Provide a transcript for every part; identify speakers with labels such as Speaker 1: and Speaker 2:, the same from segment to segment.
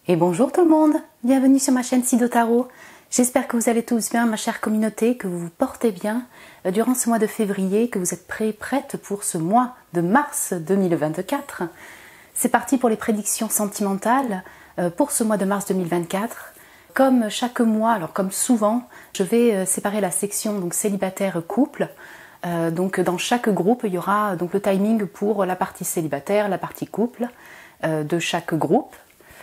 Speaker 1: Et bonjour tout le monde, bienvenue sur ma chaîne Sido Tarot. J'espère que vous allez tous bien, ma chère communauté, que vous vous portez bien durant ce mois de février, que vous êtes prêtes pour ce mois de mars 2024. C'est parti pour les prédictions sentimentales pour ce mois de mars 2024. Comme chaque mois, alors comme souvent, je vais séparer la section donc célibataire couple. Donc dans chaque groupe, il y aura donc le timing pour la partie célibataire, la partie couple de chaque groupe.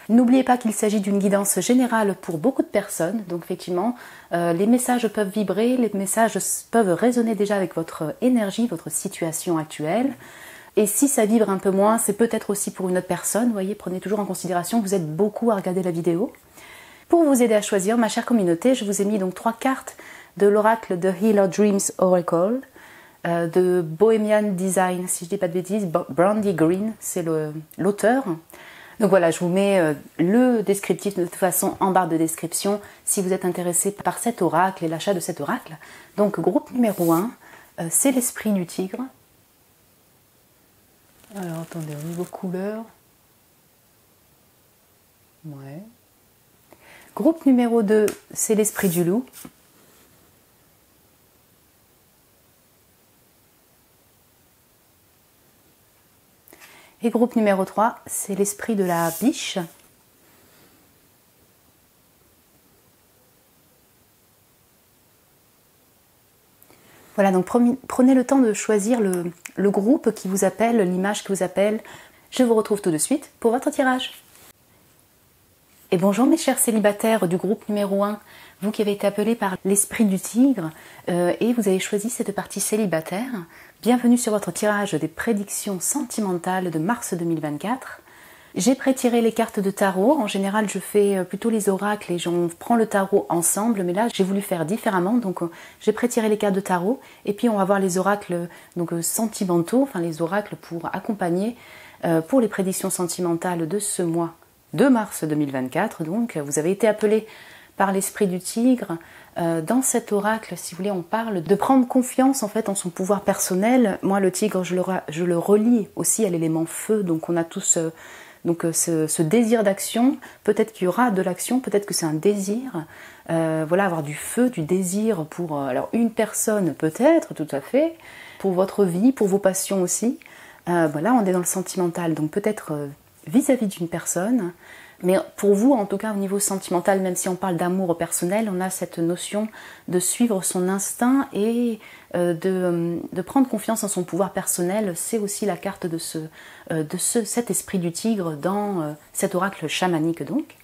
Speaker 1: N'oubliez pas qu'il s'agit d'une guidance générale pour beaucoup de personnes, donc effectivement les messages peuvent vibrer, les messages peuvent résonner déjà avec votre énergie, votre situation actuelle. Et si ça vibre un peu moins, c'est peut-être aussi pour une autre personne, vous voyez, prenez toujours en considération que vous êtes beaucoup à regarder la vidéo. Pour vous aider à choisir, ma chère communauté, je vous ai mis donc 3 cartes de l'oracle de Healer Dreams Oracle, de Bohemian Design, si je dis pas de bêtises, Brandy Green, c'est l'auteur. Donc voilà, je vous mets le descriptif de toute façon en barre de description si vous êtes intéressé par cet oracle et l'achat de cet oracle. Donc groupe numéro 1, c'est l'esprit du tigre. Alors attendez, au niveau couleur. Ouais. Groupe numéro 2, c'est l'esprit du loup. Et groupe numéro 3, c'est l'esprit de la biche. Voilà, donc prenez le temps de choisir le groupe qui vous appelle, l'image qui vous appelle. Je vous retrouve tout de suite pour votre tirage. Et bonjour mes chers célibataires du groupe numéro 1, vous qui avez été appelés par l'esprit du tigre et vous avez choisi cette partie célibataire. Bienvenue sur votre tirage des prédictions sentimentales de mars 2024. J'ai pré-tiré les cartes de tarot. En général, je fais plutôt les oracles et on prend le tarot ensemble. Mais là, j'ai voulu faire différemment. Donc, j'ai pré-tiré les cartes de tarot. Et puis, on va voir les oracles donc, sentimentaux, enfin les oracles pour accompagner pour les prédictions sentimentales de ce mois de mars 2024. Donc, vous avez été appelés par l'esprit du tigre. Dans cet oracle, si vous voulez, on parle de prendre confiance en fait en son pouvoir personnel. Moi, le tigre, je le relie aussi à l'élément feu. Donc, on a tous ce désir d'action. Peut-être qu'il y aura de l'action, peut-être que c'est un désir. Voilà, avoir du feu, du désir pour alors une personne peut-être, tout à fait, pour votre vie, pour vos passions aussi. Voilà, on est dans le sentimental, donc peut-être vis-à-vis d'une personne. Mais pour vous, en tout cas au niveau sentimental, même si on parle d'amour personnel, on a cette notion de suivre son instinct et de prendre confiance en son pouvoir personnel. C'est aussi la carte de cet esprit du tigre dans cet oracle chamanique donc.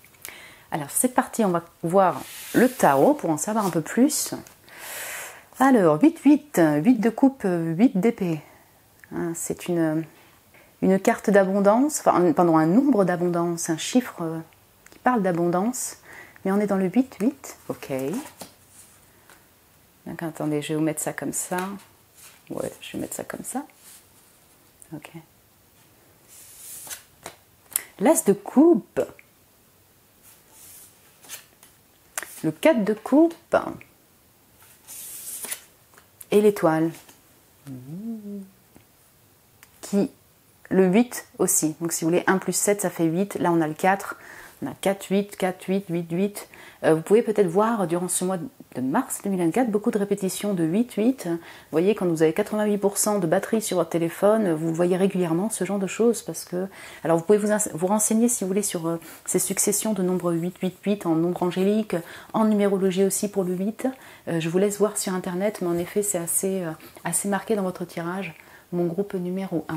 Speaker 1: Alors c'est parti, on va voir le tarot pour en savoir un peu plus. Alors 8-8, 8 de coupe, 8 d'épée. Hein, c'est une carte d'abondance, enfin pardon, un nombre d'abondance, un chiffre qui parle d'abondance, mais on est dans le 8-8, ok. Donc, attendez, je vais vous mettre ça comme ça. Ouais, je vais mettre ça comme ça. Ok. L'as de coupe. Le 4 de coupe. Et l'étoile. Qui... Le 8 aussi, donc si vous voulez 1 plus 7 ça fait 8, là on a le 4, on a 4, 8, 4, 8, 8, 8. Vous pouvez peut-être voir durant ce mois de mars 2024 beaucoup de répétitions de 8, 8. Vous voyez quand vous avez 88% de batterie sur votre téléphone, vous voyez régulièrement ce genre de choses parce que... Alors vous pouvez vous renseigner si vous voulez sur ces successions de nombres 8, 8, 8 en nombre angélique, en numérologie aussi pour le 8. Je vous laisse voir sur internet, mais en effet c'est assez marqué dans votre tirage, mon groupe numéro 1.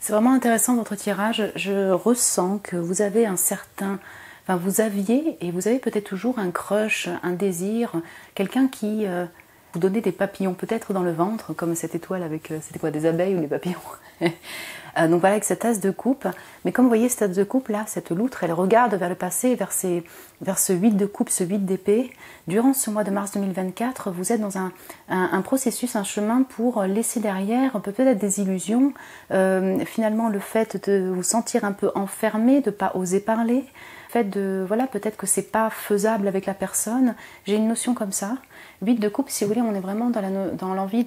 Speaker 1: C'est vraiment intéressant votre tirage, je ressens que vous avez un certain... Enfin, vous aviez et vous avez peut-être toujours un crush, un désir, quelqu'un qui vous donnait des papillons, peut-être dans le ventre, comme cette étoile avec... C'était quoi, des abeilles ou des papillons? Donc voilà, avec cette as de coupe. Mais comme vous voyez, cette as de coupe là, cette loutre, elle regarde vers le passé, vers ce 8 de coupe, ce 8 d'épée. Durant ce mois de mars 2024, vous êtes dans un processus, un chemin pour laisser derrière peut-être des illusions. Finalement, le fait de vous sentir un peu enfermé, de ne pas oser parler. Le fait de, voilà, peut-être que c'est pas faisable avec la personne. J'ai une notion comme ça. 8 de coupe, si vous voulez, on est vraiment dans l'envie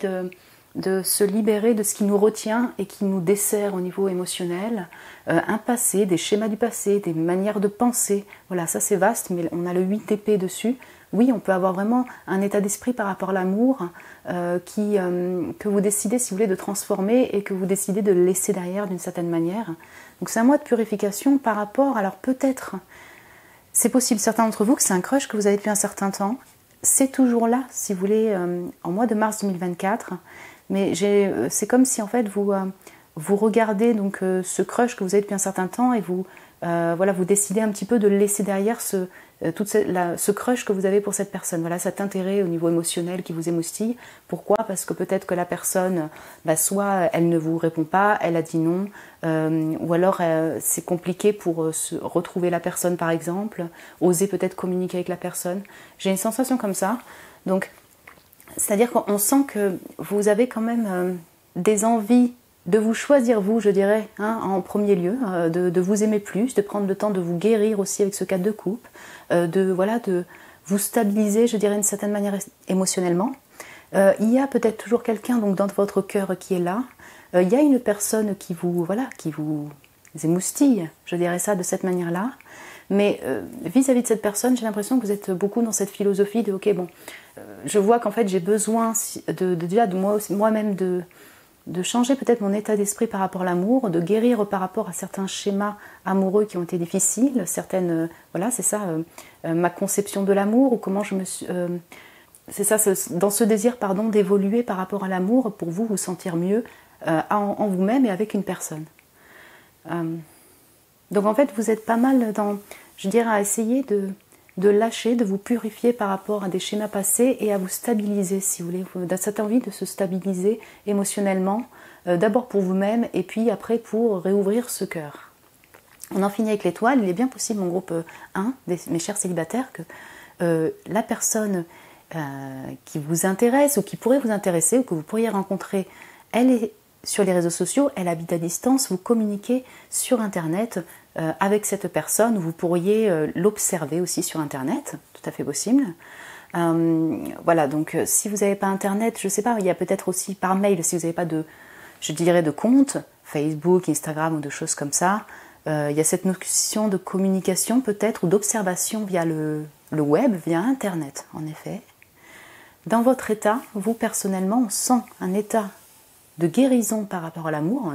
Speaker 1: de se libérer de ce qui nous retient et qui nous dessert au niveau émotionnel, un passé, des schémas du passé, des manières de penser. Voilà, ça c'est vaste, mais on a le 8 épées dessus. Oui, on peut avoir vraiment un état d'esprit par rapport à l'amour que vous décidez, si vous voulez, de transformer et que vous décidez de laisser derrière d'une certaine manière. Donc c'est un mois de purification par rapport, alors peut-être, c'est possible, certains d'entre vous, que c'est un crush que vous avez depuis un certain temps. C'est toujours là, si vous voulez, en mois de mars 2024. Mais c'est comme si en fait vous regardez donc ce crush que vous avez depuis un certain temps et vous décidez un petit peu de laisser derrière ce crush que vous avez pour cette personne. Voilà, cet intérêt au niveau émotionnel qui vous émoustille. Pourquoi? Parce que peut-être que la personne, soit elle ne vous répond pas, elle a dit non, ou alors c'est compliqué pour retrouver la personne par exemple, oser peut-être communiquer avec la personne. J'ai une sensation comme ça. Donc, c'est-à-dire qu'on sent que vous avez quand même des envies de vous choisir vous, je dirais, en premier lieu, de vous aimer plus, de prendre le temps de vous guérir aussi avec ce 4 de coupe, de vous stabiliser, je dirais, d'une certaine manière émotionnellement. Il y a peut-être toujours quelqu'un donc dans votre cœur qui est là. Il y a une personne qui vous émoustille, je dirais ça de cette manière-là. Mais vis-à-vis de cette personne, j'ai l'impression que vous êtes beaucoup dans cette philosophie de ok, bon, je vois qu'en fait j'ai besoin de moi-même de changer peut-être mon état d'esprit par rapport à l'amour, de guérir par rapport à certains schémas amoureux qui ont été difficiles, certaines, c'est ça, ma conception de l'amour, ou comment je me suis... c'est ça, dans ce désir, d'évoluer par rapport à l'amour pour vous sentir mieux en vous-même et avec une personne. Donc en fait, vous êtes pas mal à essayer de lâcher, de vous purifier par rapport à des schémas passés et à vous stabiliser, si vous voulez. Vous avez cette envie de se stabiliser émotionnellement, d'abord pour vous-même et puis après pour réouvrir ce cœur. On en finit avec l'étoile. Il est bien possible, mon groupe 1, mes chers célibataires, que la personne qui vous intéresse ou qui pourrait vous intéresser ou que vous pourriez rencontrer, elle est sur les réseaux sociaux, elle habite à distance, vous communiquez sur Internet avec cette personne, vous pourriez l'observer aussi sur Internet, tout à fait possible. Donc si vous n'avez pas Internet, je ne sais pas, il y a peut-être aussi par mail, si vous n'avez pas de compte, Facebook, Instagram ou de choses comme ça, il y a cette notion de communication peut-être ou d'observation via le web, via Internet en effet. Dans votre état, vous personnellement, on sent un état de guérison par rapport à l'amour,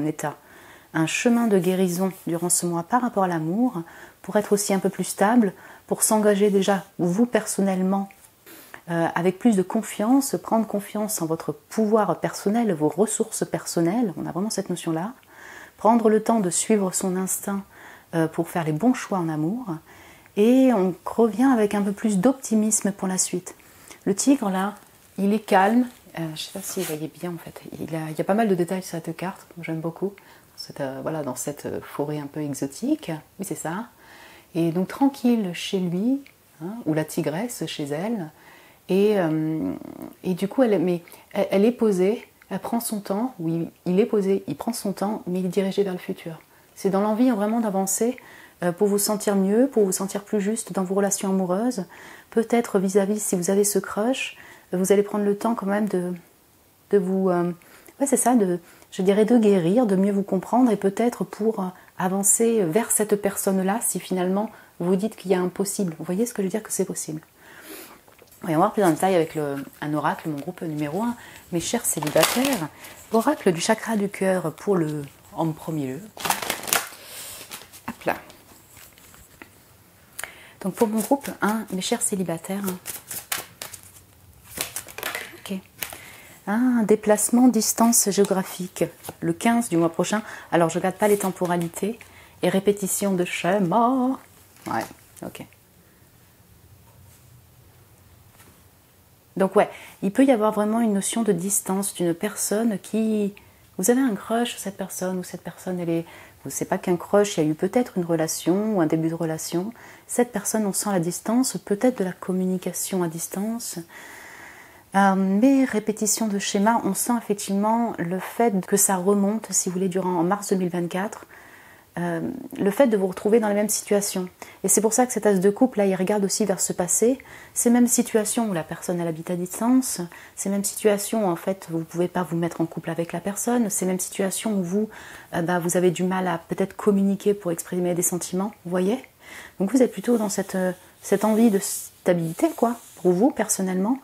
Speaker 1: un chemin de guérison durant ce mois par rapport à l'amour, pour être aussi un peu plus stable, pour s'engager déjà, vous personnellement, avec plus de confiance, prendre confiance en votre pouvoir personnel, vos ressources personnelles, on a vraiment cette notion-là, prendre le temps de suivre son instinct pour faire les bons choix en amour, et on revient avec un peu plus d'optimisme pour la suite. Le tigre, là, il est calme. Je ne sais pas si vous voyez bien en fait, il y a pas mal de détails sur cette carte, j'aime beaucoup, dans cette forêt un peu exotique, oui c'est ça, et donc tranquille chez lui, ou la tigresse chez elle, et du coup elle est posée, elle prend son temps, oui il est posé, il prend son temps, mais il est dirigé vers le futur. C'est dans l'envie vraiment d'avancer pour vous sentir mieux, pour vous sentir plus juste dans vos relations amoureuses, peut-être vis-à-vis si vous avez ce crush, vous allez prendre le temps quand même de vous... de guérir, de mieux vous comprendre et peut-être pour avancer vers cette personne-là si finalement vous dites qu'il y a un possible. Vous voyez ce que je veux dire, que c'est possible. On va voir plus en détail avec un oracle, mon groupe numéro 1. Mes chers célibataires, oracle du chakra du cœur en premier lieu. Hop là. Donc pour mon groupe 1, mes chers célibataires... Un déplacement distance géographique, le 15 du mois prochain. Alors, je ne regarde pas les temporalités. Et répétition de schéma. Ouais, ok. Donc, il peut y avoir vraiment une notion de distance d'une personne qui... Vous avez un crush sur cette personne, ou cette personne, elle est... C'est pas qu'un crush, il y a eu peut-être une relation, ou un début de relation. Cette personne, on sent la distance, peut-être de la communication à distance... Mais répétition de schéma, on sent effectivement le fait que ça remonte, si vous voulez, en mars 2024. le fait de vous retrouver dans les mêmes situations. Et c'est pour ça que cet as de coupe, là, il regarde aussi vers ce passé. Ces mêmes situations où la personne elle habite à distance, ces mêmes situations où en fait vous ne pouvez pas vous mettre en couple avec la personne, ces mêmes situations où vous, vous avez du mal à peut-être communiquer pour exprimer des sentiments, vous voyez? Donc vous êtes plutôt dans cette envie de stabilité, quoi, pour vous personnellement.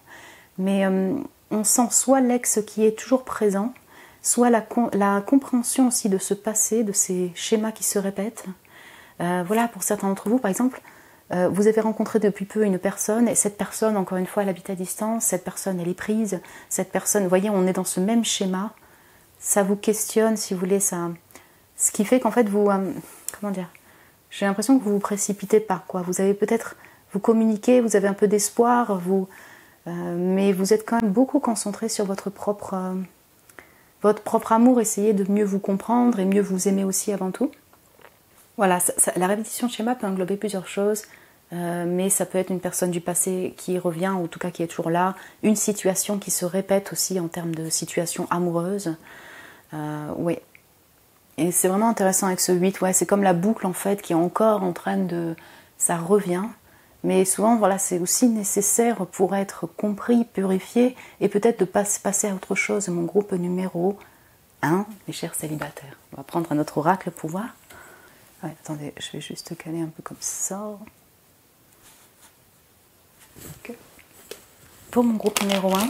Speaker 1: Mais on sent soit l'ex qui est toujours présent, soit la compréhension aussi de ce passé, de ces schémas qui se répètent. Voilà, pour certains d'entre vous, par exemple, vous avez rencontré depuis peu une personne, et cette personne, encore une fois, elle habite à distance, cette personne, elle est prise, cette personne, vous voyez, on est dans ce même schéma, ça vous questionne, si vous voulez, ça, ce qui fait qu'en fait, vous, comment dire, j'ai l'impression que vous vous précipitez pas, quoi. Vous avez peut-être, vous communiquez, vous avez un peu d'espoir, mais vous êtes quand même beaucoup concentré sur votre propre amour, essayez de mieux vous comprendre et mieux vous aimer aussi avant tout. Voilà, la répétition de schéma peut englober plusieurs choses, mais ça peut être une personne du passé qui revient, ou en tout cas qui est toujours là, une situation qui se répète aussi en termes de situation amoureuse. Oui. Et c'est vraiment intéressant avec ce 8, ouais, c'est comme la boucle en fait qui est encore en train de... ça revient. Mais souvent, voilà, c'est aussi nécessaire pour être compris, purifié, et peut-être de passer à autre chose. Mon groupe numéro 1, mes chers célibataires. On va prendre un autre oracle pour voir. Ouais, attendez, je vais juste caler un peu comme ça. Okay. Pour mon groupe numéro 1,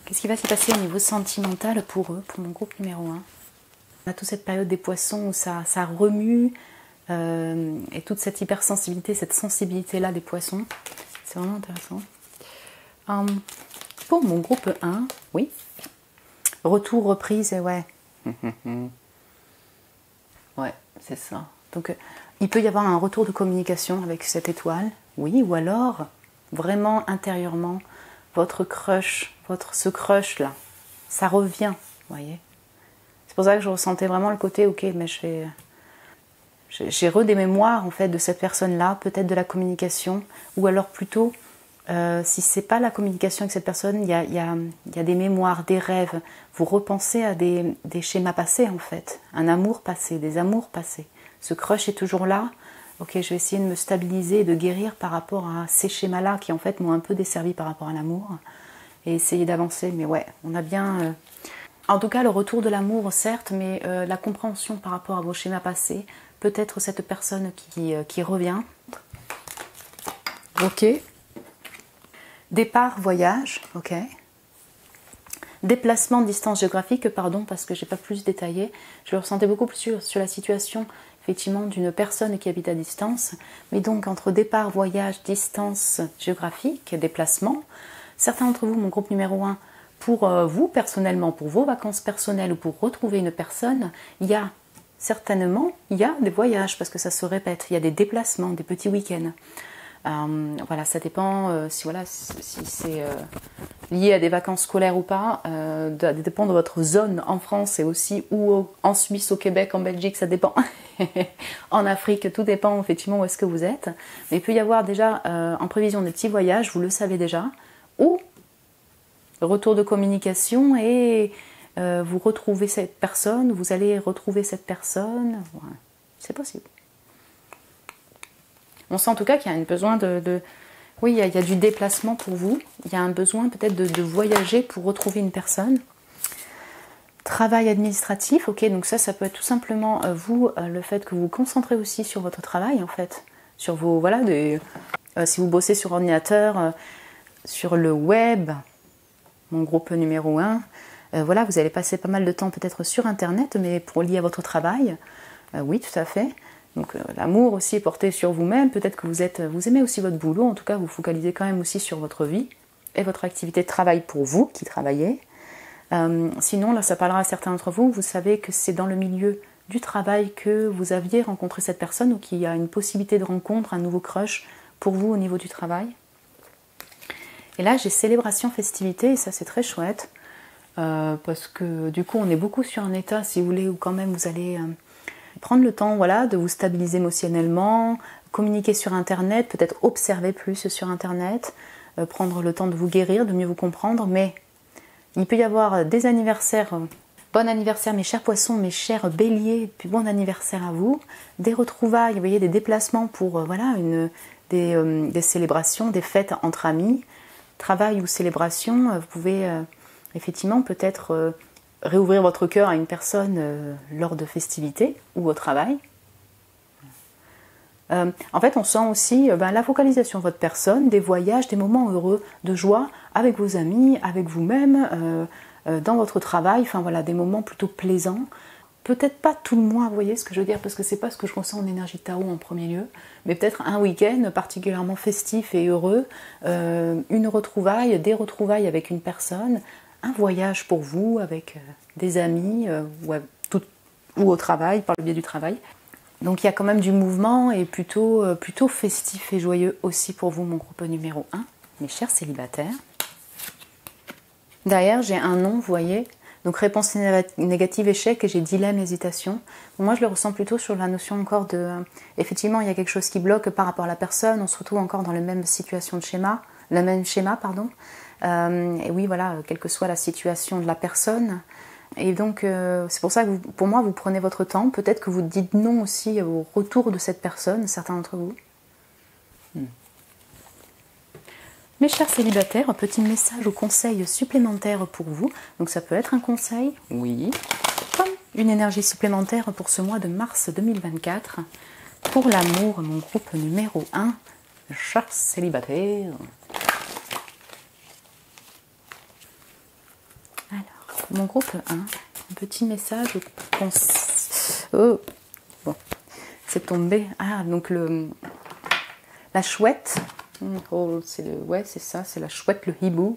Speaker 1: qu'est-ce qui va s'y passer au niveau sentimental pour eux, pour mon groupe numéro 1? On a toute cette période des poissons où ça remue, et toute cette hypersensibilité, cette sensibilité-là des poissons. C'est vraiment intéressant. Pour mon groupe 1, oui. Retour, reprise, et ouais. Ouais, c'est ça. Donc, il peut y avoir un retour de communication avec cette étoile, oui, ou alors, vraiment intérieurement, votre crush, ce crush-là, ça revient, vous voyez. C'est pour ça que je ressentais vraiment le côté, ok, mais j'ai des mémoires en fait de cette personne-là, peut-être de la communication, ou alors plutôt, si c'est pas la communication avec cette personne, il y a des mémoires, des rêves. Vous repensez à des schémas passés en fait, un amour passé, des amours passés. Ce crush est toujours là. Ok, je vais essayer de me stabiliser et de guérir par rapport à ces schémas-là qui en fait m'ont un peu desservi par rapport à l'amour, et essayer d'avancer. Mais ouais, on a bien... En tout cas, le retour de l'amour, certes, mais la compréhension par rapport à vos schémas passés, peut-être cette personne qui revient. Ok. Départ, voyage, ok. Déplacement, distance géographique, pardon, parce que j'ai pas plus détaillé. Je le ressentais beaucoup plus sur la situation, effectivement, d'une personne qui habite à distance. Mais donc, entre départ, voyage, distance géographique, déplacement, certains d'entre vous, mon groupe numéro 1, pour vous personnellement, pour vos vacances personnelles ou pour retrouver une personne, il y a des voyages parce que ça se répète, il y a des déplacements, des petits week-ends. Voilà, ça dépend si c'est lié à des vacances scolaires ou pas, ça dépend de votre zone en France et aussi ou en Suisse, au Québec, en Belgique, ça dépend. En Afrique, tout dépend effectivement où est-ce que vous êtes. Mais il peut y avoir déjà en prévision des petits voyages, vous le savez déjà, ou retour de communication et vous retrouvez cette personne, vous allez retrouver cette personne, ouais, c'est possible. On sent en tout cas qu'il y a un besoin oui, il y a du déplacement pour vous, il y a un besoin peut-être de voyager pour retrouver une personne. Travail administratif, ok, donc ça peut être tout simplement le fait que vous vous concentrez aussi sur votre travail en fait, sur vos, voilà, si vous bossez sur ordinateur, sur le web, mon groupe numéro 1, voilà, vous allez passer pas mal de temps peut-être sur internet, mais lié à votre travail, oui, tout à fait. Donc l'amour aussi est porté sur vous-même, peut-être que vous aimez aussi votre boulot, en tout cas vous focalisez quand même aussi sur votre vie et votre activité de travail pour vous qui travaillez. Sinon, là ça parlera à certains d'entre vous, vous savez que c'est dans le milieu du travail que vous aviez rencontré cette personne ou qu'il y a une possibilité de rencontre, un nouveau crush pour vous au niveau du travail. Et là j'ai célébration, festivité, et ça c'est très chouette, parce que du coup on est beaucoup sur un état, si vous voulez, où quand même vous allez prendre le temps, voilà, de vous stabiliser émotionnellement, communiquer sur internet, peut-être observer plus sur internet, prendre le temps de vous guérir, de mieux vous comprendre, mais il peut y avoir des anniversaires Bon anniversaire mes chers poissons, mes chers béliers, puis bon anniversaire à vous. Des retrouvailles, vous voyez, des déplacements pour voilà, des célébrations, des fêtes entre amis, travail ou célébration. Vous pouvez effectivement peut-être réouvrir votre cœur à une personne lors de festivités ou au travail. En fait, on sent aussi la focalisation de votre personne, des voyages, des moments heureux, de joie avec vos amis, avec vous-même, dans votre travail, enfin voilà, des moments plutôt plaisants. Peut-être pas tout le mois, vous voyez ce que je veux dire, parce que c'est pas ce que je ressens en énergie tarot en premier lieu, mais peut-être un week-end particulièrement festif et heureux, une retrouvaille, des retrouvailles avec une personne, un voyage pour vous avec des amis ou au travail, par le biais du travail. Donc il y a quand même du mouvement et plutôt festif et joyeux aussi pour vous, mon groupe numéro 1, mes chers célibataires. Derrière, j'ai un nom, vous voyez, donc réponse négative, échec, et j'ai dilemme, hésitation. Bon, moi, je le ressens plutôt sur la notion encore de... effectivement, il y a quelque chose qui bloque par rapport à la personne, on se retrouve encore dans la même situation de schéma, le même schéma, pardon. Et oui, voilà, quelle que soit la situation de la personne. Et donc, c'est pour ça que pour moi, vous prenez votre temps. Peut-être que vous dites non aussi au retour de cette personne, certains d'entre vous. Mes chers célibataires, un petit message ou conseil supplémentaire pour vous. Donc ça peut être un conseil, oui, comme une énergie supplémentaire pour ce mois de mars 2024. Pour l'amour, mon groupe numéro 1, chers célibataires. Alors, mon groupe 1, un petit message ou conseil. Oh, bon, c'est tombé. Ah, donc la chouette. Oh, ouais, c'est ça, c'est la chouette, le hibou.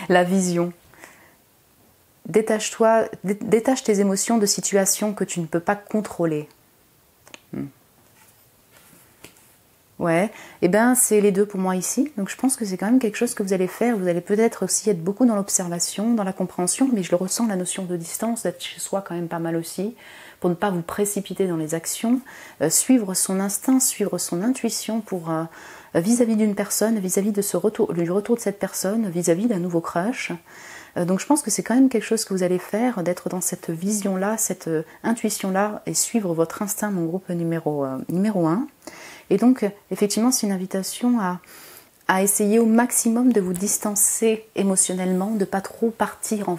Speaker 1: La vision. Détache tes émotions de situations que tu ne peux pas contrôler. Ouais, et bien c'est les deux pour moi ici. Donc je pense que c'est quand même quelque chose que vous allez faire. Vous allez peut-être aussi être beaucoup dans l'observation, dans la compréhension, mais je le ressens, la notion de distance, d'être chez soi quand même pas mal aussi, pour ne pas vous précipiter dans les actions, suivre son instinct, suivre son intuition pour vis-à-vis d'une personne, vis-à-vis de du retour de cette personne, vis-à-vis d'un nouveau crush. Donc je pense que c'est quand même quelque chose que vous allez faire, d'être dans cette vision-là, cette intuition-là, et suivre votre instinct, mon groupe numéro 1. Et donc, effectivement, c'est une invitation à essayer au maximum de vous distancer émotionnellement, de ne pas trop partir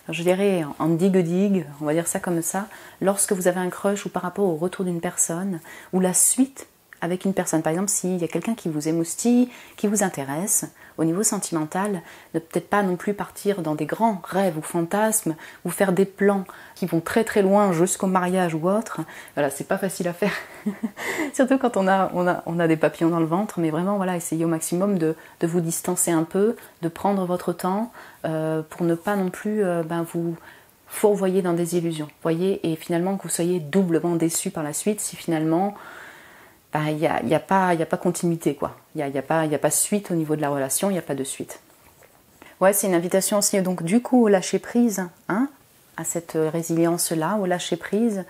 Speaker 1: je dirais en digue-digue, on va dire ça comme ça, lorsque vous avez un crush ou par rapport au retour d'une personne, ou la suite avec une personne. Par exemple, s'il y a quelqu'un qui vous émoustille, qui vous intéresse, au niveau sentimental, ne peut-être pas non plus partir dans des grands rêves ou fantasmes, ou faire des plans qui vont très très loin jusqu'au mariage ou autre. Voilà, c'est pas facile à faire, surtout quand on a des papillons dans le ventre, mais vraiment, voilà, essayez au maximum de vous distancer un peu, de prendre votre temps, pour ne pas non plus vous fourvoyer dans des illusions, voyez, et finalement que vous soyez doublement déçus par la suite si finalement il n'y a pas continuité, quoi. Il n'y a pas suite au niveau de la relation, il n'y a pas de suite. Ouais, c'est une invitation aussi, donc du coup, au lâcher-prise, hein, à cette résilience-là, au lâcher-prise,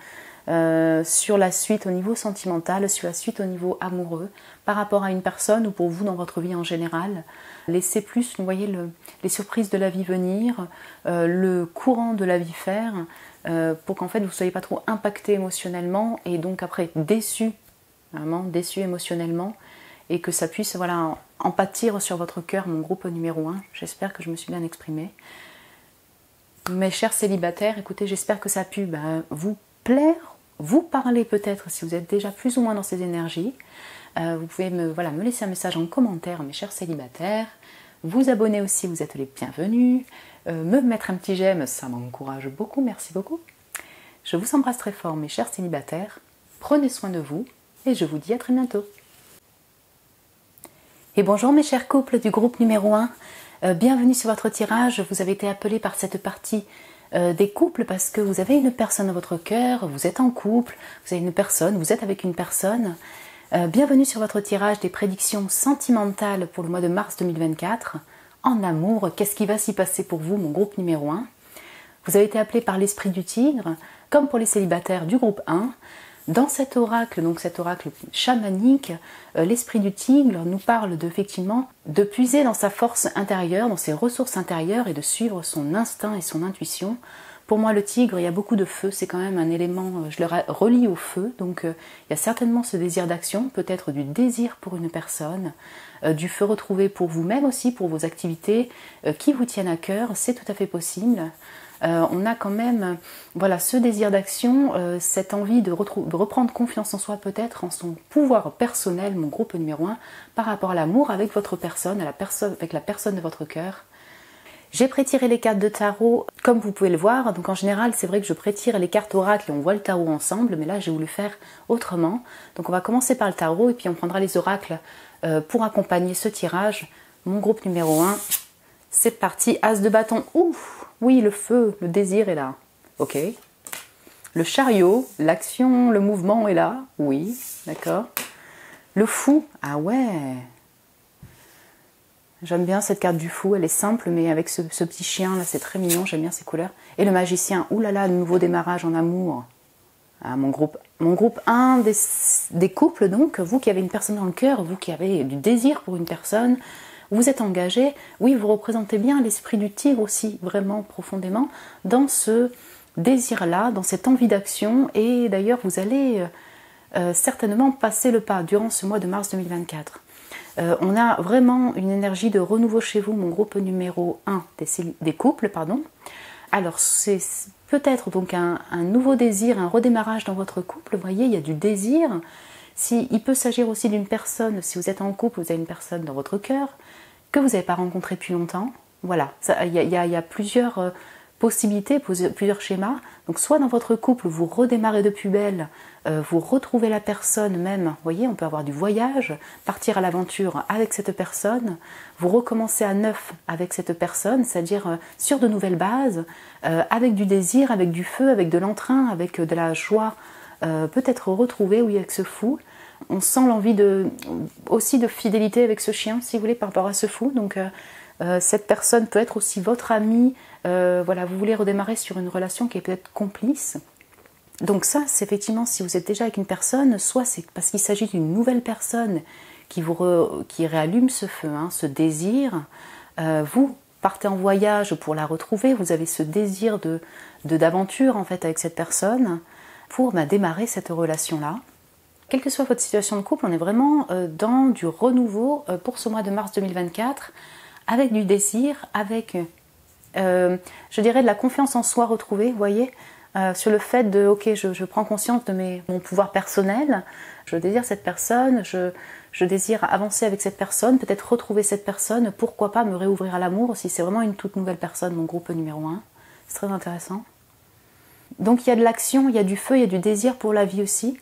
Speaker 1: sur la suite au niveau sentimental, sur la suite au niveau amoureux, par rapport à une personne ou pour vous dans votre vie en général. Laissez plus, vous voyez, les surprises de la vie venir, le courant de la vie faire, pour qu'en fait vous ne soyez pas trop impacté émotionnellement et donc après déçu, vraiment déçu émotionnellement, et que ça puisse voilà, en pâtir sur votre cœur, mon groupe numéro 1. J'espère que je me suis bien exprimée. Mes chers célibataires, écoutez, j'espère que ça a pu vous plaire, vous parler peut-être si vous êtes déjà plus ou moins dans ces énergies. Vous pouvez me laisser un message en commentaire, mes chers célibataires. Vous abonner aussi, vous êtes les bienvenus. Me mettre un petit j'aime, ça m'encourage beaucoup, merci beaucoup. Je vous embrasse très fort, mes chers célibataires. Prenez soin de vous. Et je vous dis à très bientôt. Et bonjour mes chers couples du groupe numéro 1. Bienvenue sur votre tirage. Vous avez été appelés par cette partie des couples parce que vous avez une personne dans votre cœur, vous êtes en couple, vous avez une personne, vous êtes avec une personne. Bienvenue sur votre tirage des prédictions sentimentales pour le mois de mars 2024. En amour, qu'est-ce qui va s'y passer pour vous, mon groupe numéro 1 ? Vous avez été appelés par l'esprit du tigre, comme pour les célibataires du groupe 1. Dans cet oracle, donc cet oracle chamanique, l'esprit du tigre nous parle effectivement de puiser dans sa force intérieure, dans ses ressources intérieures et de suivre son instinct et son intuition. Pour moi, le tigre, il y a beaucoup de feu, c'est quand même un élément, je le relie au feu, donc il y a certainement ce désir d'action, peut-être du désir pour une personne, du feu retrouvé pour vous-même aussi, pour vos activités qui vous tiennent à cœur, c'est tout à fait possible. On a quand même voilà, ce désir d'action, cette envie de reprendre confiance en soi peut-être, en son pouvoir personnel, mon groupe numéro 1, par rapport à l'amour avec votre personne, avec la personne de votre cœur. J'ai pré-tiré les cartes de tarot comme vous pouvez le voir, donc en général c'est vrai que je pré-tire les cartes oracle et on voit le tarot ensemble, mais là j'ai voulu faire autrement. Donc on va commencer par le tarot et puis on prendra les oracles pour accompagner ce tirage. Mon groupe numéro 1, c'est parti, As de bâton, ouf, oui le feu, le désir est là, ok. Le chariot, l'action, le mouvement est là, oui, d'accord. Le fou, ah ouais. J'aime bien cette carte du fou, elle est simple, mais avec ce petit chien là, c'est très mignon, j'aime bien ces couleurs. Et le magicien, oulala, le nouveau démarrage en amour. Ah, mon groupe 1 des couples, donc, vous qui avez une personne dans le cœur, vous qui avez du désir pour une personne, vous êtes engagé, oui, vous représentez bien l'esprit du tigre aussi, vraiment profondément, dans ce désir-là, dans cette envie d'action, et d'ailleurs, vous allez certainement passer le pas durant ce mois de mars 2024. On a vraiment une énergie de renouveau chez vous, mon groupe numéro 1 des couples, pardon. Alors c'est peut-être donc un nouveau désir, un redémarrage dans votre couple, vous voyez, il y a du désir. Il peut s'agir aussi d'une personne, si vous êtes en couple, vous avez une personne dans votre cœur, que vous n'avez pas rencontrée depuis longtemps. Voilà, il y a plusieurs possibilités, plusieurs schémas. Donc soit dans votre couple, vous redémarrez de plus belle, vous retrouvez la personne même, vous voyez, on peut avoir du voyage, partir à l'aventure avec cette personne, vous recommencez à neuf avec cette personne, c'est-à-dire sur de nouvelles bases, avec du désir, avec du feu, avec de l'entrain, avec de la joie, peut-être retrouver, oui, avec ce fou. On sent l'envie aussi de fidélité avec ce chien, si vous voulez, par rapport à ce fou. Donc cette personne peut être aussi votre ami. Voilà, vous voulez redémarrer sur une relation qui est peut-être complice. Donc ça, c'est effectivement, si vous êtes déjà avec une personne, soit c'est parce qu'il s'agit d'une nouvelle personne qui réallume ce feu, hein, ce désir. Vous partez en voyage pour la retrouver, vous avez ce désir d'aventure en fait avec cette personne pour démarrer cette relation-là. Quelle que soit votre situation de couple, on est vraiment dans du renouveau pour ce mois de mars 2024, avec du désir, avec, je dirais, de la confiance en soi retrouvée, vous voyez, sur le fait de, ok, je prends conscience de mon pouvoir personnel, je désire cette personne, je désire avancer avec cette personne, peut-être retrouver cette personne, pourquoi pas me réouvrir à l'amour, si c'est vraiment une toute nouvelle personne, mon groupe numéro 1, c'est très intéressant. Donc il y a de l'action, il y a du feu, il y a du désir pour la vie aussi.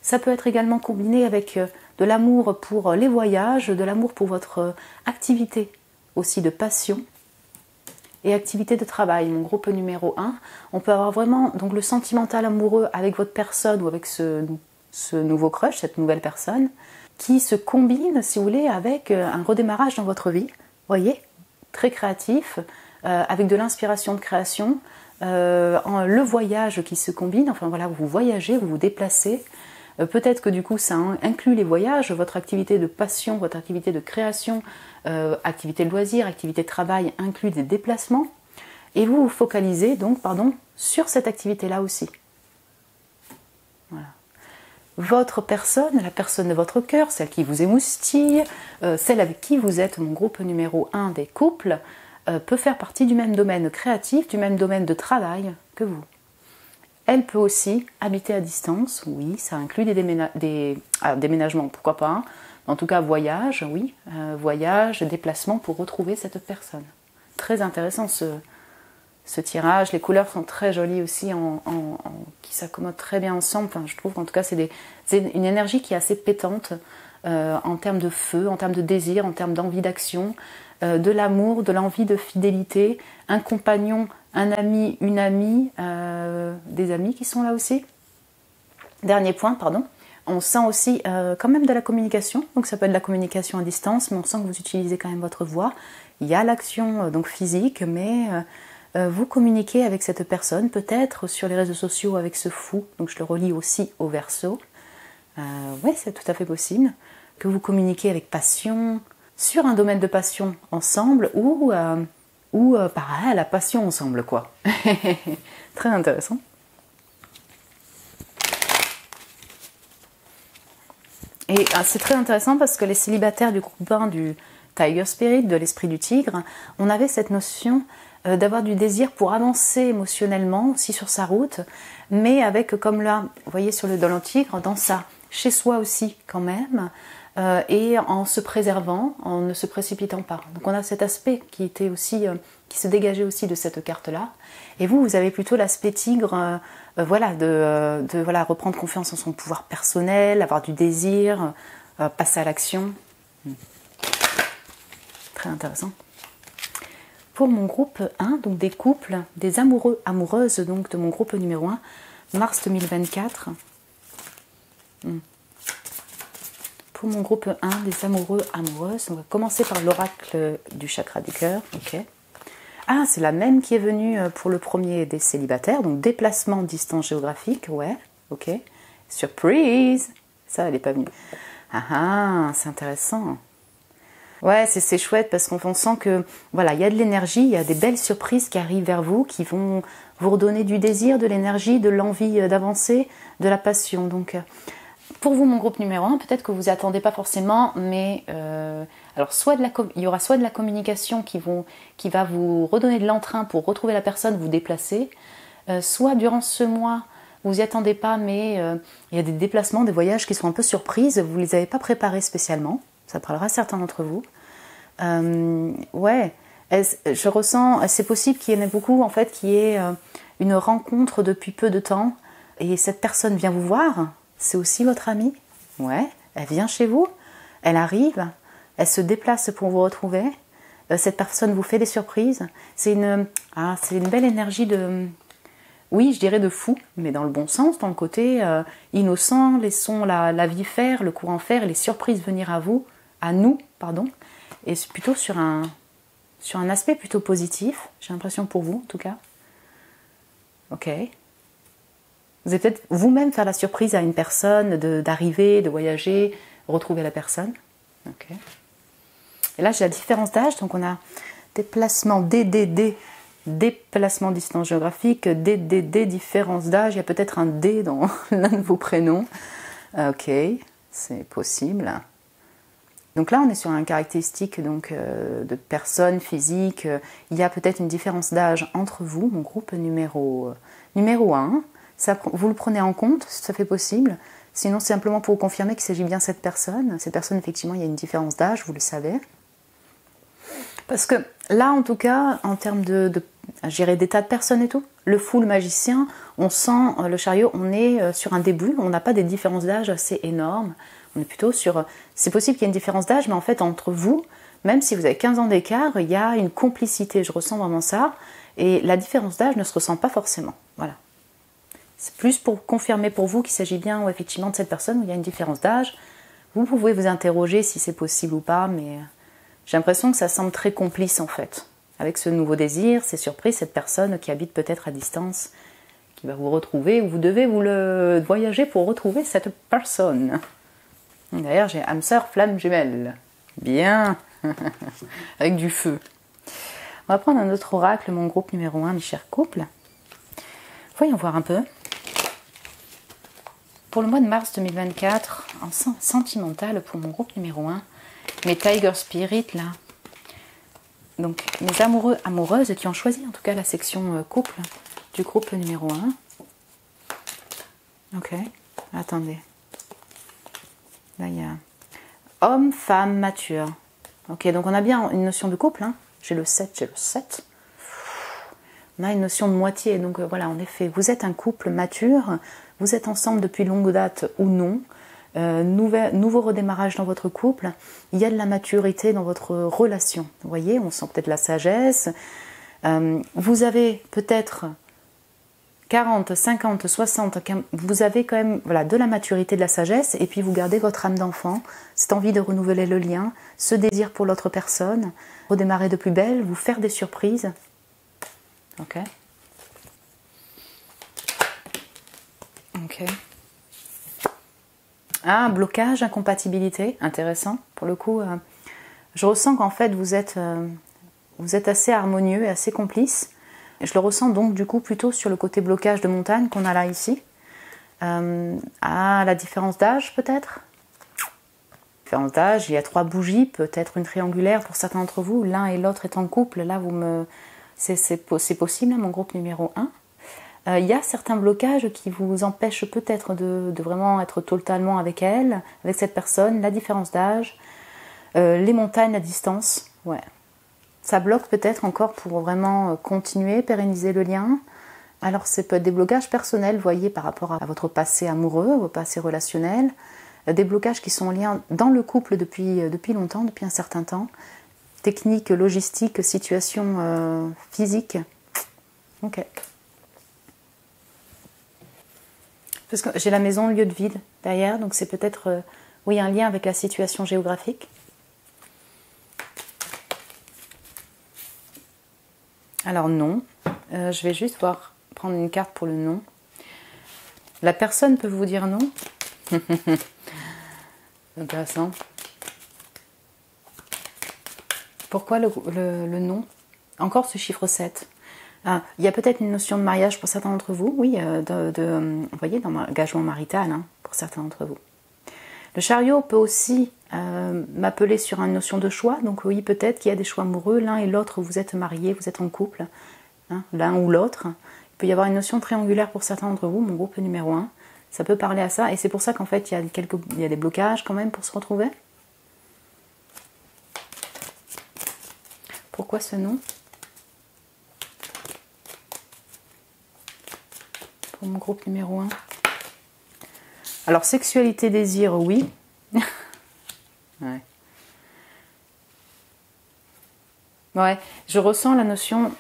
Speaker 1: Ça peut être également combiné avec de l'amour pour les voyages, de l'amour pour votre activité aussi de passion et activité de travail, mon groupe numéro 1. On peut avoir vraiment donc le sentimental amoureux avec votre personne ou avec ce nouveau crush, cette nouvelle personne, qui se combine, si vous voulez, avec un redémarrage dans votre vie, voyez, très créatif, avec de l'inspiration de création, le voyage qui se combine, enfin voilà, vous voyagez, vous vous déplacez. Peut-être que du coup ça inclut les voyages, votre activité de passion, votre activité de création, activité de loisir, activité de travail inclut des déplacements et vous vous focalisez donc sur cette activité-là aussi. Voilà. Votre personne, la personne de votre cœur, celle qui vous émoustille, celle avec qui vous êtes, mon groupe numéro 1 des couples, peut faire partie du même domaine créatif, du même domaine de travail que vous. Elle peut aussi habiter à distance, oui, ça inclut des déménagements, pourquoi pas, hein. En tout cas voyage, oui, voyage, déplacement pour retrouver cette personne. Très intéressant ce tirage, les couleurs sont très jolies aussi, qui s'accommodent très bien ensemble, enfin, je trouve qu'en tout cas c'est une énergie qui est assez pétante en termes de feu, en termes de désir, en termes d'envie d'action, de l'amour, de l'envie de fidélité, un compagnon, un ami, une amie, des amis qui sont là aussi. Dernier point, pardon. On sent aussi quand même de la communication, donc ça peut être de la communication à distance, mais on sent que vous utilisez quand même votre voix. Il y a l'action donc physique, mais vous communiquez avec cette personne, peut-être sur les réseaux sociaux avec ce fou, donc je le relie aussi au Verseau. Oui, c'est tout à fait possible, que vous communiquez avec passion, sur un domaine de passion ensemble, ou pareil, la passion ensemble, quoi. Très intéressant. Et c'est très intéressant parce que les célibataires du groupe 1 du Tiger Spirit, de l'esprit du tigre, on avait cette notion d'avoir du désir pour avancer émotionnellement aussi sur sa route, mais avec, comme là, vous voyez dans le tigre, dans ça, chez soi aussi quand même, et en se préservant, en ne se précipitant pas. Donc on a cet aspect qui était aussi, qui se dégageait aussi de cette carte-là. Et vous avez plutôt l'aspect tigre, voilà, voilà, reprendre confiance en son pouvoir personnel, avoir du désir, passer à l'action. Très intéressant. Pour mon groupe 1, donc des couples, des amoureux, amoureuses, donc de mon groupe numéro 1, mars 2024. Pour mon groupe 1, des amoureux, amoureuses, on va commencer par l'oracle du chakra du cœur. Ok. Ah, c'est la même qui est venue pour le premier des célibataires, donc déplacement, distance géographique, ouais, ok. Surprise, ça, elle n'est pas venue. Ah, c'est intéressant. Ouais, c'est chouette parce qu'on sent que, voilà, il y a de l'énergie, il y a des belles surprises qui arrivent vers vous, qui vont vous redonner du désir, de l'énergie, de l'envie d'avancer, de la passion. Donc, pour vous, mon groupe numéro 1, peut-être que vous attendez pas forcément, mais alors il y aura soit de la communication qui va vous redonner de l'entrain pour retrouver la personne, vous déplacer, soit durant ce mois, vous y attendez pas, mais il y a des déplacements, des voyages qui sont un peu surprises, vous les avez pas préparés spécialement, ça parlera à certains d'entre vous. Ouais, je ressens, c'est possible qu'il y en ait beaucoup en fait, qu'il y ait une rencontre depuis peu de temps, et cette personne vient vous voir. C'est aussi votre amie, ouais, elle vient chez vous, elle arrive, elle se déplace pour vous retrouver, cette personne vous fait des surprises, c'est une belle énergie de, oui, je dirais de fou, mais dans le bon sens, dans le côté innocent, laissons la vie faire, le courant faire, les surprises venir à nous, et c'est plutôt sur un aspect plutôt positif, j'ai l'impression pour vous en tout cas. Ok. Vous allez peut-être vous-même faire la surprise à une personne d'arriver, de voyager, retrouver la personne. Okay. Et là, j'ai la différence d'âge. Donc, on a déplacement DDD, déplacement distance géographique, DDD, différence d'âge. Il y a peut-être un D dans l'un de vos prénoms. Ok, c'est possible. Donc là, on est sur une caractéristique donc, de personne physique. Il y a peut-être une différence d'âge entre vous, mon groupe numéro 1. Ça, vous le prenez en compte, ça fait possible. Sinon, c'est simplement pour vous confirmer qu'il s'agit bien de cette personne. Cette personne, effectivement, il y a une différence d'âge, vous le savez. Parce que là, en tout cas, en termes d'état de personne et tout, le fou, le magicien, on sent le chariot, on est sur un début, on n'a pas des différences d'âge assez énormes. On est plutôt sur... C'est possible qu'il y ait une différence d'âge, mais en fait, entre vous, même si vous avez 15 ans d'écart, il y a une complicité, je ressens vraiment ça. Et la différence d'âge ne se ressent pas forcément. Voilà. C'est plus pour confirmer pour vous qu'il s'agit bien effectivement de cette personne où il y a une différence d'âge. Vous pouvez vous interroger si c'est possible ou pas, mais j'ai l'impression que ça semble très complice en fait. Avec ce nouveau désir, ces surprises, cette personne qui habite peut-être à distance, qui va vous retrouver, ou vous devez vous le voyager pour retrouver cette personne. D'ailleurs, j'ai âme sœur, flamme jumelle. Bien. Avec du feu. On va prendre un autre oracle, mon groupe numéro 1, mes chers couples. Voyons voir un peu. Pour le mois de mars 2024, en sentimental pour mon groupe numéro 1, mes Tiger Spirit là, donc mes amoureux, amoureuses qui ont choisi en tout cas la section couple du groupe numéro 1. Ok, attendez. Là il y a homme, femme, mature. Ok, donc on a bien une notion de couple, hein. J'ai le 7. On a une notion de moitié, donc voilà, en effet, vous êtes un couple mature, vous êtes ensemble depuis longue date ou non, nouveau redémarrage dans votre couple, il y a de la maturité dans votre relation, vous voyez, on sent peut-être la sagesse, vous avez peut-être 40, 50, 60, vous avez quand même voilà, de la maturité, de la sagesse, et puis vous gardez votre âme d'enfant, cette envie de renouveler le lien, ce désir pour l'autre personne, redémarrer de plus belle, vous faire des surprises. Ok. Ok. Ah, blocage, incompatibilité, intéressant. Pour le coup, je ressens qu'en fait vous êtes assez harmonieux et assez complice. Et je le ressens donc du coup plutôt sur le côté blocage de montagne qu'on a là ici. La différence d'âge peut-être. Différence d'âge, il y a 3 bougies, peut-être une triangulaire pour certains d'entre vous. L'un et l'autre est en couple, là c'est possible, mon groupe numéro 1. Il y a certains blocages qui vous empêchent peut-être de vraiment être totalement avec elle, avec cette personne, la différence d'âge, les montagnes, la distance, ouais. Ça bloque peut-être encore pour vraiment continuer, pérenniser le lien. Alors c'est peut être des blocages personnels, voyez, par rapport à votre passé amoureux, votre passé relationnel, des blocages qui sont en lien dans le couple depuis longtemps, depuis un certain temps, technique, logistique, situation physique. Ok. Parce que j'ai la maison, le lieu de vie derrière, donc c'est peut-être oui, un lien avec la situation géographique. Alors non, je vais juste prendre une carte pour le non. La personne peut vous dire non. Intéressant. Pourquoi le non? Encore ce chiffre 7. Il y a peut-être une notion de mariage pour certains d'entre vous, oui, vous voyez, d'engagement marital, hein, pour certains d'entre vous. Le chariot peut aussi m'appeler sur une notion de choix, donc oui, peut-être qu'il y a des choix amoureux, l'un et l'autre, vous êtes mariés, vous êtes en couple, hein, l'un ou l'autre. Il peut y avoir une notion triangulaire pour certains d'entre vous, mon groupe numéro 1, ça peut parler à ça, et c'est pour ça qu'en fait, il y a des blocages quand même pour se retrouver. Pourquoi ce nom? Pour mon groupe numéro 1. Alors, sexualité, désir, oui. Ouais. Ouais, je ressens la notion,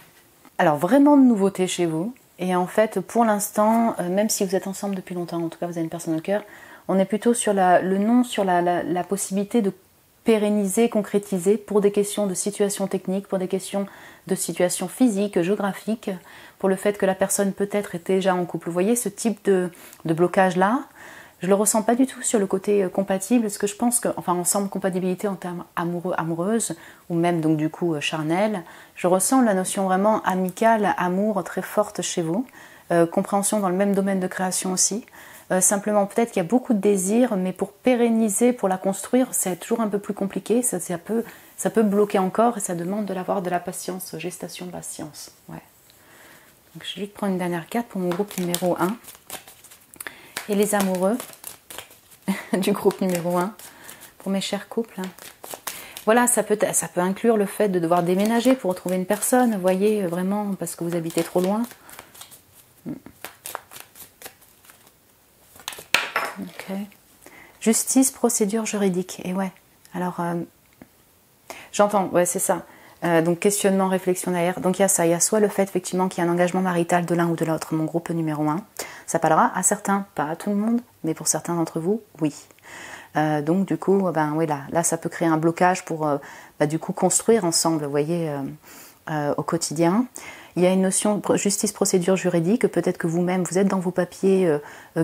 Speaker 1: alors vraiment de nouveauté chez vous. Et en fait, pour l'instant, même si vous êtes ensemble depuis longtemps, en tout cas vous avez une personne au cœur, on est plutôt sur le non, sur la possibilité de pérenniser, concrétiser pour des questions de situation technique, pour des questions de situation physique, géographique, pour le fait que la personne peut-être est déjà en couple. Vous voyez ce type de blocage-là, je le ressens pas du tout sur le côté compatible, parce que je pense que, enfin ensemble, compatibilité en termes amoureux, amoureuse, ou même donc du coup charnel, je ressens la notion vraiment amicale, amour très forte chez vous, compréhension dans le même domaine de création aussi. Simplement peut-être qu'il y a beaucoup de désirs, mais pour pérenniser, pour la construire, c'est toujours un peu plus compliqué, ça peut bloquer encore et ça demande de l'avoir de la patience, gestation de la science. Ouais. Donc je vais juste prendre une dernière carte pour mon groupe numéro 1. Et les amoureux du groupe numéro 1, pour mes chers couples. Voilà, ça peut inclure le fait de devoir déménager pour retrouver une personne, vous voyez, vraiment, parce que vous habitez trop loin. Ok. Justice, procédure juridique. Et ouais, alors, j'entends, ouais, c'est ça. Donc, questionnement, réflexion derrière. Donc, il y a ça. Il y a soit le fait, effectivement, qu'il y a un engagement marital de l'un ou de l'autre, mon groupe numéro 1. Ça parlera à certains, pas à tout le monde, mais pour certains d'entre vous, oui. Donc, du coup, oui, là, ça peut créer un blocage pour, du coup, construire ensemble, vous voyez, au quotidien. Il y a une notion de justice, procédure juridique. Peut-être que vous-même, vous êtes dans vos papiers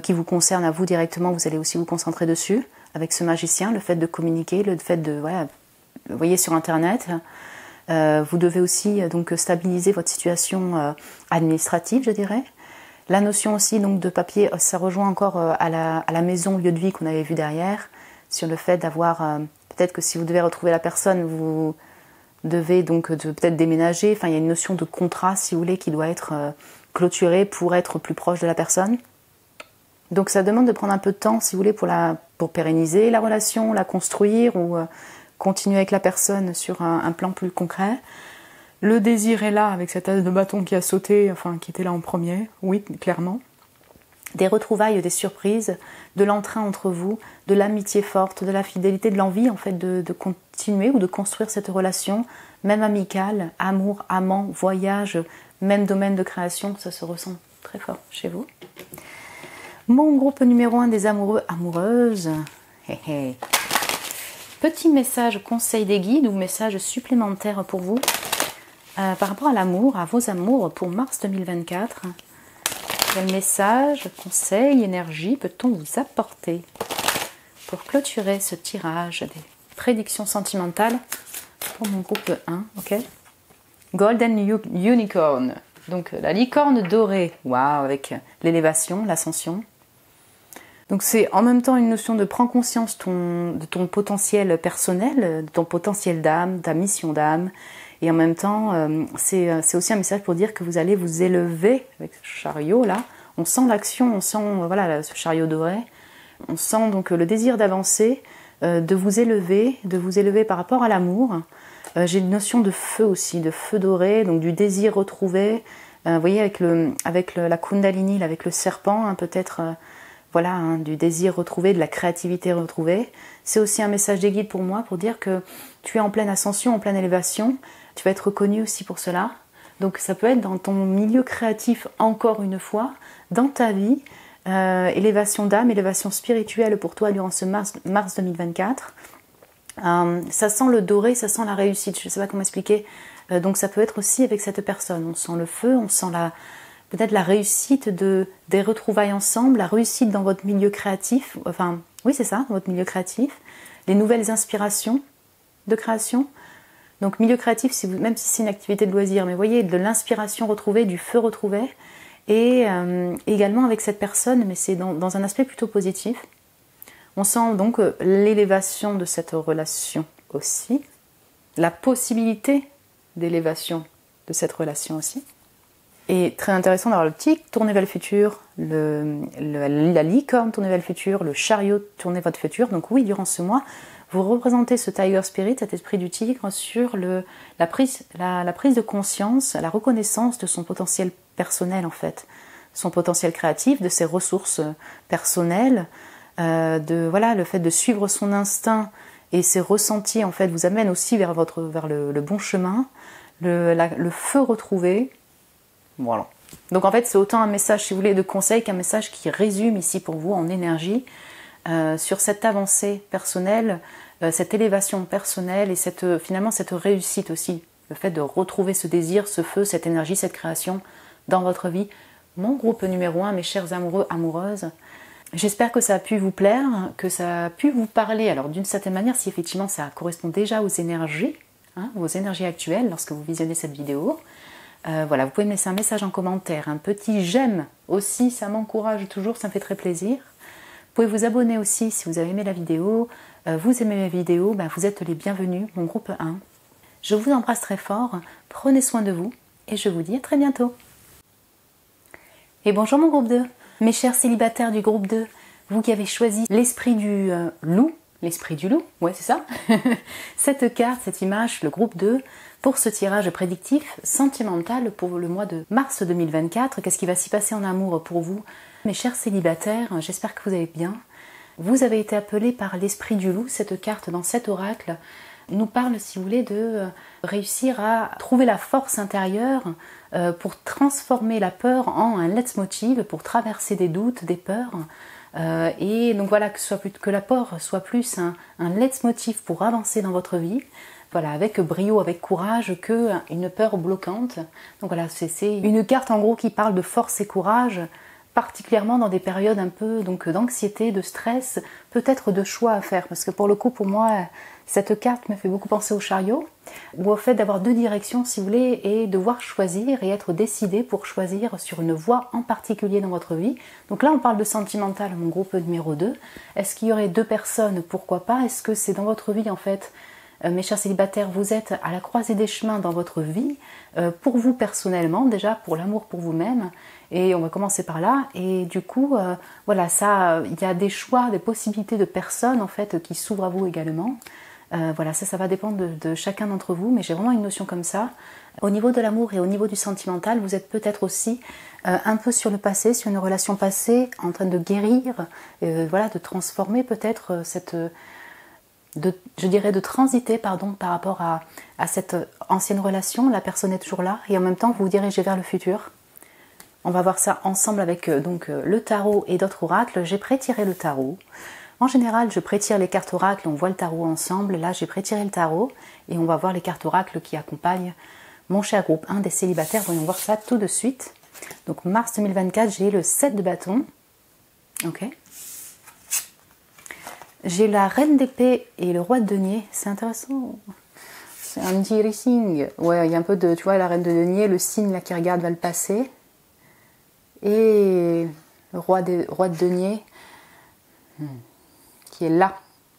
Speaker 1: qui vous concernent à vous directement. Vous allez aussi vous concentrer dessus, avec ce magicien, le fait de communiquer, le fait de, voilà, vous voyez, sur Internet. Vous devez aussi donc stabiliser votre situation administrative, je dirais. La notion aussi donc de papier, ça rejoint encore à la maison, lieu de vie qu'on avait vu derrière, sur le fait d'avoir, peut-être que si vous devez retrouver la personne, vous devez donc peut-être déménager. Enfin, il y a une notion de contrat, si vous voulez, qui doit être clôturé pour être plus proche de la personne. Donc ça demande de prendre un peu de temps, si vous voulez, pour pérenniser la relation, la construire ou continuer avec la personne sur un plan plus concret. Le désir est là, avec cette as de bâton qui a sauté, enfin qui était là en premier, oui, clairement. Des retrouvailles, des surprises, de l'entrain entre vous, de l'amitié forte, de la fidélité, de l'envie en fait de continuer ou de construire cette relation, même amicale, amour, amant, voyage, même domaine de création, ça se ressent très fort chez vous. Mon groupe numéro 1 des amoureux, amoureuses. Petit message, conseil des guides ou message supplémentaire pour vous. par rapport à l'amour, à vos amours pour mars 2024. Quel message, conseil, énergie peut-on vous apporter pour clôturer ce tirage des prédictions sentimentales pour mon groupe 1, ok? Golden Unicorn, donc la licorne dorée, waouh, avec l'élévation, l'ascension. Donc c'est en même temps une notion de prendre conscience de ton potentiel personnel, de ton potentiel d'âme, ta mission d'âme. Et en même temps, c'est aussi un message pour dire que vous allez vous élever avec ce chariot là. On sent l'action, on sent voilà ce chariot doré. On sent donc le désir d'avancer, de vous élever par rapport à l'amour. J'ai une notion de feu aussi, de feu doré, donc du désir retrouvé. Vous voyez avec la Kundalini, avec le serpent, hein, peut-être... voilà, hein, du désir retrouvé, de la créativité retrouvée. C'est aussi un message des guides pour moi, pour dire que tu es en pleine ascension, en pleine élévation. Tu vas être reconnu aussi pour cela. Donc ça peut être dans ton milieu créatif, encore une fois, dans ta vie, élévation d'âme, élévation spirituelle pour toi durant ce mars 2024. Ça sent le doré, ça sent la réussite. Je ne sais pas comment expliquer. Donc ça peut être aussi avec cette personne. On sent le feu, on sent peut-être la réussite des retrouvailles ensemble, la réussite dans votre milieu créatif, enfin, oui c'est ça, dans votre milieu créatif, les nouvelles inspirations de création. Donc milieu créatif, même si c'est une activité de loisir, mais vous voyez, de l'inspiration retrouvée, du feu retrouvé, et également avec cette personne, mais c'est dans un aspect plutôt positif. On sent donc l'élévation de cette relation aussi, la possibilité d'élévation de cette relation aussi. Et très intéressant d'avoir le petit tourner vers le futur, la licorne tourner vers le futur, le chariot tourner vers le futur. Donc oui, durant ce mois, vous représentez ce Tiger Spirit, cet esprit du tigre, sur la prise de conscience, la reconnaissance de son potentiel personnel en fait, son potentiel créatif, de ses ressources personnelles, le fait de suivre son instinct et ses ressentis en fait vous amène aussi vers le bon chemin, le feu retrouvé. Voilà. Donc en fait c'est autant un message si vous voulez de conseil qu'un message qui résume ici pour vous en énergie sur cette avancée personnelle, cette élévation personnelle et finalement cette réussite aussi, le fait de retrouver ce désir, ce feu, cette énergie, cette création dans votre vie. Mon groupe numéro 1, mes chers amoureux, amoureuses, j'espère que ça a pu vous plaire, que ça a pu vous parler, alors d'une certaine manière si effectivement ça correspond déjà aux énergies, hein, vos énergies actuelles lorsque vous visionnez cette vidéo. Voilà, vous pouvez me laisser un message en commentaire, un petit j'aime aussi, ça m'encourage toujours, ça me fait très plaisir. Vous pouvez vous abonner aussi si vous avez aimé la vidéo, vous aimez mes vidéos, vous êtes les bienvenus, mon groupe 1. Je vous embrasse très fort, prenez soin de vous et je vous dis à très bientôt. Et bonjour mon groupe 2, mes chers célibataires du groupe 2, vous qui avez choisi l'esprit du loup, ouais c'est ça, cette carte, cette image, le groupe 2, pour ce tirage prédictif sentimental pour le mois de mars 2024. Qu'est-ce qui va s'y passer en amour pour vous? Mes chers célibataires, j'espère que vous allez bien. Vous avez été appelés par l'esprit du loup. Cette carte dans cet oracle nous parle, si vous voulez, de réussir à trouver la force intérieure pour transformer la peur en un leitmotiv, pour traverser des doutes, des peurs. Et donc voilà, que la peur soit plus un leitmotiv pour avancer dans votre vie. Voilà, avec brio, avec courage, qu'une peur bloquante. Donc voilà, c'est une carte en gros qui parle de force et courage, particulièrement dans des périodes un peu d'anxiété, de stress, peut-être de choix à faire. Parce que pour le coup, pour moi, cette carte me fait beaucoup penser au chariot, ou au fait d'avoir deux directions, si vous voulez, et devoir choisir et être décidé pour choisir sur une voie en particulier dans votre vie. Donc là, on parle de sentimental, mon groupe numéro 2. Est-ce qu'il y aurait deux personnes? Pourquoi pas? Est-ce que c'est dans votre vie, en fait? Mes chers célibataires, vous êtes à la croisée des chemins dans votre vie, pour vous personnellement, déjà pour l'amour pour vous-même, et on va commencer par là, et du coup, voilà, ça, il y a des choix, des possibilités de personnes en fait qui s'ouvrent à vous également. Voilà, ça va dépendre de chacun d'entre vous, mais j'ai vraiment une notion comme ça. Au niveau de l'amour et au niveau du sentimental, vous êtes peut-être aussi un peu sur le passé, sur une relation passée, en train de guérir, voilà, de transformer peut-être de transiter par rapport à cette ancienne relation. La personne est toujours là et en même temps vous vous dirigez vers le futur. On va voir ça ensemble avec le tarot et d'autres oracles. J'ai pré-tiré le tarot. En général, je pré-tire les cartes oracles, on voit le tarot ensemble. Là, j'ai pré-tiré le tarot et on va voir les cartes oracles qui accompagnent Mon cher groupe 1 des célibataires, voyons voir ça tout de suite. Donc mars 2024, j'ai le 7 de bâton. Ok. J'ai la reine d'épée et le roi de denier. C'est intéressant. C'est un racing. Ouais, il y a un peu de, tu vois, la reine de denier, le signe là qui regarde va le passer. Et le roi de denier qui est là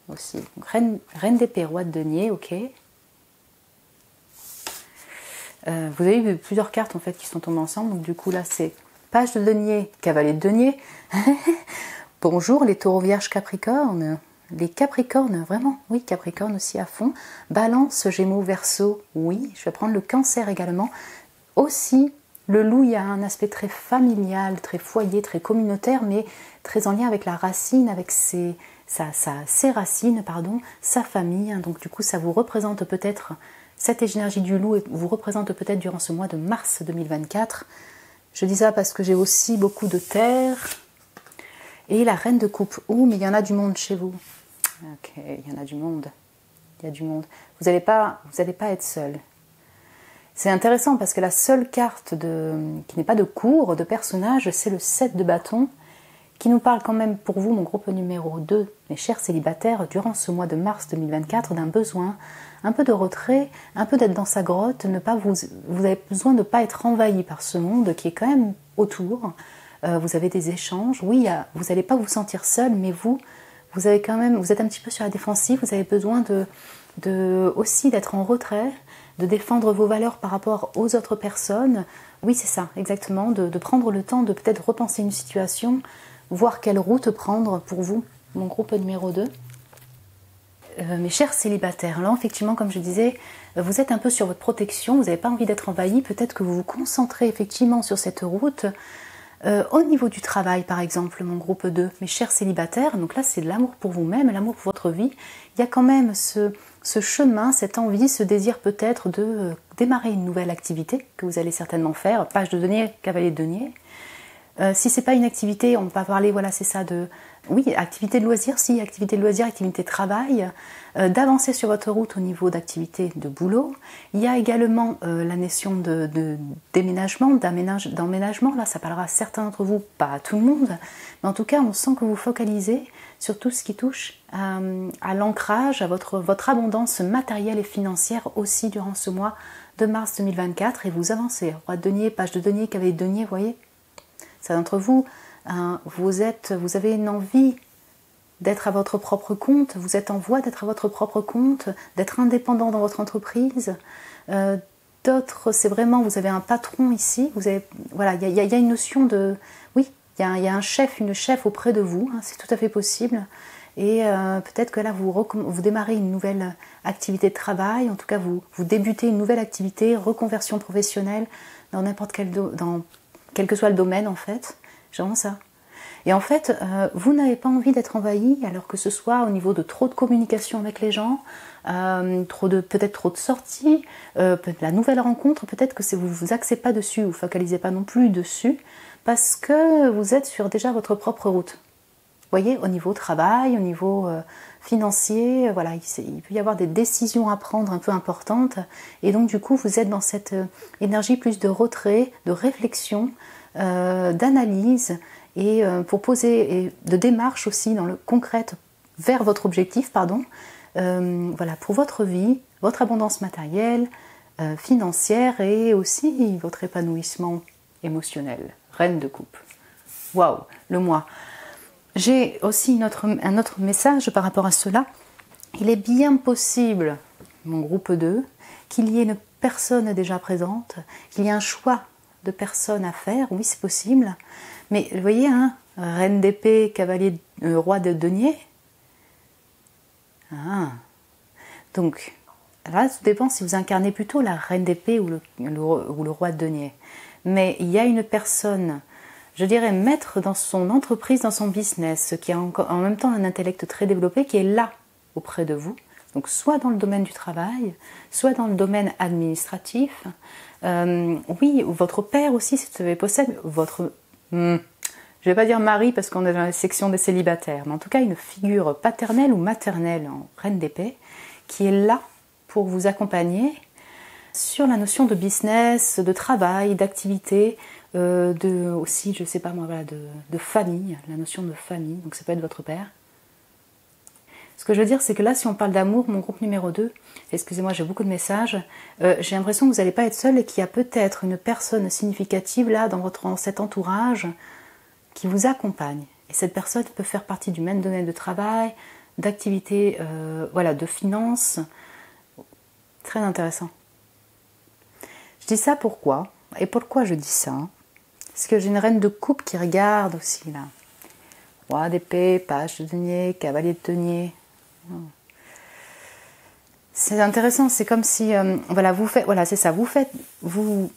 Speaker 1: aussi. Donc, reine d'épée, roi de denier, ok. Vous avez vu plusieurs cartes en fait qui sont tombées ensemble. Donc du coup là c'est page de denier, cavalier de denier. Bonjour les taureaux vierges capricornes. Les capricornes, vraiment, oui, capricorne aussi à fond. Balance, gémeaux, verseau, oui. Je vais prendre le cancer également. Aussi, le loup, il y a un aspect très familial, très foyer, très communautaire, mais très en lien avec la racine, avec ses racines, pardon, sa famille. Donc du coup, ça vous représente peut-être, cette énergie du loup vous représente peut-être durant ce mois de mars 2024. Je dis ça parce que j'ai aussi beaucoup de terre. Et la reine de coupe. Ouh, mais il y en a du monde chez vous. Ok, il y en a du monde. Il y a du monde. Vous n'allez pas être seul. C'est intéressant parce que la seule carte qui n'est pas de cours, de personnage, c'est le 7 de bâton, qui nous parle quand même pour vous, mon groupe numéro 2, mes chers célibataires, durant ce mois de mars 2024, d'un besoin, un peu de retrait, un peu d'être dans sa grotte, vous avez besoin de ne pas être envahi par ce monde qui est quand même autour. Vous avez des échanges, oui, vous n'allez pas vous sentir seul, mais vous êtes un petit peu sur la défensive, vous avez besoin aussi d'être en retrait, de défendre vos valeurs par rapport aux autres personnes. Oui, c'est ça, exactement, de prendre le temps de peut-être repenser une situation, voir quelle route prendre pour vous, mon groupe numéro 2. Mes chers célibataires, là, effectivement, comme je disais, vous êtes un peu sur votre protection, vous n'avez pas envie d'être envahi, peut-être que vous vous concentrez effectivement sur cette route. Au niveau du travail, par exemple, mon groupe 2, mes chers célibataires, donc là c'est de l'amour pour vous-même, l'amour pour votre vie. Il y a quand même ce chemin, cette envie, ce désir peut-être de démarrer une nouvelle activité que vous allez certainement faire, page de denier, cavalier de denier. Si c'est pas une activité, on va parler, voilà, c'est ça, oui, activité de loisir, si, activité de loisir, activité de travail, d'avancer sur votre route au niveau d'activité de boulot. Il y a également la notion de déménagement, d'emménagement, là ça parlera à certains d'entre vous, pas à tout le monde, mais en tout cas on sent que vous focalisez sur tout ce qui touche à l'ancrage, à votre abondance matérielle et financière aussi durant ce mois de mars 2024, et vous avancez, roi de denier, page de denier, cavalier de denier, vous voyez. Ça d'entre vous, vous avez une envie d'être à votre propre compte, vous êtes en voie d'être à votre propre compte, d'être indépendant dans votre entreprise. D'autres, c'est vraiment, vous avez un patron ici, voilà, il y a une notion de, oui, il y a un chef, une chef auprès de vous, hein, c'est tout à fait possible. Et peut-être que là, vous démarrez une nouvelle activité de travail, en tout cas, vous débutez une nouvelle activité, reconversion professionnelle dans n'importe quel que soit le domaine en fait, c'est vraiment ça. Et en fait, vous n'avez pas envie d'être envahi, alors que ce soit au niveau de trop de communication avec les gens, peut-être trop de sorties, la nouvelle rencontre, peut-être que vous vous axez pas dessus, vous focalisez pas non plus dessus, parce que vous êtes sur déjà votre propre route. Vous voyez, au niveau travail, au niveau financier, voilà, il peut y avoir des décisions à prendre un peu importantes, et donc du coup vous êtes dans cette énergie plus de retrait, de réflexion, d'analyse, et pour poser, et de démarche aussi dans le concret vers votre objectif, voilà, pour votre vie, votre abondance matérielle, financière, et aussi votre épanouissement émotionnel. Reine de coupe. Waouh, le mois. J'ai aussi un autre message par rapport à cela. Il est bien possible, mon groupe 2, qu'il y ait une personne déjà présente, qu'il y ait un choix de personnes à faire. Oui, c'est possible. Mais vous voyez, hein, reine d'épée, cavalier, roi de denier. Ah. Donc, là, tout dépend si vous incarnez plutôt la reine d'épée ou le roi de denier. Mais il y a une personne, je dirais maître dans son entreprise, dans son business, qui a en même temps un intellect très développé, qui est là auprès de vous. Donc soit dans le domaine du travail, soit dans le domaine administratif. Oui, ou votre père aussi, si vous avez possible, je ne vais pas dire mari parce qu'on est dans la section des célibataires, mais en tout cas une figure paternelle ou maternelle en reine d'épée, qui est là pour vous accompagner, sur la notion de business, de travail, d'activité, aussi, je sais pas moi, voilà, de famille, la notion de famille, donc ça peut être votre père. Ce que je veux dire, c'est que là, si on parle d'amour, mon groupe numéro 2, excusez-moi, j'ai beaucoup de messages, j'ai l'impression que vous n'allez pas être seul et qu'il y a peut-être une personne significative là, dans cet entourage, qui vous accompagne. Et cette personne peut faire partie du même domaine de travail, d'activité, voilà, de finances. Très intéressant. Je dis ça pourquoi? Et pourquoi je dis ça? Parce que j'ai une reine de coupe qui regarde aussi là. Roi d'épée, page de denier, cavalier de denier. C'est intéressant, c'est comme si, voilà, c'est ça, vous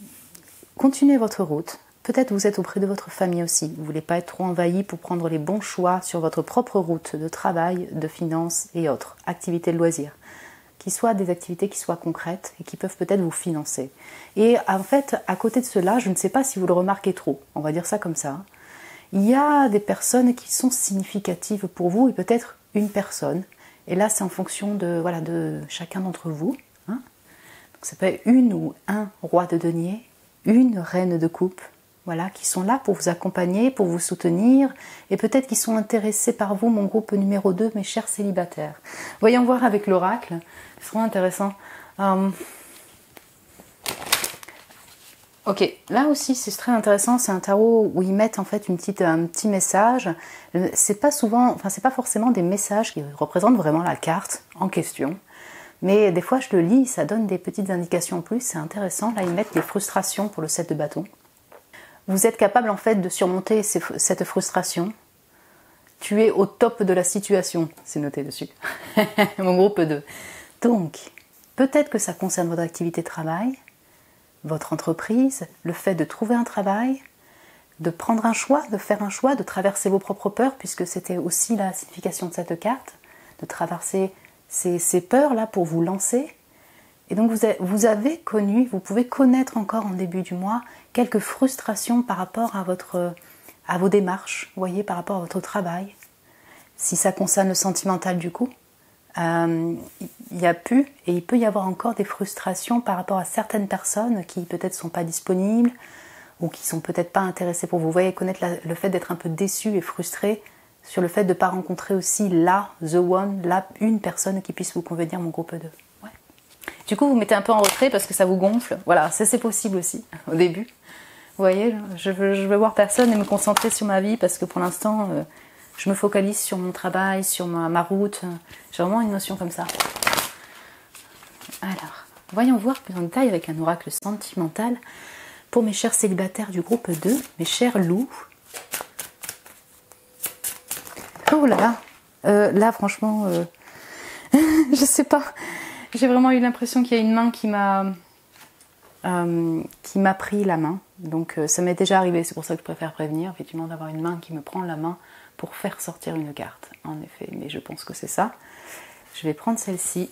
Speaker 1: continuez votre route. Peut-être vous êtes auprès de votre famille aussi. Vous ne voulez pas être trop envahi pour prendre les bons choix sur votre propre route de travail, de finances et autres activités de loisirs. Qui soient des activités qui soient concrètes et qui peuvent peut-être vous financer. Et en fait, à côté de cela, je ne sais pas si vous le remarquez trop, on va dire ça comme ça. Il y a des personnes qui sont significatives pour vous et peut-être une personne. Et là, c'est en fonction de, voilà, de chacun d'entre vous. Hein. Donc, ça peut être une ou un roi de denier, une reine de coupe, voilà, qui sont là pour vous accompagner, pour vous soutenir, et peut-être qu'ils sont intéressés par vous, mon groupe numéro 2, mes chers célibataires. Voyons voir avec l'oracle, c'est vraiment intéressant. Ok, là aussi c'est très intéressant, c'est un tarot où ils mettent en fait un petit message. C'est pas forcément des messages qui représentent vraiment la carte en question. Mais des fois je le lis, ça donne des petites indications en plus, c'est intéressant. Là ils mettent les frustrations pour le 7 de bâton. Vous êtes capable en fait de surmonter cette frustration. Tu es au top de la situation, c'est noté dessus. Mon groupe 2. Donc, peut-être que ça concerne votre activité de travail, votre entreprise, le fait de trouver un travail, de prendre un choix, de faire un choix, de traverser vos propres peurs, puisque c'était aussi la signification de cette carte, de traverser ces peurs-là pour vous lancer. Et donc vous avez connu, vous pouvez connaître encore en début du mois quelques frustrations par rapport à vos démarches, vous voyez, par rapport à votre travail. Si ça concerne le sentimental du coup, il peut y avoir encore des frustrations par rapport à certaines personnes qui peut-être ne sont pas disponibles ou qui ne sont peut-être pas intéressées pour vous. Vous voyez, connaître le fait d'être un peu déçu et frustré sur le fait de ne pas rencontrer aussi une personne qui puisse vous convenir, mon groupe 2. Ouais. Du coup, vous mettez un peu en retrait parce que ça vous gonfle. Voilà, ça c'est possible aussi au début. Vous voyez, je veux voir personne et me concentrer sur ma vie parce que pour l'instant, je me focalise sur mon travail, sur ma route. J'ai vraiment une notion comme ça. Alors, voyons voir plus en détail avec un oracle sentimental pour mes chers célibataires du groupe 2, mes chers loups. Oh là là, là franchement, je sais pas. J'ai vraiment eu l'impression qu'il y a une main qui m'a pris la main. Donc ça m'est déjà arrivé, c'est pour ça que je préfère prévenir, effectivement, d'avoir une main qui me prend la main pour faire sortir une carte, en effet. Mais je pense que c'est ça. Je vais prendre celle-ci.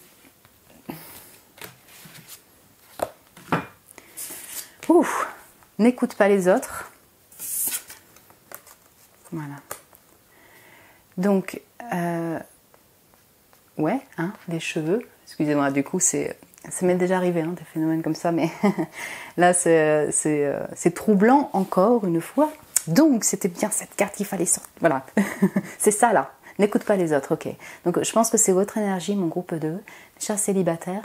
Speaker 1: Ouf, n'écoute pas les autres. Voilà. Donc, ouais, hein, les cheveux. Excusez-moi, du coup, ça m'est déjà arrivé, hein, des phénomènes comme ça, mais là, c'est troublant encore une fois. Donc, c'était bien cette carte qu'il fallait sortir. Voilà, c'est ça là. N'écoute pas les autres, ok. Donc, je pense que c'est votre énergie, mon groupe 2, chers célibataires.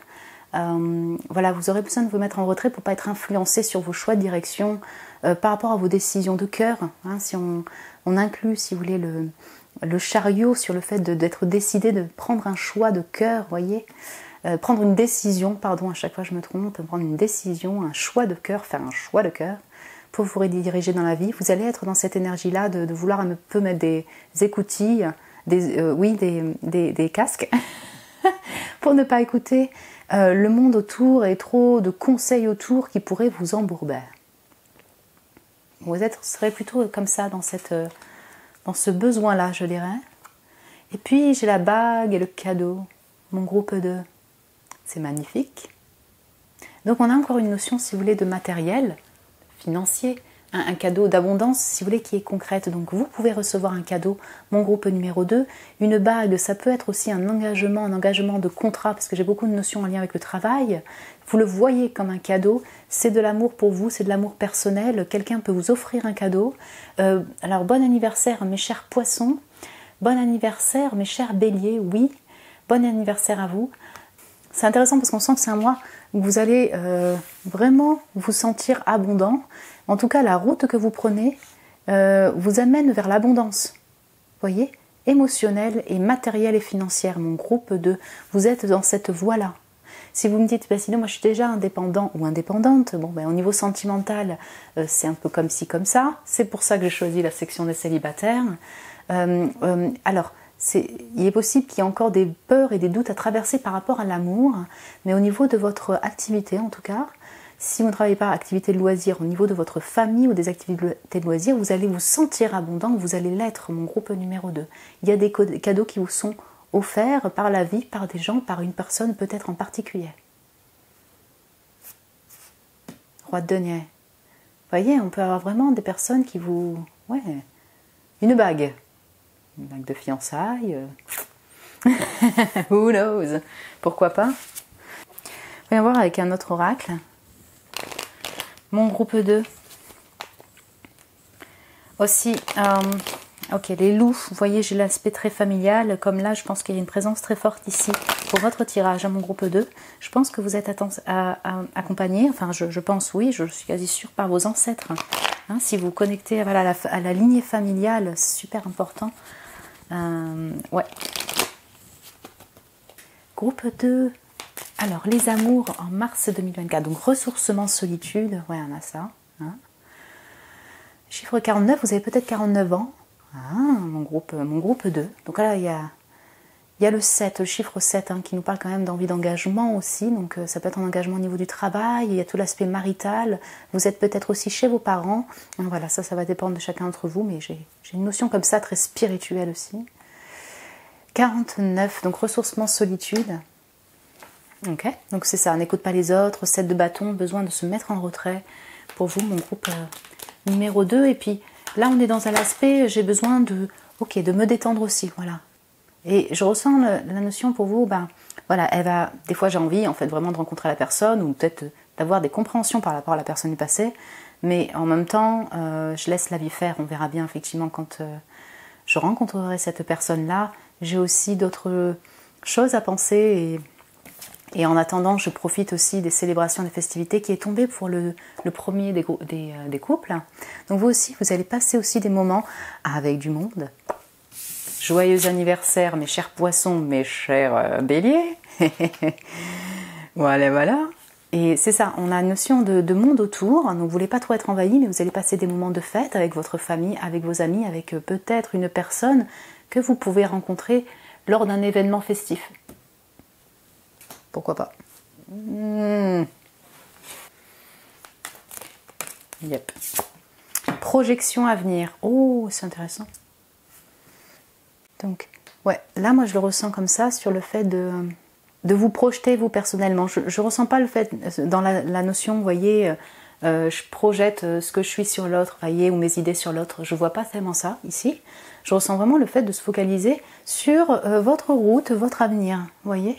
Speaker 1: Voilà, vous aurez besoin de vous mettre en retrait pour ne pas être influencé sur vos choix de direction par rapport à vos décisions de cœur. Hein, si on inclut, si vous voulez, le chariot sur le fait d'être décidé de prendre un choix de cœur, voyez, prendre une décision, pardon, à chaque fois je me trompe, prendre une décision, un choix de cœur, faire un choix de cœur pour vous rediriger dans la vie. Vous allez être dans cette énergie-là de vouloir un peu mettre des écoutilles, des casques pour ne pas écouter le monde autour et trop de conseils autour qui pourraient vous embourber. Vous serez plutôt comme ça dans ce besoin-là, je dirais. Et puis j'ai la bague et le cadeau, mon groupe 2. C'est magnifique. Donc on a encore une notion, si vous voulez, de matériel, financier, un cadeau d'abondance, si vous voulez, qui est concrète. Donc vous pouvez recevoir un cadeau, mon groupe numéro 2, une bague, ça peut être aussi un engagement de contrat, parce que j'ai beaucoup de notions en lien avec le travail. Vous le voyez comme un cadeau, c'est de l'amour pour vous, c'est de l'amour personnel, quelqu'un peut vous offrir un cadeau. Alors bon anniversaire mes chers poissons, bon anniversaire mes chers béliers, oui, bon anniversaire à vous. C'est intéressant parce qu'on sent que c'est un mois où vous allez vraiment vous sentir abondant. En tout cas, la route que vous prenez vous amène vers l'abondance. Vous voyez, émotionnelle et matérielle et financière. Mon groupe 2, vous êtes dans cette voie-là. Si vous me dites, bah, sinon moi je suis déjà indépendant ou indépendante, bon, ben, au niveau sentimental, c'est un peu comme ci, comme ça. C'est pour ça que j'ai choisi la section des célibataires. Alors, il est possible qu'il y ait encore des peurs et des doutes à traverser par rapport à l'amour, mais au niveau de votre activité en tout cas, si vous ne travaillez pas activité de loisirs, au niveau de votre famille ou des activités de loisirs, vous allez vous sentir abondant, vous allez l'être, mon groupe numéro 2. Il y a des cadeaux qui vous sont offerts par la vie, par des gens, par une personne peut-être en particulier. Roi de denier. Vous voyez, on peut avoir vraiment des personnes qui vous... Ouais, une bague de fiançailles. Who knows? Pourquoi pas? On va voir avec un autre oracle. Mon groupe 2. Aussi, ok, les loups, vous voyez, j'ai l'aspect très familial. Comme là, je pense qu'il y a une présence très forte ici pour votre tirage à mon groupe 2. Je pense que vous êtes accompagné, enfin, je pense oui, je suis quasi sûre par vos ancêtres. Hein, si vous connectez voilà, à la lignée familiale, c'est super important. Ouais. Groupe 2. Alors, les amours en mars 2024. Donc, ressourcement, solitude. Ouais, on a ça. Hein. Chiffre 49, vous avez peut-être 49 ans. Ah, mon groupe 2. Donc là, il y a le 7, le chiffre 7, hein, qui nous parle quand même d'envie d'engagement aussi. Donc, ça peut être un engagement au niveau du travail. Il y a tout l'aspect marital. Vous êtes peut-être aussi chez vos parents. Donc, voilà, ça va dépendre de chacun d'entre vous. Mais j'ai une notion comme ça, très spirituelle aussi. 49, donc ressourcement, solitude. Ok, donc c'est ça, n'écoute pas les autres, 7 de bâton, besoin de se mettre en retrait pour vous, mon groupe numéro 2. Et puis là, on est dans un aspect, j'ai besoin de me détendre aussi, voilà. Et je ressens la notion pour vous, ben voilà, des fois j'ai envie en fait vraiment de rencontrer la personne ou peut-être d'avoir des compréhensions par rapport à la personne du passé, mais en même temps, je laisse la vie faire, on verra bien effectivement quand je rencontrerai cette personne-là. J'ai aussi d'autres choses à penser et en attendant, je profite aussi des célébrations, des festivités qui est tombé pour le premier des couples. Donc vous aussi, vous allez passer aussi des moments avec du monde. Joyeux anniversaire mes chers poissons, mes chers béliers. Voilà. Et c'est ça, on a une notion de monde autour, donc vous ne voulez pas trop être envahi, mais vous allez passer des moments de fête avec votre famille, avec vos amis, avec peut-être une personne que vous pouvez rencontrer lors d'un événement festif. Pourquoi pas? Yep. Projection à venir. Oh, c'est intéressant. Donc, ouais, là, moi, je le ressens comme ça, sur le fait de vous projeter, vous, personnellement. Je ne ressens pas le fait, dans la notion, vous voyez, je projette ce que je suis sur l'autre, voyez, ou mes idées sur l'autre. Je ne vois pas tellement ça, ici. Je ressens vraiment le fait de se focaliser sur votre route, votre avenir, vous voyez.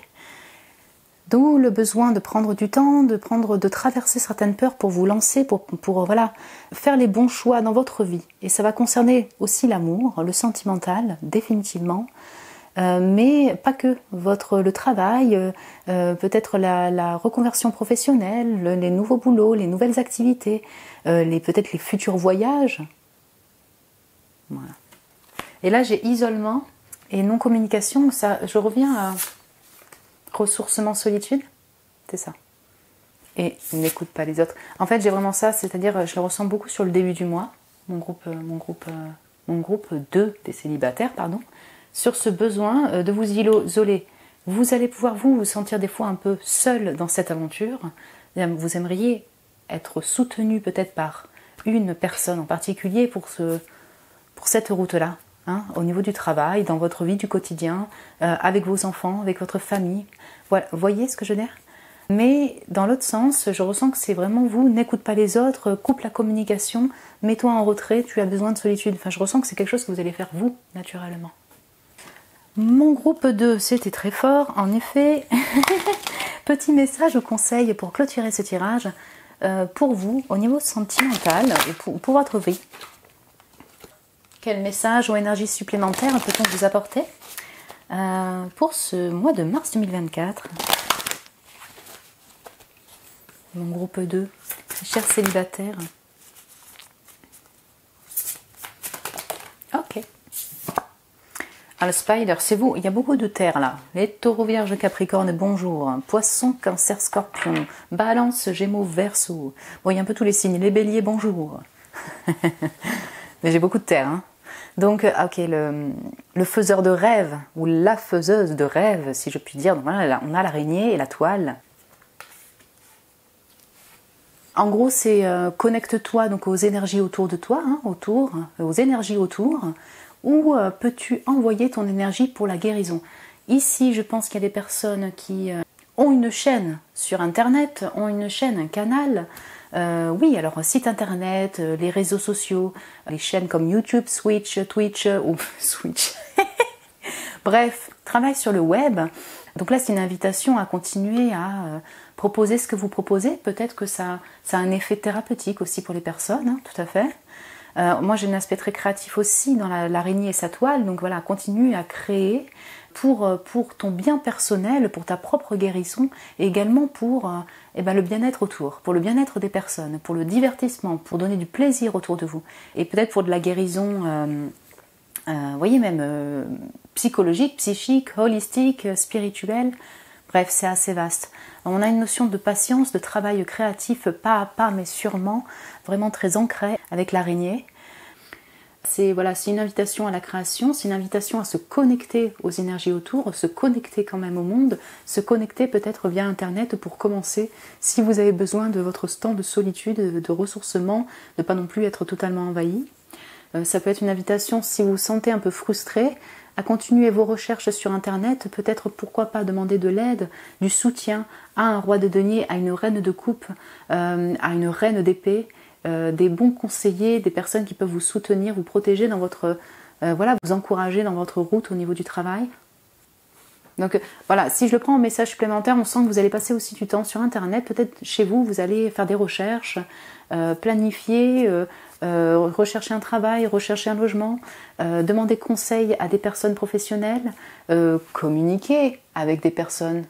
Speaker 1: D'où le besoin de prendre du temps, de traverser certaines peurs pour vous lancer, pour voilà, faire les bons choix dans votre vie. Et ça va concerner aussi l'amour, le sentimental, définitivement, mais pas que. Le travail, peut-être la reconversion professionnelle, les nouveaux boulots, les nouvelles activités, peut-être les futurs voyages. Voilà. Et là, j'ai isolement et non-communication. Ça, je reviens à... ressourcement, solitude, c'est ça. Et n'écoute pas les autres. En fait, j'ai vraiment ça, c'est-à-dire, je le ressens beaucoup sur le début du mois, mon groupe 2 des célibataires, pardon, sur ce besoin de vous isoler. Vous allez pouvoir vous sentir des fois un peu seul dans cette aventure. Vous aimeriez être soutenu peut-être par une personne en particulier pour cette route-là. Hein, au niveau du travail, dans votre vie du quotidien, avec vos enfants, avec votre famille. Voilà, voyez ce que je veux dire? Mais dans l'autre sens, je ressens que c'est vraiment vous, n'écoute pas les autres, coupe la communication, mets-toi en retrait, tu as besoin de solitude. Enfin, je ressens que c'est quelque chose que vous allez faire vous, naturellement. Mon groupe 2, c'était très fort, en effet. Petit message ou conseil pour clôturer ce tirage, pour vous, au niveau sentimental et pour votre vie. Quel message ou énergie supplémentaire peut-on vous apporter pour ce mois de mars 2024? Mon groupe 2, chers célibataires. Ok. Ah, le spider, c'est vous. Il y a beaucoup de terre là. Les taureaux, vierges, capricorne, bonjour. Poisson, cancer, scorpion. Balance, gémeaux, verseau. Bon, il y a un peu tous les signes. Les béliers, bonjour. Mais j'ai beaucoup de terre. Hein. Donc, ok, le faiseur de rêve, ou la faiseuse de rêve, si je puis dire. Donc voilà, on a l'araignée et la toile. En gros, c'est connecte-toi donc aux énergies autour de toi, hein, aux énergies autour. Où peux-tu envoyer ton énergie pour la guérison? Ici, je pense qu'il y a des personnes qui ont une chaîne sur Internet, ont une chaîne, un canal. Oui, alors site Internet, les réseaux sociaux, les chaînes comme YouTube, Twitch ou Switch. Bref, travaille sur le web. Donc là, c'est une invitation à continuer à proposer ce que vous proposez. Peut-être que ça a un effet thérapeutique aussi pour les personnes, hein, tout à fait. Moi, j'ai un aspect très créatif aussi dans l'araignée et sa toile. Donc voilà, continue à créer pour ton bien personnel, pour ta propre guérison et également pour le bien-être autour, pour le bien-être des personnes, pour le divertissement, pour donner du plaisir autour de vous. Et peut-être pour de la guérison, voyez même psychologique, psychique, holistique, spirituelle. Bref, c'est assez vaste. On a une notion de patience, de travail créatif, pas à pas, mais sûrement, vraiment très ancré avec l'araignée. C'est une invitation à la création, c'est une invitation à se connecter aux énergies autour, se connecter quand même au monde, se connecter peut-être via Internet pour commencer, si vous avez besoin de votre temps de solitude, de ressourcement, de ne pas non plus être totalement envahi. Ça peut être une invitation, si vous vous sentez un peu frustré, à continuer vos recherches sur Internet, peut-être pourquoi pas demander de l'aide, du soutien à un roi de denier, à une reine de coupe, à une reine d'épée, des bons conseillers, des personnes qui peuvent vous soutenir, vous protéger dans votre, vous encourager dans votre route au niveau du travail. Donc voilà, si je le prends en message supplémentaire, on sent que vous allez passer aussi du temps sur Internet, peut-être chez vous, vous allez faire des recherches, planifier, rechercher un travail, rechercher un logement, demander conseil à des personnes professionnelles, communiquer avec des personnes,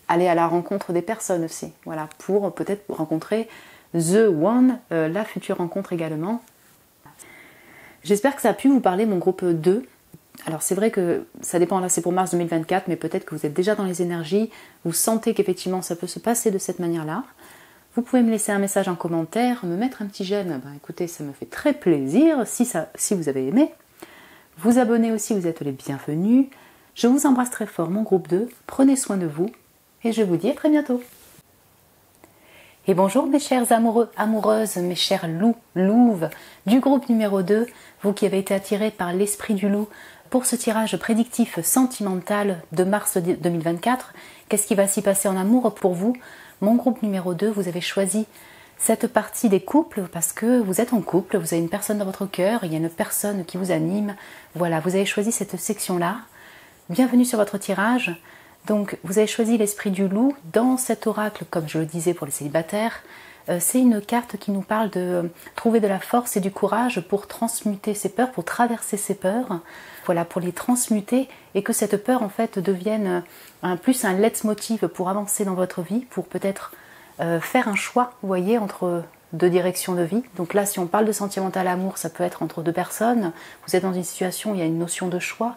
Speaker 1: aller à la rencontre des personnes aussi, voilà, pour peut-être rencontrer The One, la future rencontre également. J'espère que ça a pu vous parler, mon groupe 2. Alors c'est vrai que ça dépend, là c'est pour mars 2024, mais peut-être que vous êtes déjà dans les énergies, vous sentez qu'effectivement ça peut se passer de cette manière-là. Vous pouvez me laisser un message en commentaire, me mettre un petit j'aime, écoutez, ça me fait très plaisir si vous avez aimé. Vous abonner aussi, vous êtes les bienvenus. Je vous embrasse très fort, mon groupe 2, prenez soin de vous, et je vous dis à très bientôt. Et bonjour mes chers amoureux, amoureuses, mes chers loups, louves du groupe numéro 2, vous qui avez été attirés par l'esprit du loup pour ce tirage prédictif sentimental de mars 2024. Qu'est-ce qui va s'y passer en amour pour vous? Mon groupe numéro 2, vous avez choisi cette partie des couples parce que vous êtes en couple, vous avez une personne dans votre cœur, il y a une personne qui vous anime. Voilà, vous avez choisi cette section-là. Bienvenue sur votre tirage. Donc, vous avez choisi l'esprit du loup dans cet oracle, comme je le disais pour les célibataires. C'est une carte qui nous parle de trouver de la force et du courage pour transmuter ses peurs, pour traverser ses peurs. Voilà, pour les transmuter et que cette peur, en fait, devienne plus un leitmotiv pour avancer dans votre vie, pour peut-être faire un choix, vous voyez, entre deux directions de vie. Donc là, si on parle de sentimental amour, ça peut être entre deux personnes. Vous êtes dans une situation où il y a une notion de choix.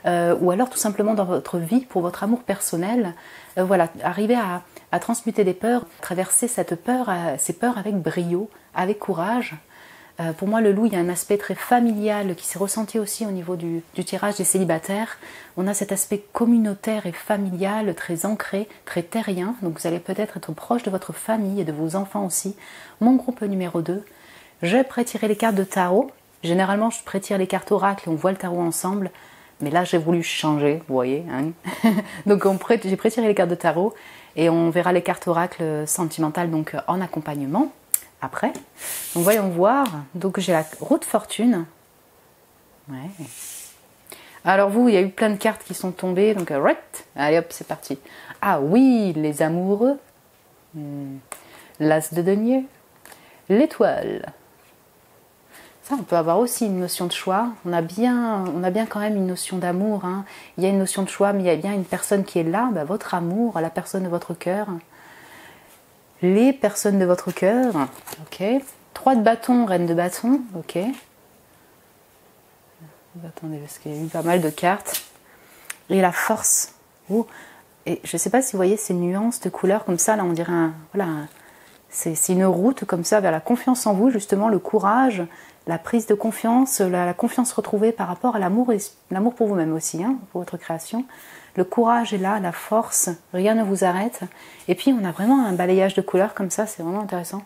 Speaker 1: Ou alors tout simplement dans votre vie, pour votre amour personnel, voilà, arriver à transmuter des peurs, traverser cette peur, ces peurs avec brio, avec courage. Pour moi, le loup, il y a un aspect très familial qui s'est ressenti aussi au niveau du tirage des célibataires. On a cet aspect communautaire et familial, très ancré, très terrien. Donc vous allez peut-être être proche de votre famille et de vos enfants aussi. Mon groupe numéro 2, je pré-tirer les cartes de tarot. Généralement, je pré-tire les cartes oracle et on voit le tarot ensemble. Mais là, j'ai voulu changer, vous voyez. Hein. Donc, j'ai pré-tiré les cartes de tarot et on verra les cartes oracle sentimentales donc en accompagnement. après. Donc voyons voir. Donc j'ai la roue de fortune. Ouais. Alors vous, il y a eu plein de cartes qui sont tombées. Donc allez hop, c'est parti. Ah oui, les amoureux. L'as de denier. L'étoile. Ça, on peut avoir aussi une notion de choix. On a bien quand même une notion d'amour. Hein. Il y a une notion de choix, mais il y a bien une personne qui est là, votre amour, la personne de votre cœur. Les personnes de votre cœur. Ok. 3 de bâton, reine de bâton. Ok. Attendez, parce qu'il y a eu pas mal de cartes. Et la force. Oh. Et je ne sais pas si vous voyez ces nuances de couleurs comme ça. Là, on dirait c'est une route comme ça vers la confiance en vous, justement, le courage, la prise de confiance, la confiance retrouvée par rapport à l'amour, et l'amour pour vous-même aussi, hein, pour votre création. Le courage est là, la force, rien ne vous arrête. Et puis on a vraiment un balayage de couleurs comme ça, c'est vraiment intéressant.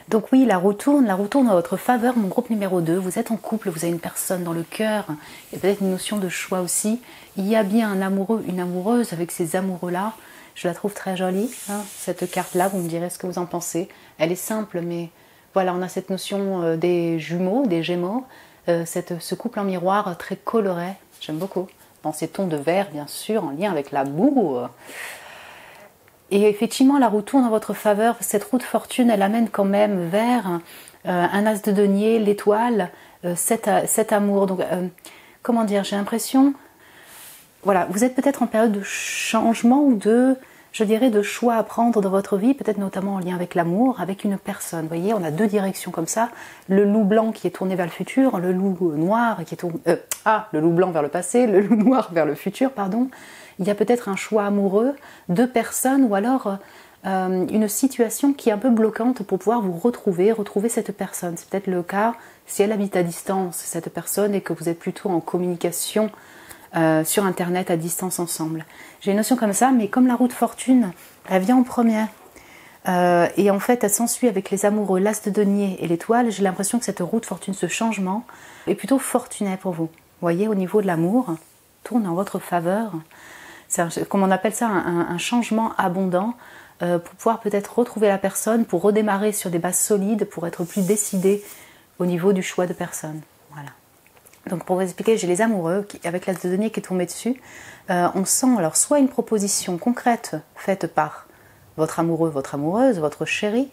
Speaker 1: Donc oui, la roue tourne à votre faveur, mon groupe numéro 2. Vous êtes en couple, vous avez une personne dans le cœur. Il y a peut-être une notion de choix aussi. Il y a bien un amoureux, une amoureuse avec ces amoureux-là. Je la trouve très jolie, hein, cette carte-là, vous me direz ce que vous en pensez. Elle est simple, mais voilà, on a cette notion des jumeaux, des gémeaux, ce couple en miroir très coloré, j'aime beaucoup. Dans ces tons de vert, bien sûr, en lien avec l'amour. Et effectivement, la roue tourne en votre faveur. Cette roue de fortune, elle amène quand même vers un as de denier, l'étoile, cet amour. Donc, comment dire, j'ai l'impression... Voilà, vous êtes peut-être en période de changement ou de choix à prendre dans votre vie, peut-être notamment en lien avec l'amour, avec une personne. Vous voyez, on a 2 directions comme ça. Le loup blanc qui est tourné vers le futur, le loup noir qui est tourné... le loup blanc vers le passé, le loup noir vers le futur, pardon. Il y a peut-être un choix amoureux, 2 personnes, ou alors une situation qui est un peu bloquante pour pouvoir vous retrouver cette personne. C'est peut-être le cas si elle habite à distance, cette personne, et que vous êtes plutôt en communication sur internet à distance ensemble. J'ai une notion comme ça, mais comme la roue de fortune, elle vient en première. Et en fait, elle s'ensuit avec les amoureux, l'as de denier et l'étoile. J'ai l'impression que cette roue de fortune, ce changement, est plutôt fortuné pour vous. Vous voyez, au niveau de l'amour, tourne en votre faveur. C'est comme on appelle ça, un changement abondant pour pouvoir peut-être retrouver la personne, pour redémarrer sur des bases solides, pour être plus décidé au niveau du choix de personne. Voilà. Donc pour vous expliquer, j'ai les amoureux, avec l'as de denier qui est tombé dessus. On sent alors soit une proposition concrète faite par votre amoureux, votre amoureuse, votre chéri,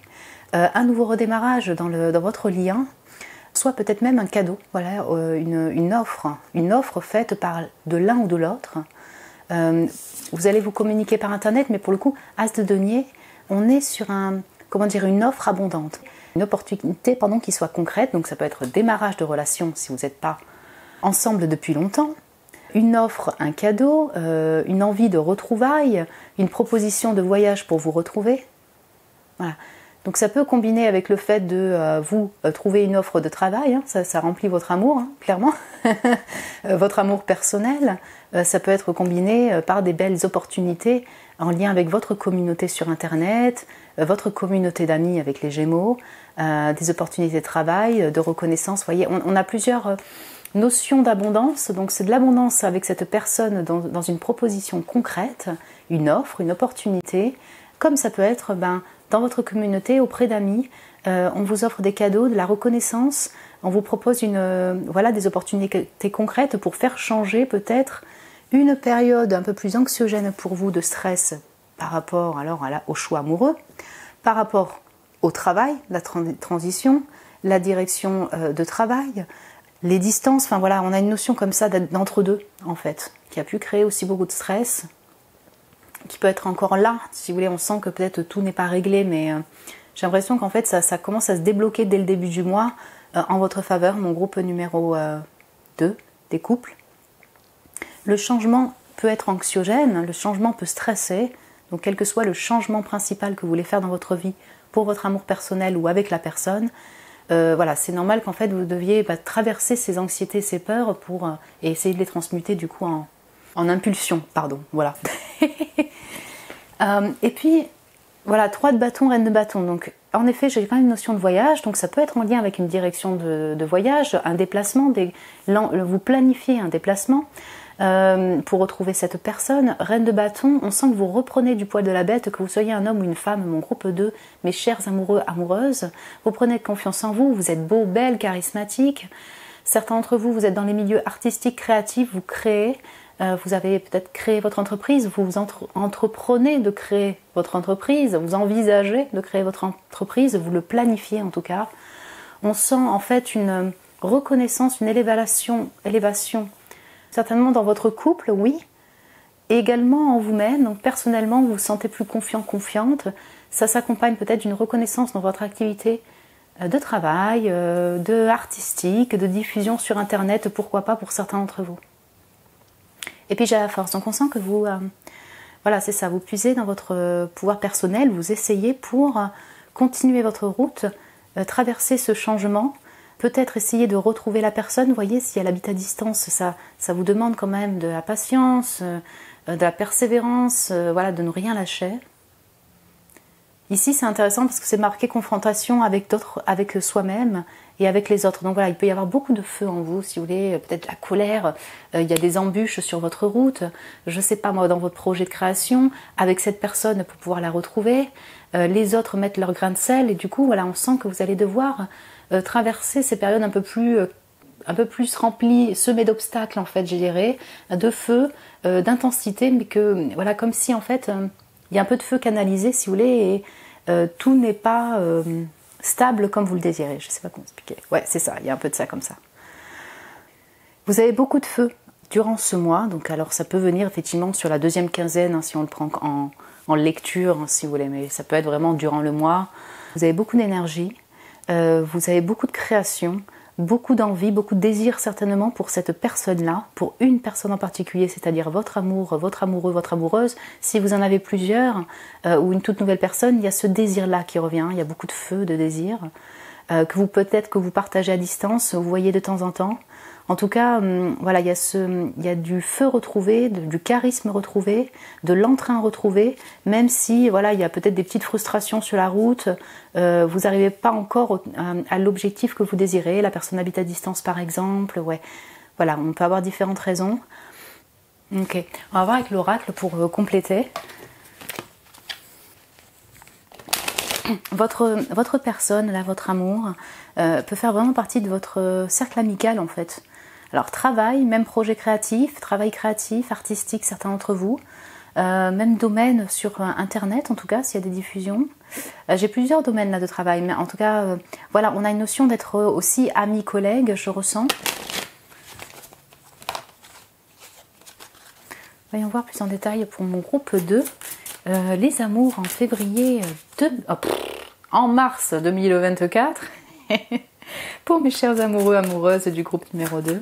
Speaker 1: un nouveau redémarrage dans votre lien, soit peut-être même un cadeau, voilà, une offre faite par de l'un ou de l'autre. Vous allez vous communiquer par internet, mais pour le coup, as de denier, on est sur une offre abondante. Une opportunité qui soit concrète, donc ça peut être démarrage de relation si vous n'êtes pas ensemble depuis longtemps, une offre, un cadeau, une envie de retrouvailles, une proposition de voyage pour vous retrouver. Voilà. Donc ça peut combiner avec le fait de vous trouver une offre de travail, hein, ça remplit votre amour, hein, clairement, votre amour personnel. Ça peut être combiné par des belles opportunités en lien avec votre communauté sur internet, votre communauté d'amis avec les Gémeaux, des opportunités de travail, de reconnaissance. Vous voyez, on a plusieurs notions d'abondance, donc c'est de l'abondance avec cette personne dans une proposition concrète, une offre, une opportunité, comme ça peut être dans votre communauté, auprès d'amis, on vous offre des cadeaux, de la reconnaissance, on vous propose des opportunités concrètes pour faire changer peut-être une période un peu plus anxiogène pour vous, de stress par rapport au choix amoureux, par rapport au travail, la transition, la direction de travail, les distances, on a une notion comme ça d'entre-deux en fait, qui a pu créer aussi beaucoup de stress, qui peut être encore là, si vous voulez. On sent que peut-être tout n'est pas réglé, mais j'ai l'impression qu'en fait ça commence à se débloquer dès le début du mois en votre faveur, mon groupe numéro 2 des couples. Le changement peut être anxiogène, le changement peut stresser, donc quel que soit le changement principal que vous voulez faire dans votre vie, pour votre amour personnel ou avec la personne, c'est normal qu'en fait vous deviez traverser ces anxiétés, ces peurs et essayer de les transmuter du coup en impulsion, voilà. Et puis, 3 de bâton, reine de bâton. Donc, en effet, j'ai quand même une notion de voyage, donc ça peut être en lien avec une direction de voyage, un déplacement, vous planifiez un déplacement. pour retrouver cette personne. Reine de bâton, on sent que vous reprenez du poil de la bête, que vous soyez un homme ou une femme, mon groupe 2, mes chers amoureux, amoureuses. Vous prenez confiance en vous, vous êtes beau, belle, charismatique. Certains d'entre vous, vous êtes dans les milieux artistiques, créatifs, vous créez. Vous avez peut-être créé votre entreprise, vous entreprenez de créer votre entreprise, vous envisagez de créer votre entreprise, vous le planifiez en tout cas. On sent en fait une reconnaissance, une élévation, certainement dans votre couple, oui, et également en vous-même. Donc personnellement, vous vous sentez plus confiant, confiante. Ça s'accompagne peut-être d'une reconnaissance dans votre activité de travail, de artistique, de diffusion sur Internet, pourquoi pas pour certains d'entre vous. Et puis j'ai la force, donc on sent que vous, voilà c'est ça, vous puisez dans votre pouvoir personnel, vous essayez pour continuer votre route, traverser ce changement, peut-être essayer de retrouver la personne. Vous voyez, si elle habite à distance, ça vous demande quand même de la patience, de la persévérance, voilà, de ne rien lâcher. Ici c'est intéressant parce que c'est marqué confrontation avec d'autres, avec soi-même et avec les autres. Donc voilà, il peut y avoir beaucoup de feu en vous, si vous voulez, peut-être la colère, il y a des embûches sur votre route, je sais pas moi, dans votre projet de création, avec cette personne pour pouvoir la retrouver, les autres mettent leur grain de sel et du coup voilà, on sent que vous allez devoir traverser ces périodes un peu plus remplies, semées d'obstacles en fait, je dirais, de feu, d'intensité, mais que voilà, comme si en fait il y a un peu de feu canalisé, si vous voulez, et tout n'est pas stable comme vous le désirez. Je ne sais pas comment expliquer. Ouais, c'est ça, il y a un peu de ça comme ça. Vous avez beaucoup de feu durant ce mois, donc alors ça peut venir effectivement sur la deuxième quinzaine, hein, si on le prend en lecture, hein, si vous voulez, mais ça peut être vraiment durant le mois. Vous avez beaucoup d'énergie, vous avez beaucoup de création, beaucoup d'envie, beaucoup de désir certainement pour cette personne-là, pour une personne en particulier, c'est-à-dire votre amour, votre amoureux, votre amoureuse. Si vous en avez plusieurs, ou une toute nouvelle personne, il y a ce désir-là qui revient, il y a beaucoup de feu, de désir, que vous peut-être que vous partagez à distance, vous voyez de temps en temps. En tout cas, voilà, il y a du feu retrouvé, du charisme retrouvé, de l'entrain retrouvé, même si voilà, il y a peut-être des petites frustrations sur la route, vous n'arrivez pas encore à l'objectif que vous désirez, la personne habite à distance par exemple, ouais. Voilà, on peut avoir différentes raisons. Ok, on va voir avec l'oracle pour compléter. Votre personne, là, votre amour, peut faire vraiment partie de votre cercle amical en fait. Alors travail, même projet créatif, travail créatif, artistique, certains d'entre vous, même domaine sur Internet en tout cas, s'il y a des diffusions. J'ai plusieurs domaines là de travail, mais en tout cas, voilà, on a une notion d'être aussi amis, collègues, je ressens. Voyons voir plus en détail pour mon groupe 2. Les amours en février, en mars 2024. Pour mes chers amoureux, amoureuses du groupe numéro 2.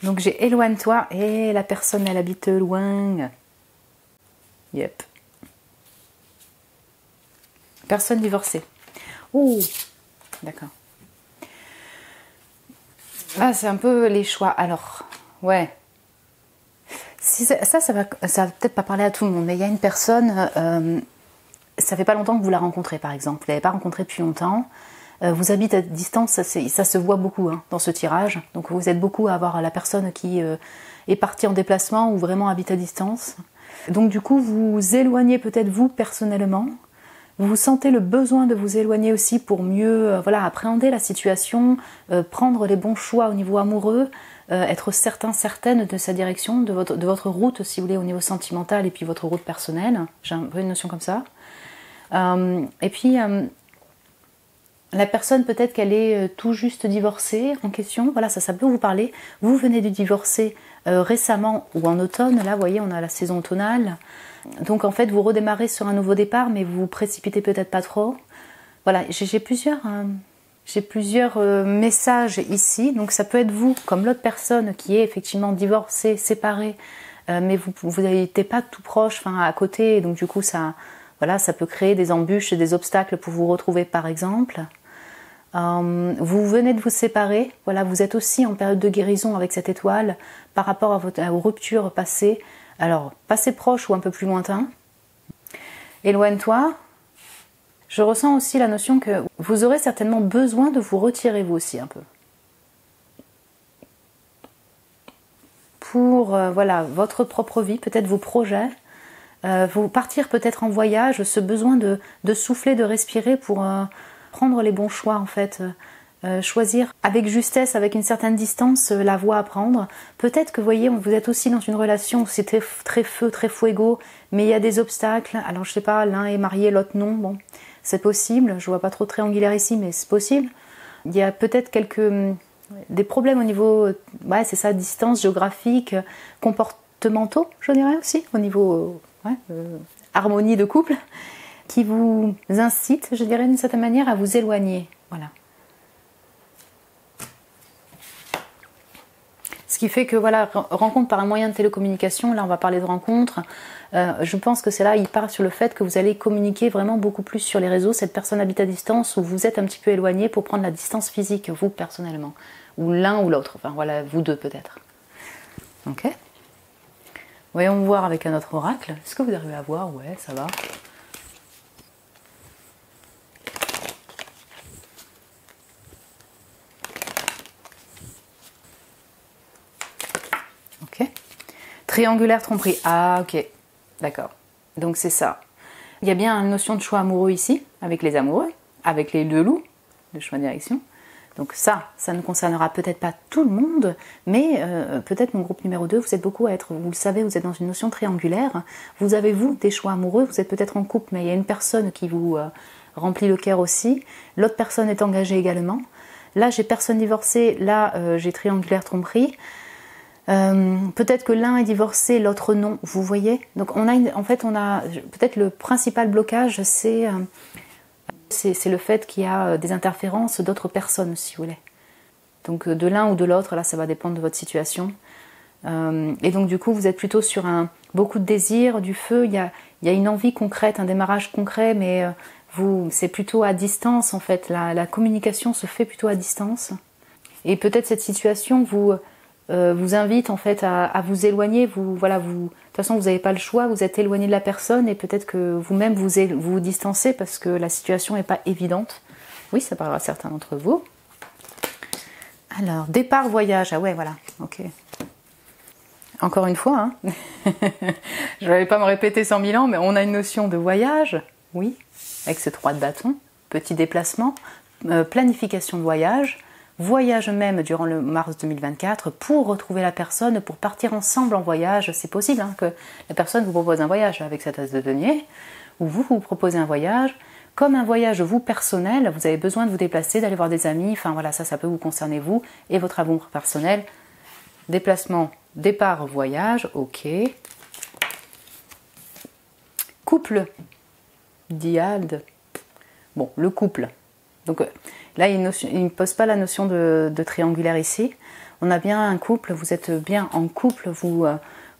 Speaker 1: Donc j'ai éloigne-toi et la personne elle habite loin. Yep. Personne divorcée. Oh, d'accord. Ah, c'est un peu les choix. Alors, ouais. Si ça va peut-être pas parler à tout le monde, mais il y a une personne... ça fait pas longtemps que vous la rencontrez par exemple, vous l'avez pas rencontrée depuis longtemps, vous habitez à distance, ça se voit beaucoup hein, dans ce tirage, donc vous êtes beaucoup à avoir la personne qui est partie en déplacement ou vraiment habite à distance. Donc du coup vous vous éloignez peut-être vous personnellement, vous sentez le besoin de vous éloigner aussi pour mieux voilà, appréhender la situation, prendre les bons choix au niveau amoureux, être certain, certaine de sa direction, de votre route si vous voulez au niveau sentimental et puis votre route personnelle, j'ai un peu une notion comme ça. Et puis la personne peut-être qu'elle est tout juste divorcée en question, voilà ça peut vous parler, vous venez de divorcer récemment ou en automne, là vous voyez on a la saison automnale, donc en fait vous redémarrez sur un nouveau départ mais vous vous précipitez peut-être pas trop, voilà j'ai plusieurs messages ici, donc ça peut être vous comme l'autre personne qui est effectivement divorcée, séparée, mais vous n'êtes pas tout proche, enfin à côté, donc du coup ça... Voilà, ça peut créer des embûches et des obstacles pour vous retrouver par exemple. Vous venez de vous séparer, voilà, vous êtes aussi en période de guérison avec cette étoile par rapport aux ruptures passées, alors passé proche ou un peu plus lointain. Éloigne-toi. Je ressens aussi la notion que vous aurez certainement besoin de vous retirer vous aussi un peu. pour voilà, votre propre vie, peut-être vos projets, vous partir peut-être en voyage, ce besoin de souffler, de respirer pour prendre les bons choix en fait. Choisir avec justesse, avec une certaine distance, la voie à prendre. Peut-être que vous voyez, vous êtes aussi dans une relation où c'était très feu, très fuego, mais il y a des obstacles. Alors je sais pas, l'un est marié, l'autre non. Bon, c'est possible. Je vois pas trop triangulaire ici, mais c'est possible. Il y a peut-être des problèmes au niveau, ouais, c'est ça, distance géographique, comportementaux, je dirais aussi, au niveau harmonie de couple, qui vous incitent, je dirais d'une certaine manière, à vous éloigner. Voilà. Ce qui fait que voilà, rencontre par un moyen de télécommunication, là on va parler de rencontre, je pense que c'est là, il part sur le fait que vous allez communiquer vraiment beaucoup plus sur les réseaux, cette personne habite à distance ou vous êtes un petit peu éloigné pour prendre la distance physique, vous personnellement, ou l'un ou l'autre, enfin voilà, vous deux peut-être. Ok. Voyons voir avec un autre oracle, est-ce que vous arrivez à voir? Ouais, ça va. Ok. Triangulaire tromperie. Ah, ok. D'accord. Donc c'est ça. Il y a bien une notion de choix amoureux ici, avec les amoureux, avec les deux loups, le choix de direction. Donc ça ne concernera peut-être pas tout le monde, mais peut-être mon groupe numéro 2, vous êtes beaucoup à être, vous le savez, vous êtes dans une notion triangulaire. Vous avez, vous, des choix amoureux, vous êtes peut-être en couple, mais il y a une personne qui vous remplit le cœur aussi. L'autre personne est engagée également. Là, j'ai personne divorcée, là, j'ai triangulaire tromperie. Peut-être que l'un est divorcé, l'autre non, vous voyez. Donc on a peut-être le principal blocage, c'est le fait qu'il y a des interférences d'autres personnes, si vous voulez. Donc de l'un ou de l'autre, là ça va dépendre de votre situation. Et donc du coup vous êtes plutôt sur beaucoup de désirs, du feu, il y a une envie concrète, un démarrage concret, mais c'est plutôt à distance en fait. La communication se fait plutôt à distance. Et peut-être cette situation vous invite en fait à vous éloigner, de toute façon vous n'avez pas le choix, vous êtes éloigné de la personne et peut-être que vous-même vous distancez parce que la situation n'est pas évidente. Oui, ça parlera à certains d'entre vous. Alors, départ, voyage, ah ouais, voilà, ok. Encore une fois, hein. Je ne vais pas me répéter 100 000 ans, mais on a une notion de voyage, oui, avec ce 3 de bâton, petit déplacement, planification de voyage même durant le mars 2024 pour retrouver la personne, pour partir ensemble en voyage. C'est possible hein, que la personne vous propose un voyage avec cette as de denier, ou vous proposez un voyage, comme un voyage vous personnel, vous avez besoin de vous déplacer, d'aller voir des amis, enfin voilà, ça peut vous concerner vous et votre amour personnel. Déplacement, départ, voyage, ok. Couple, diade, bon, le couple. Donc là, il ne pose pas la notion de triangulaire ici. On a bien un couple, vous êtes bien en couple, vous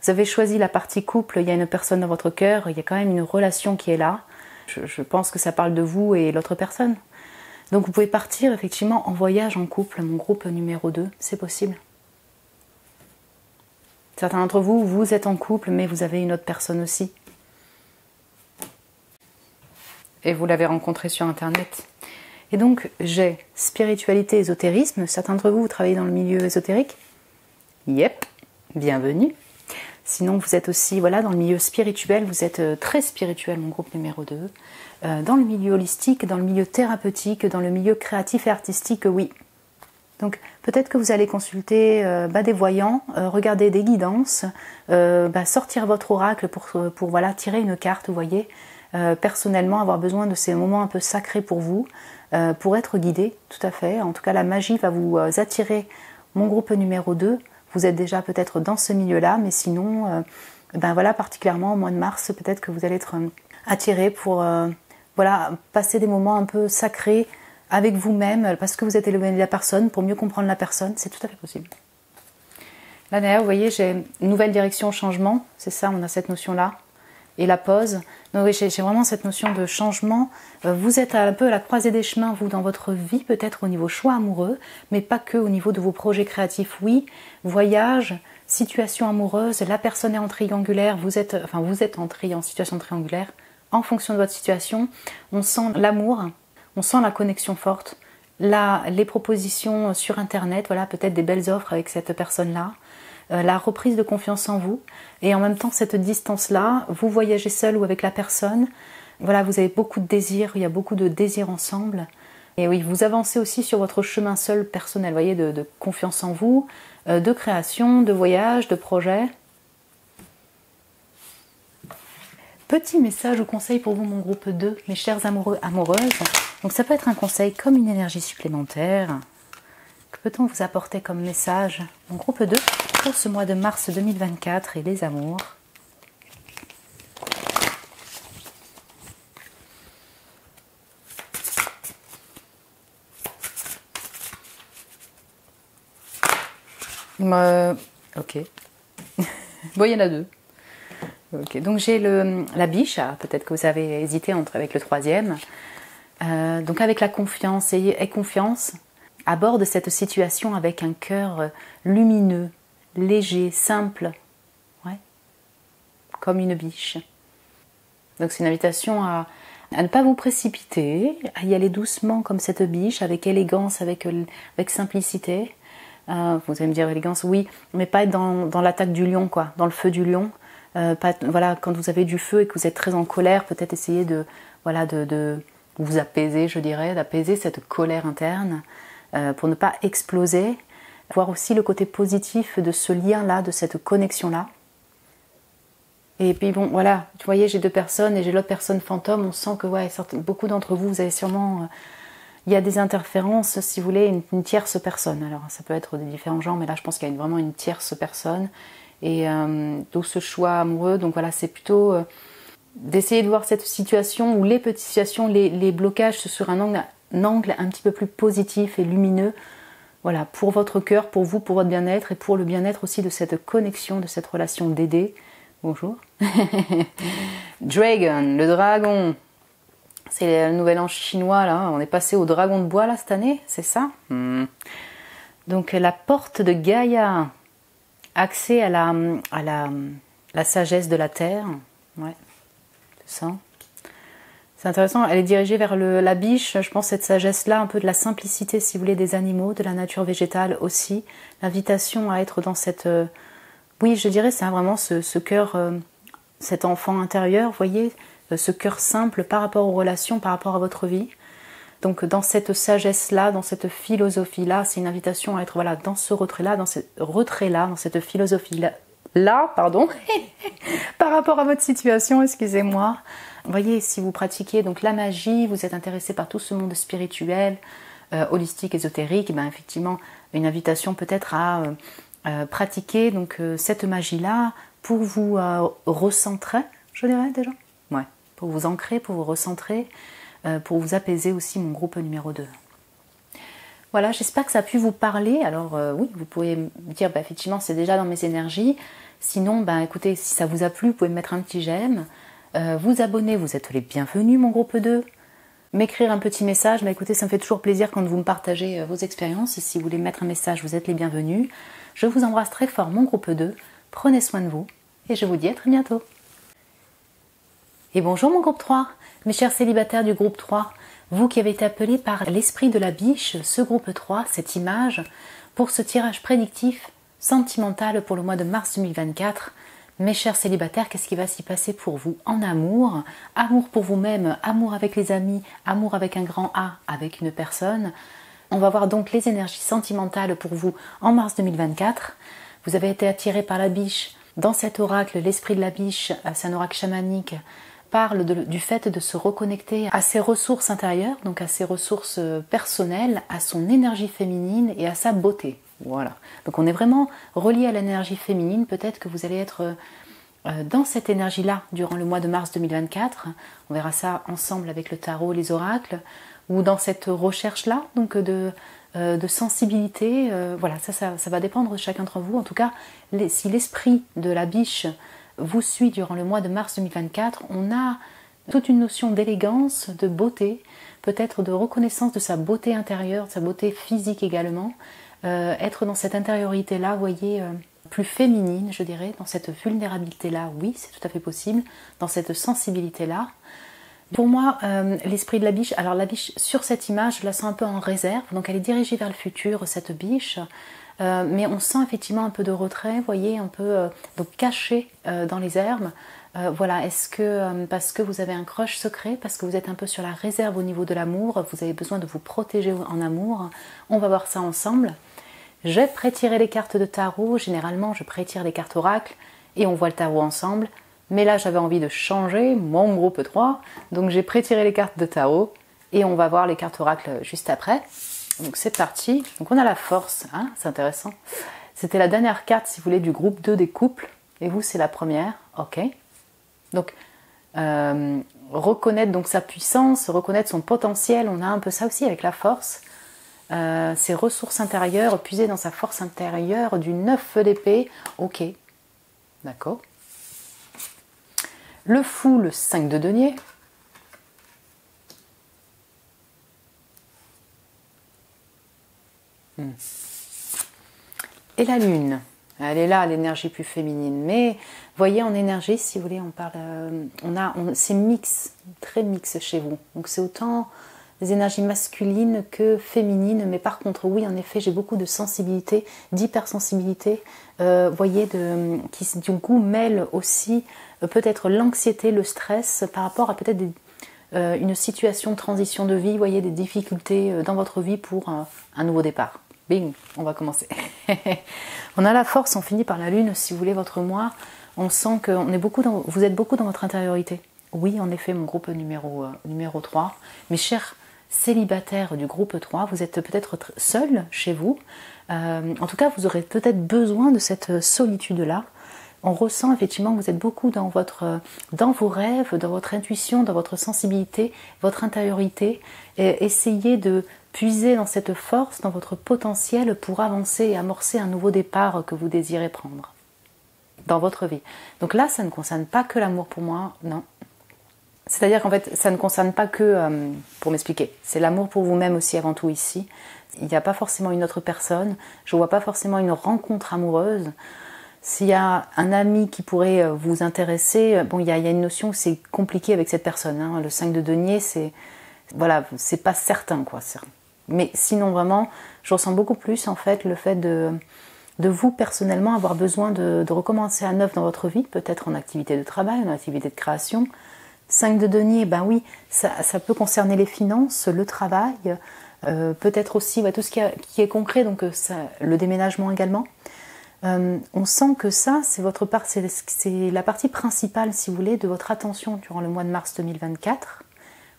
Speaker 1: avez choisi la partie couple, il y a une personne dans votre cœur, il y a quand même une relation qui est là. Je pense que ça parle de vous et l'autre personne. Donc vous pouvez partir effectivement en voyage en couple, mon groupe numéro 2, c'est possible. Certains d'entre vous, vous êtes en couple, mais vous avez une autre personne aussi. Et vous l'avez rencontré sur Internet. Et donc, j'ai spiritualité, ésotérisme. Certains d'entre vous, vous travaillez dans le milieu ésotérique. Yep, bienvenue. Sinon, vous êtes aussi voilà, dans le milieu spirituel. Vous êtes très spirituel, mon groupe numéro 2. Dans le milieu holistique, dans le milieu thérapeutique, dans le milieu créatif et artistique, oui. Donc, peut-être que vous allez consulter des voyants, regarder des guidances, sortir votre oracle pour voilà, tirer une carte, vous voyez. Personnellement, avoir besoin de ces moments un peu sacrés pour vous, pour être guidé, tout à fait. En tout cas, la magie va vous attirer. Mon groupe numéro 2, vous êtes déjà peut-être dans ce milieu-là, mais sinon, voilà, particulièrement au mois de mars, peut-être que vous allez être attiré pour passer des moments un peu sacrés avec vous-même, parce que vous êtes éloigné de la personne, pour mieux comprendre la personne, c'est tout à fait possible. Là derrière, vous voyez, j'ai une nouvelle direction, changement, c'est ça, on a cette notion-là. Et la pause. Donc oui, j'ai vraiment cette notion de changement. Vous êtes un peu à la croisée des chemins, vous, dans votre vie, peut-être au niveau choix amoureux, mais pas que au niveau de vos projets créatifs. Oui, voyage, situation amoureuse, la personne est en triangulaire, vous êtes en situation triangulaire. En fonction de votre situation, on sent l'amour, on sent la connexion forte, les propositions sur Internet, voilà, peut-être des belles offres avec cette personne-là. la reprise de confiance en vous. Et en même temps, cette distance-là, vous voyagez seul ou avec la personne. Voilà, vous avez beaucoup de désirs, il y a beaucoup de désirs ensemble. Et oui, vous avancez aussi sur votre chemin seul personnel, vous voyez, de confiance en vous, de création, de voyage, de projet. Petit message ou conseil pour vous, mon groupe 2, mes chers amoureux, amoureuses. Donc ça peut être un conseil comme une énergie supplémentaire. Que peut-on vous apporter comme message, mon groupe 2, pour ce mois de mars 2024 et les amours? Ok. Bon, il y en a deux. Ok, donc j'ai la biche, peut-être que vous avez hésité avec le troisième. Donc avec la confiance, ayez confiance, aborde cette situation avec un cœur lumineux, léger, simple, ouais, comme une biche. Donc c'est une invitation à ne pas vous précipiter, à y aller doucement comme cette biche, avec élégance, avec simplicité. Vous allez me dire élégance, oui, mais pas être dans l'attaque du lion, quoi, dans le feu du lion. Voilà, quand vous avez du feu et que vous êtes très en colère, peut-être essayer de vous apaiser, je dirais, d'apaiser cette colère interne pour ne pas exploser. Voir aussi le côté positif de ce lien-là, de cette connexion-là. Et puis bon, voilà, vous voyez, j'ai deux personnes et j'ai l'autre personne fantôme. On sent que ouais, beaucoup d'entre vous, vous avez sûrement... il y a des interférences, si vous voulez, une tierce personne. Alors, ça peut être de différents genres, mais là, je pense qu'il y a vraiment une tierce personne. Et d'où ce choix amoureux. Donc voilà, c'est plutôt d'essayer de voir cette situation ou les petites situations, les blocages sur un angle un petit peu plus positif et lumineux. Voilà, pour votre cœur, pour vous, pour votre bien-être et pour le bien-être aussi de cette connexion, de cette relation d'aider. Bonjour. Dragon, le dragon. C'est le nouvel an chinois, là. On est passé au dragon de bois, là, cette année, c'est ça? Donc, la porte de Gaïa. Accès à la sagesse de la terre. Ouais, c'est ça. C'est intéressant, elle est dirigée vers la biche, je pense cette sagesse-là, un peu de la simplicité, si vous voulez, des animaux, de la nature végétale aussi. L'invitation à être dans cette... oui, je dirais, c'est vraiment ce cœur, cet enfant intérieur, vous voyez, ce cœur simple par rapport aux relations, par rapport à votre vie. Donc dans cette sagesse-là, dans cette philosophie-là, c'est une invitation à être voilà, dans ce retrait-là, dans cette philosophie-là, pardon, par rapport à votre situation, excusez-moi. Vous voyez, si vous pratiquez donc la magie, vous êtes intéressé par tout ce monde spirituel, holistique, ésotérique, et bien effectivement, une invitation peut-être à pratiquer donc cette magie-là pour vous recentrer, je dirais déjà. Ouais, pour vous ancrer, pour vous recentrer. Pour vous apaiser aussi, mon groupe numéro 2. Voilà, j'espère que ça a pu vous parler. Alors oui, vous pouvez me dire, bah, effectivement, c'est déjà dans mes énergies. Sinon, bah, écoutez, si ça vous a plu, vous pouvez me mettre un petit j'aime. Vous abonner, vous êtes les bienvenus, mon groupe 2. M'écrire un petit message, bah, écoutez, ça me fait toujours plaisir quand vous me partagez vos expériences. Si vous voulez mettre un message, vous êtes les bienvenus. Je vous embrasse très fort, mon groupe 2. Prenez soin de vous et je vous dis à très bientôt. Et bonjour, mon groupe 3. Mes chers célibataires du groupe 3, vous qui avez été appelés par l'esprit de la biche, ce groupe 3, cette image, pour ce tirage prédictif sentimental pour le mois de mars 2024, mes chers célibataires, qu'est-ce qui va s'y passer pour vous en amour? Amour pour vous-même, amour avec les amis, amour avec un grand A, avec une personne. On va voir donc les énergies sentimentales pour vous en mars 2024. Vous avez été attirés par la biche. Dans cet oracle, l'esprit de la biche, c'est un oracle chamanique, parle du fait de se reconnecter à ses ressources intérieures, donc à ses ressources personnelles, à son énergie féminine et à sa beauté. Voilà. Donc on est vraiment relié à l'énergie féminine. Peut-être que vous allez être dans cette énergie-là durant le mois de mars 2024. On verra ça ensemble avec le tarot, les oracles, ou dans cette recherche-là, donc de sensibilité. Voilà, ça va dépendre de chacun d'entre vous. En tout cas, si l'esprit de la biche vous suit durant le mois de mars 2024, on a toute une notion d'élégance, de beauté, peut-être de reconnaissance de sa beauté intérieure, de sa beauté physique également. Être dans cette intériorité-là, vous voyez, plus féminine, je dirais, dans cette vulnérabilité-là, oui, c'est tout à fait possible, dans cette sensibilité-là. Pour moi, l'esprit de la biche, alors la biche sur cette image, je la sens un peu en réserve, donc elle est dirigée vers le futur, cette biche. mais on sent effectivement un peu de retrait, vous voyez, un peu donc caché dans les herbes. Voilà, est-ce que parce que vous avez un crush secret, parce que vous êtes un peu sur la réserve au niveau de l'amour, vous avez besoin de vous protéger en amour? On va voir ça ensemble. Je pré-tirer les cartes de tarot. Généralement, je pré-tire les cartes oracle et on voit le tarot ensemble. Mais là, j'avais envie de changer mon groupe 3. Donc, j'ai pré-tiré les cartes de tarot et on va voir les cartes oracle juste après. Donc, c'est parti. Donc, on a la force. Hein, c'est intéressant. C'était la dernière carte, si vous voulez, du groupe 2 des couples. Et vous, c'est la première. Ok. Donc, reconnaître donc sa puissance, reconnaître son potentiel. On a un peu ça aussi avec la force. Ses ressources intérieures, puiser dans sa force intérieure du 9 d'épée. Ok, d'accord. Le fou, le 5 de denier. Et la lune. Elle est là, l'énergie plus féminine. Mais voyez, en énergie, si vous voulez, on parle, c'est mix, très mix chez vous. Donc c'est autant des énergies masculines que féminines. Mais par contre, oui, en effet, j'ai beaucoup de sensibilité, d'hypersensibilité. Voyez, qui du coup mêle aussi peut-être l'anxiété, le stress par rapport à peut-être une situation de transition de vie. Voyez, des difficultés dans votre vie pour un nouveau départ. Bing, on va commencer. On a la force, on finit par la lune, si vous voulez, votre moi. On sent que vous êtes beaucoup dans votre intériorité. Oui, en effet, mon groupe numéro 3. Mes chers célibataires du groupe 3, vous êtes peut-être seuls chez vous. En tout cas, vous aurez peut-être besoin de cette solitude-là. On ressent effectivement que vous êtes beaucoup dans vos rêves, dans votre intuition, dans votre sensibilité, votre intériorité. Et essayez de puiser dans cette force, dans votre potentiel pour avancer et amorcer un nouveau départ que vous désirez prendre dans votre vie. Donc là, ça ne concerne pas que l'amour pour moi, non. C'est-à-dire qu'en fait, ça ne concerne pas que, pour m'expliquer, c'est l'amour pour vous-même aussi avant tout ici. Il n'y a pas forcément une autre personne, je ne vois pas forcément une rencontre amoureuse. S'il y a un ami qui pourrait vous intéresser, bon, il y a une notion où c'est compliqué avec cette personne. Hein. Le 5 de denier, c'est pas certain, quoi. Mais sinon, vraiment, je ressens beaucoup plus, en fait, le fait de vous, personnellement, avoir besoin de recommencer à neuf dans votre vie, peut-être en activité de travail, en activité de création. 5 de denier, ben oui, ça peut concerner les finances, le travail, peut-être aussi tout ce qui est concret, donc le déménagement également. On sent que ça, c'est la partie principale, si vous voulez, de votre attention durant le mois de mars 2024.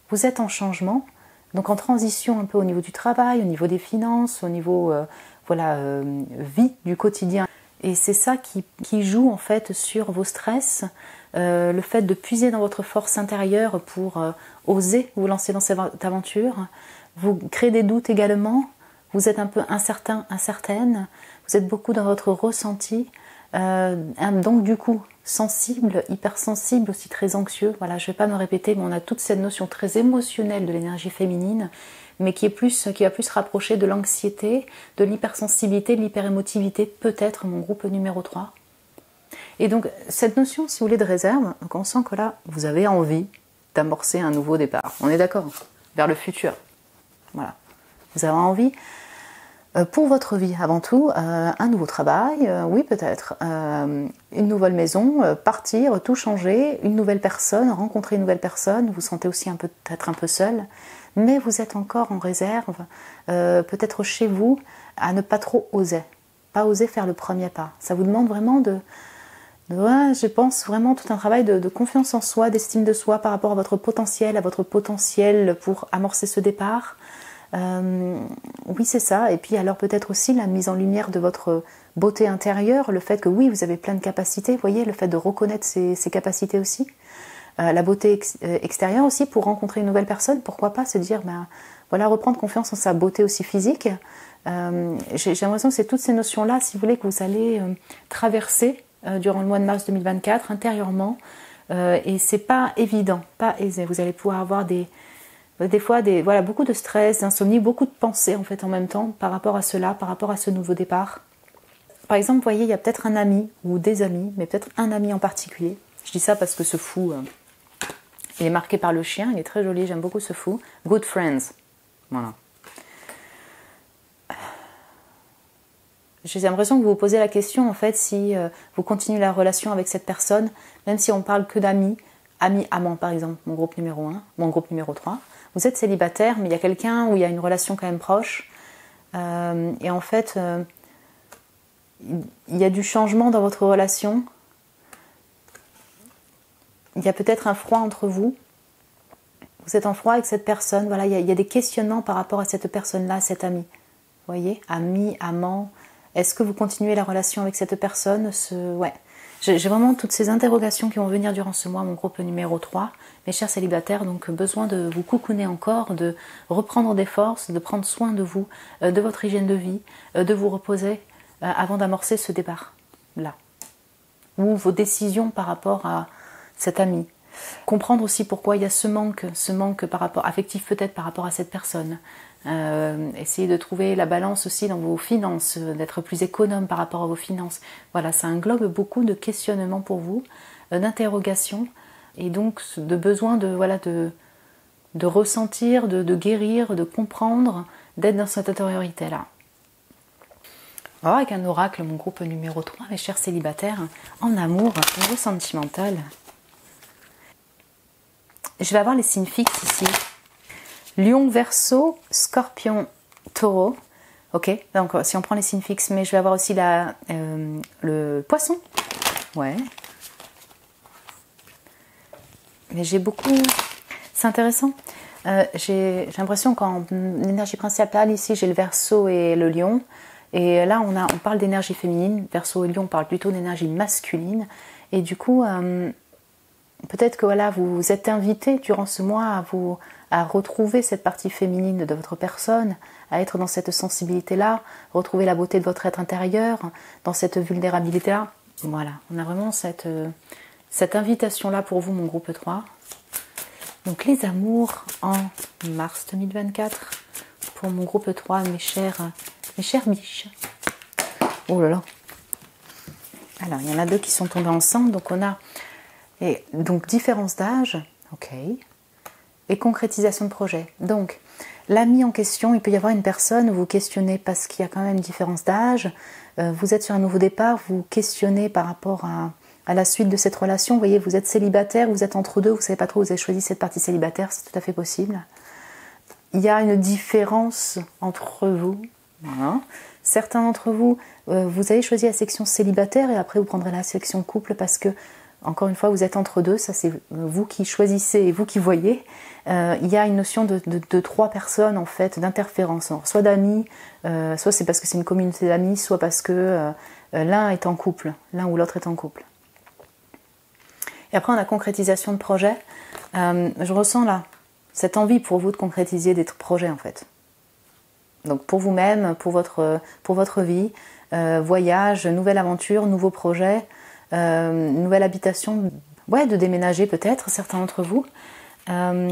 Speaker 1: Vous êtes en changement, donc en transition un peu au niveau du travail, au niveau des finances, au niveau vie du quotidien. Et c'est ça qui joue en fait sur vos stress, le fait de puiser dans votre force intérieure pour oser vous lancer dans cette aventure. Vous créez des doutes également, vous êtes un peu incertain, incertaine, vous êtes beaucoup dans votre ressenti, donc du coup sensible, hypersensible, aussi très anxieux. Voilà, je ne vais pas me répéter, mais on a toute cette notion très émotionnelle de l'énergie féminine, mais qui va plus rapprocher de l'anxiété, de l'hypersensibilité, de l'hyperémotivité, peut-être mon groupe numéro 3. Et donc cette notion, si vous voulez, de réserve, donc on sent que là, vous avez envie d'amorcer un nouveau départ. On est d'accord, vers le futur. Voilà. Vous avez envie, pour votre vie avant tout, un nouveau travail, oui peut-être, une nouvelle maison, partir, tout changer, une nouvelle personne, rencontrer une nouvelle personne, vous vous sentez aussi peut-être un peu seul, mais vous êtes encore en réserve, peut-être chez vous, à ne pas trop oser, pas oser faire le premier pas. Ça vous demande vraiment je pense vraiment tout un travail de confiance en soi, d'estime de soi par rapport à votre potentiel pour amorcer ce départ. Oui, c'est ça. Et puis alors peut-être aussi la mise en lumière de votre beauté intérieure, le fait que oui, vous avez plein de capacités, vous voyez, le fait de reconnaître ces capacités aussi. La beauté extérieure aussi pour rencontrer une nouvelle personne, pourquoi pas se dire, reprendre confiance en sa beauté aussi physique. J'ai l'impression que c'est toutes ces notions-là, si vous voulez, que vous allez traverser durant le mois de mars 2024 intérieurement. Et c'est pas évident, pas aisé. Vous allez pouvoir avoir des fois beaucoup de stress, d'insomnie, beaucoup de pensées en fait en même temps par rapport à cela, par rapport à ce nouveau départ. Par exemple, vous voyez, il y a peut-être un ami ou des amis, mais peut-être un ami en particulier. Je dis ça parce que ce fou, il est marqué par le chien, il est très joli, j'aime beaucoup ce fou. Good friends, voilà. J'ai l'impression que vous vous posez la question en fait si vous continuez la relation avec cette personne, même si on parle que d'amis, amis amants par exemple, mon groupe numéro 1, mon groupe numéro 3. Vous êtes célibataire, mais il y a quelqu'un où il y a une relation quand même proche. Et en fait, il y a du changement dans votre relation. Il y a peut-être un froid entre vous. Vous êtes en froid avec cette personne. Voilà, il y a des questionnements par rapport à cette personne-là, cet ami. Vous voyez, ami, amant. Est-ce que vous continuez la relation avec cette personne? Ouais. J'ai vraiment toutes ces interrogations qui vont venir durant ce mois, mon groupe numéro 3. Mes chers célibataires, donc besoin de vous coucouner encore, de reprendre des forces, de prendre soin de vous, de votre hygiène de vie, de vous reposer avant d'amorcer ce départ-là. Ou vos décisions par rapport à cet ami. Comprendre aussi pourquoi il y a ce manque par rapport, affectif peut-être par rapport à cette personne. Essayez de trouver la balance aussi dans vos finances, d'être plus économe par rapport à vos finances. Voilà, ça englobe beaucoup de questionnements pour vous, d'interrogations, et donc de besoin de ressentir, de guérir, de comprendre, d'être dans cette intériorité-là. Alors avec un oracle, mon groupe numéro 3, mes chers célibataires, en amour, niveau sentimental. Je vais avoir les signes fixes ici. Lion, Verseau, Scorpion, Taureau. Ok, donc si on prend les signes fixes, mais je vais avoir aussi le Poisson. Ouais. Mais j'ai beaucoup... C'est intéressant. J'ai l'impression qu'en énergie principale, ici, j'ai le Verseau et le Lion. Et là, on parle d'énergie féminine. Verseau et Lion, on parle plutôt d'énergie masculine. Et du coup... peut-être que voilà, vous êtes invité durant ce mois à retrouver cette partie féminine de votre personne, à être dans cette sensibilité-là, retrouver la beauté de votre être intérieur, dans cette vulnérabilité-là. Voilà, on a vraiment cette invitation-là pour vous, mon groupe 3. Donc les amours en mars 2024 pour mon groupe 3, mes chères biches. Oh là là. Alors, il y en a 2 qui sont tombés ensemble, donc on a... Et donc, différence d'âge, ok, et concrétisation de projet. Donc, l'ami en question, il peut y avoir une personne où vous questionnez parce qu'il y a quand même une différence d'âge, vous êtes sur un nouveau départ, vous questionnez par rapport à la suite de cette relation, vous voyez, vous êtes célibataire, vous êtes entre deux, vous ne savez pas trop, vous avez choisi cette partie célibataire, c'est tout à fait possible. Il y a une différence entre vous, voilà. Certains d'entre vous, vous avez choisi la section célibataire et après vous prendrez la section couple parce que encore une fois, vous êtes entre deux, ça c'est vous qui choisissez et vous qui voyez. Il y a une notion de 3 personnes en fait, d'interférence, soit d'amis, soit c'est parce que c'est une communauté d'amis, soit parce que l'un est en couple, l'un ou l'autre est en couple. Et après on a concrétisation de projet. Je ressens là cette envie pour vous de concrétiser des projets en fait. Donc pour vous-même, pour votre vie, voyage, nouvelle aventure, nouveau projet. Nouvelle habitation, ouais, de déménager peut-être, certains d'entre vous.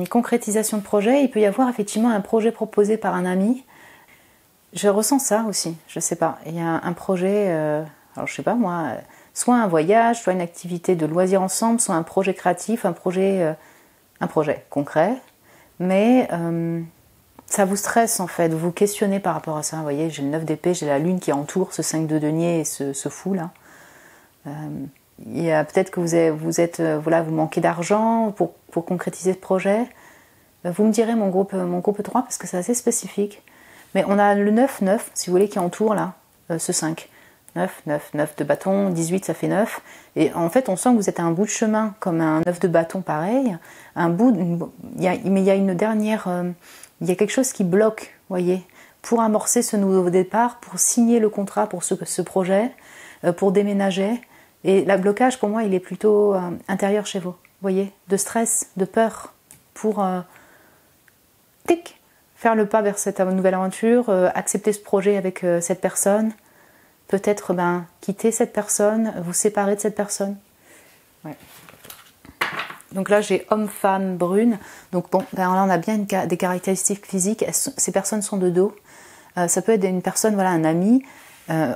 Speaker 1: Concrétisation de projet, il peut y avoir effectivement un projet proposé par un ami. Je ressens ça aussi, je sais pas. Il y a un projet, alors je sais pas moi, soit un voyage, soit une activité de loisirs ensemble, soit un projet créatif, un projet concret, mais ça vous stresse en fait, vous vous questionnez par rapport à ça. Vous voyez, j'ai le 9 d'épée, j'ai la lune qui entoure ce 5 de denier et ce fou là. Il y a peut-être que vous manquez d'argent pour concrétiser ce projet. Vous me direz mon groupe 3 parce que c'est assez spécifique. Mais on a le 9, si vous voulez, qui entoure là, ce 5. 9 de bâton, 18 ça fait 9. Et en fait on sent que vous êtes à un bout de chemin, comme un 9 de bâton pareil. Mais il y a une dernière... il y a quelque chose qui bloque, voyez, pour amorcer ce nouveau départ, pour signer le contrat pour ce projet, pour déménager. Et le blocage, pour moi, il est plutôt intérieur chez vous. Vous voyez, de stress, de peur, pour faire le pas vers cette nouvelle aventure, accepter ce projet avec cette personne, peut-être quitter cette personne, vous séparer de cette personne. Ouais. Donc là, j'ai homme, femme, brune. Donc bon, là, on a bien des caractéristiques physiques. Ces personnes sont de dos. Ça peut être une personne, voilà, un ami,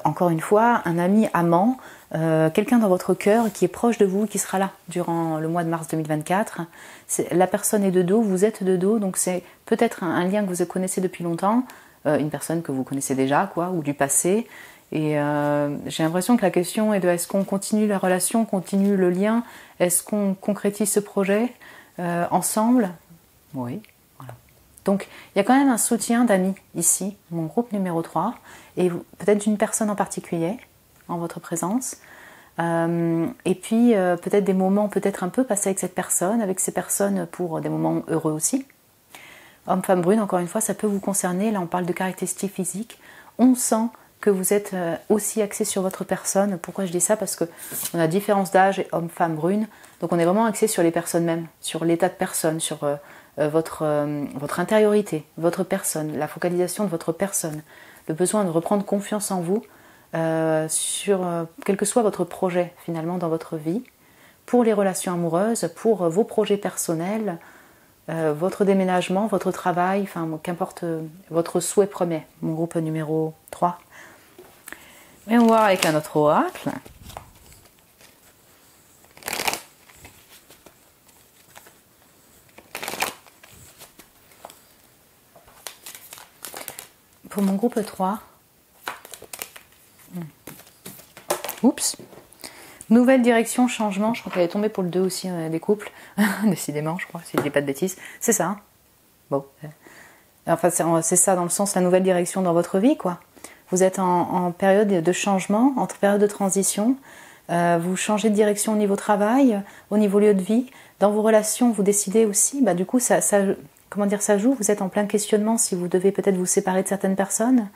Speaker 1: encore une fois, un ami amant, quelqu'un dans votre cœur qui est proche de vous, qui sera là durant le mois de mars 2024. La personne est de dos, vous êtes de dos, donc c'est peut-être un lien que vous connaissez depuis longtemps, une personne que vous connaissez déjà, quoi, ou du passé. Et j'ai l'impression que la question est de est-ce qu'on continue la relation, continue le lien, est-ce qu'on concrétise ce projet ensemble? Oui. Voilà. Donc il y a quand même un soutien d'amis ici, mon groupe numéro 3, et peut-être d'une personne en particulier en votre présence. Et puis peut-être des moments peut-être un peu passés avec cette personne, avec ces personnes pour des moments heureux aussi. Homme, femme brune, encore une fois, ça peut vous concerner. Là, on parle de caractéristiques physiques. On sent que vous êtes aussi axé sur votre personne. Pourquoi je dis ça? Parce qu'on a différence d'âge, homme, femme, brune. Donc on est vraiment axé sur les personnes mêmes, sur l'état de personne, sur votre intériorité, votre personne, la focalisation de votre personne, le besoin de reprendre confiance en vous, sur quel que soit votre projet finalement dans votre vie, pour les relations amoureuses, pour vos projets personnels, votre déménagement, votre travail, enfin qu'importe votre souhait premier, mon groupe numéro 3. Et on va voir avec un autre oracle. Pour mon groupe 3, oups, nouvelle direction, changement, je crois qu'elle est tombée pour le 2 aussi, des couples, décidément, je crois, si je dis pas de bêtises, c'est ça, hein. Bon, enfin c'est ça dans le sens, la nouvelle direction dans votre vie, quoi. Vous êtes en période de changement, en période de transition, vous changez de direction au niveau travail, au niveau lieu de vie, dans vos relations, vous décidez aussi, du coup, comment dire, ça joue, vous êtes en plein questionnement si vous devez peut-être vous séparer de certaines personnes,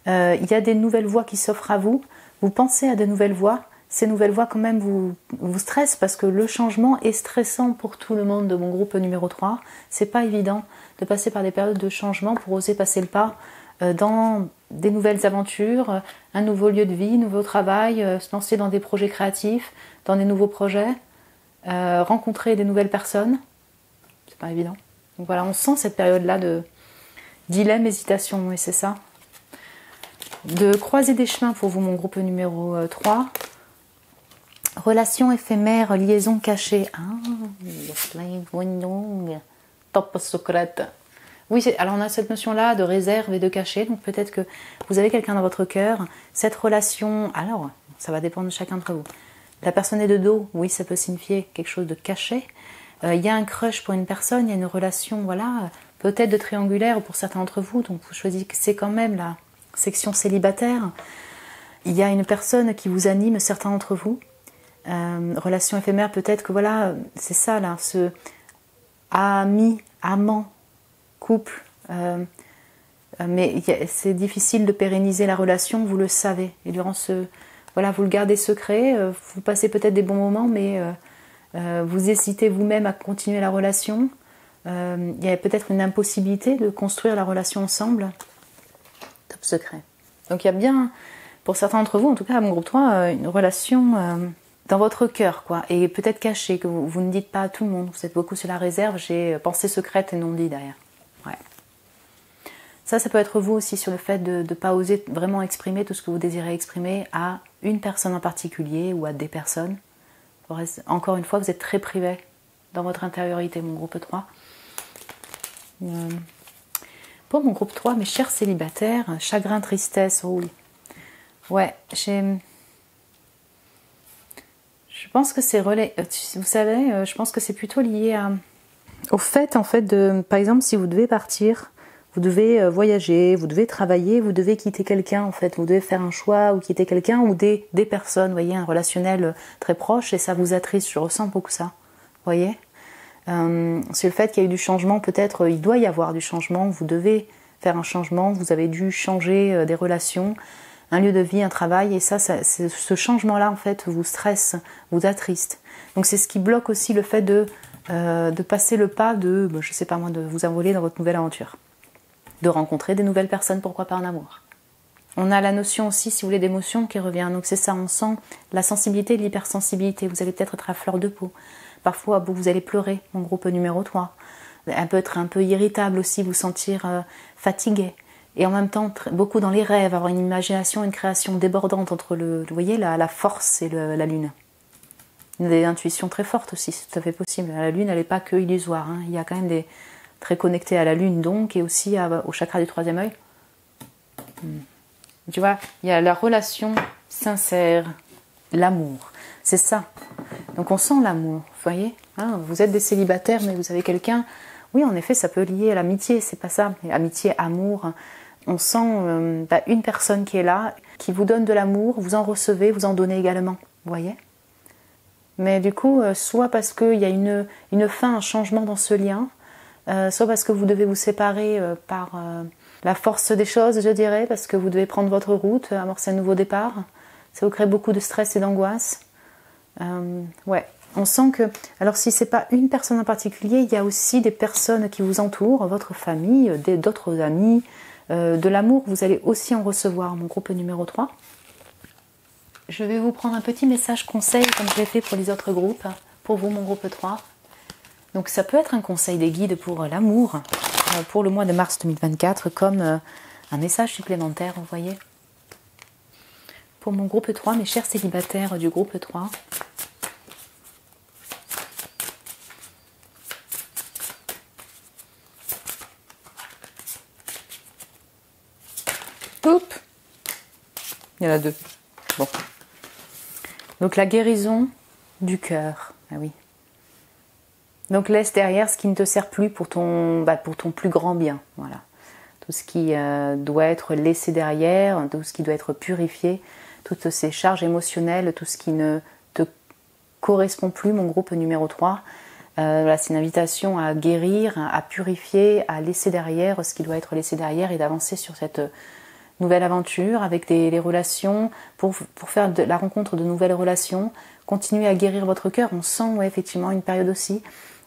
Speaker 1: il y a des nouvelles voies qui s'offrent à vous, vous pensez à de nouvelles voies, ces nouvelles voies quand même vous stressent parce que le changement est stressant pour tout le monde de mon groupe numéro 3. C'est pas évident de passer par des périodes de changement pour oser passer le pas dans des nouvelles aventures, un nouveau lieu de vie, nouveau travail, se lancer dans des projets créatifs, dans des nouveaux projets, rencontrer des nouvelles personnes. C'est pas évident. Donc voilà, on sent cette période-là de dilemme, hésitation, et c'est ça. De croiser des chemins pour vous, mon groupe numéro 3. Relation éphémère, liaison cachée. Top secrète. Oui, alors on a cette notion-là de réserve et de cachet. Donc peut-être que vous avez quelqu'un dans votre cœur. Cette relation, alors ça va dépendre de chacun d'entre vous. La personne est de dos, oui, ça peut signifier quelque chose de caché. Il y a un crush pour une personne, il y a une relation, voilà, peut-être de triangulaire pour certains d'entre vous. Donc vous choisissez quand même la section célibataire. Il y a une personne qui vous anime, certains d'entre vous. Relation éphémère, peut-être que voilà, c'est ça là, ce ami, amant, couple, mais c'est difficile de pérenniser la relation, vous le savez. Et durant voilà, vous le gardez secret, vous passez peut-être des bons moments, mais vous hésitez vous-même à continuer la relation. Il y a peut-être une impossibilité de construire la relation ensemble. Top secret. Donc il y a bien, pour certains d'entre vous, en tout cas à mon groupe 3, une relation dans votre cœur, quoi, et peut-être cachée, que vous ne dites pas à tout le monde. Vous êtes beaucoup sur la réserve, j'ai pensée secrète et non dit derrière. Ouais. Ça peut être vous aussi sur le fait de ne pas oser vraiment exprimer tout ce que vous désirez exprimer à une personne en particulier ou à des personnes. Encore une fois, vous êtes très privé dans votre intériorité, mon groupe 3. Pour mon groupe 3, mes chers célibataires, chagrin, tristesse, oh oui. Ouais, je pense que c'est vous savez, je pense que c'est plutôt lié au fait, en fait, par exemple, si vous devez partir, vous devez voyager, vous devez travailler, vous devez quitter quelqu'un, en fait, vous devez faire un choix ou quitter quelqu'un ou des personnes, vous voyez, un relationnel très proche et ça vous attriste, je ressens beaucoup ça, vous voyez. C'est le fait qu'il y a eu du changement, peut-être, il doit y avoir du changement, vous devez faire un changement, vous avez dû changer des relations, un lieu de vie, un travail, et ce changement-là, en fait, vous stresse, vous attriste. Donc c'est ce qui bloque aussi le fait de passer le pas je sais pas moi, de vous envoler dans votre nouvelle aventure. De rencontrer des nouvelles personnes, pourquoi pas en amour. On a la notion aussi, si vous voulez, d'émotion qui revient. Donc c'est ça, on sent la sensibilité et l'hypersensibilité. Vous allez peut-être être à fleur de peau. Parfois, vous allez pleurer, mon groupe numéro 3. Être un peu irritable aussi, vous sentir fatigué. Et en même temps, beaucoup dans les rêves, avoir une imagination, une création débordante entre vous voyez, la force et la lune. Des intuitions très fortes aussi, c'est tout à fait possible. La lune, elle n'est pas que illusoire. Hein. Il y a quand même très connecté à la lune donc, et aussi au chakra du troisième œil. Tu vois, il y a la relation sincère, l'amour. C'est ça. Donc on sent l'amour, vous voyez, hein, vous êtes des célibataires, mais vous avez quelqu'un. Oui, en effet, ça peut lier à l'amitié, c'est pas ça. Amitié, amour. On sent une personne qui est là, qui vous donne de l'amour, vous en recevez, vous en donnez également, vous voyez. Mais du coup, soit parce qu'il y a une fin, un changement dans ce lien, soit parce que vous devez vous séparer par la force des choses, je dirais, parce que vous devez prendre votre route, amorcer un nouveau départ. Ça vous crée beaucoup de stress et d'angoisse. Ouais, on sent que, alors si c'est pas une personne en particulier, il y a aussi des personnes qui vous entourent, votre famille, d'autres amis, de l'amour, vous allez aussi en recevoir, mon groupe numéro 3. Je vais vous prendre un petit message conseil, comme je l'ai fait pour les autres groupes, pour vous, mon groupe 3. Donc ça peut être un conseil des guides pour l'amour, pour le mois de mars 2024, comme un message supplémentaire, vous voyez. Pour mon groupe 3, mes chers célibataires du groupe 3, Oups. Il y en a deux. Bon. Donc la guérison du cœur. Ah oui. Donc laisse derrière ce qui ne te sert plus pour ton plus grand bien. Voilà. Tout ce qui doit être laissé derrière, tout ce qui doit être purifié, toutes ces charges émotionnelles, tout ce qui ne te correspond plus, mon groupe numéro 3. Voilà, c'est une invitation à guérir, à purifier, à laisser derrière ce qui doit être laissé derrière et d'avancer sur cette nouvelle aventure avec les relations, pour faire la rencontre de nouvelles relations, continuer à guérir votre cœur. On sent effectivement une période aussi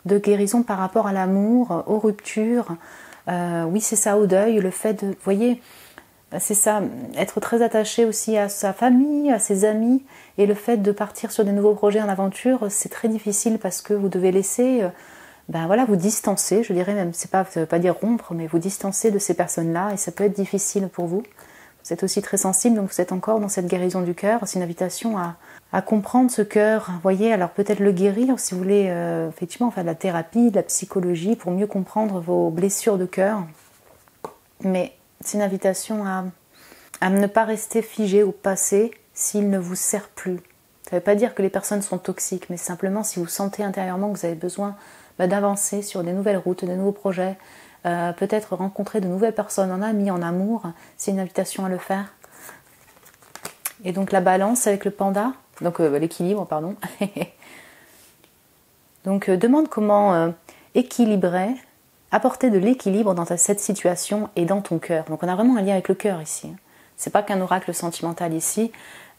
Speaker 1: de guérison par rapport à l'amour, aux ruptures. Oui, c'est ça, au deuil, le fait de, vous voyez, c'est ça, être très attaché aussi à sa famille, à ses amis, et le fait de partir sur des nouveaux projets en aventure, c'est très difficile parce que vous devez laisser, vous distancer, je dirais même, ça veut pas dire rompre, mais vous distancer de ces personnes-là, et ça peut être difficile pour vous. Vous êtes aussi très sensible, donc vous êtes encore dans cette guérison du cœur. C'est une invitation à comprendre ce cœur, vous voyez, alors peut-être le guérir, si vous voulez effectivement faire de la thérapie, de la psychologie, pour mieux comprendre vos blessures de cœur. Mais c'est une invitation à ne pas rester figé au passé s'il ne vous sert plus. Ça ne veut pas dire que les personnes sont toxiques, mais simplement si vous sentez intérieurement que vous avez besoin d'avancer sur des nouvelles routes, de nouveaux projets, peut-être rencontrer de nouvelles personnes en amis, en amour, c'est une invitation à le faire. Et donc la balance avec le panda, donc l'équilibre, pardon. Donc demande comment équilibrer, apporter de l'équilibre dans cette situation et dans ton cœur. Donc on a vraiment un lien avec le cœur ici. C'est pas qu'un oracle sentimental ici.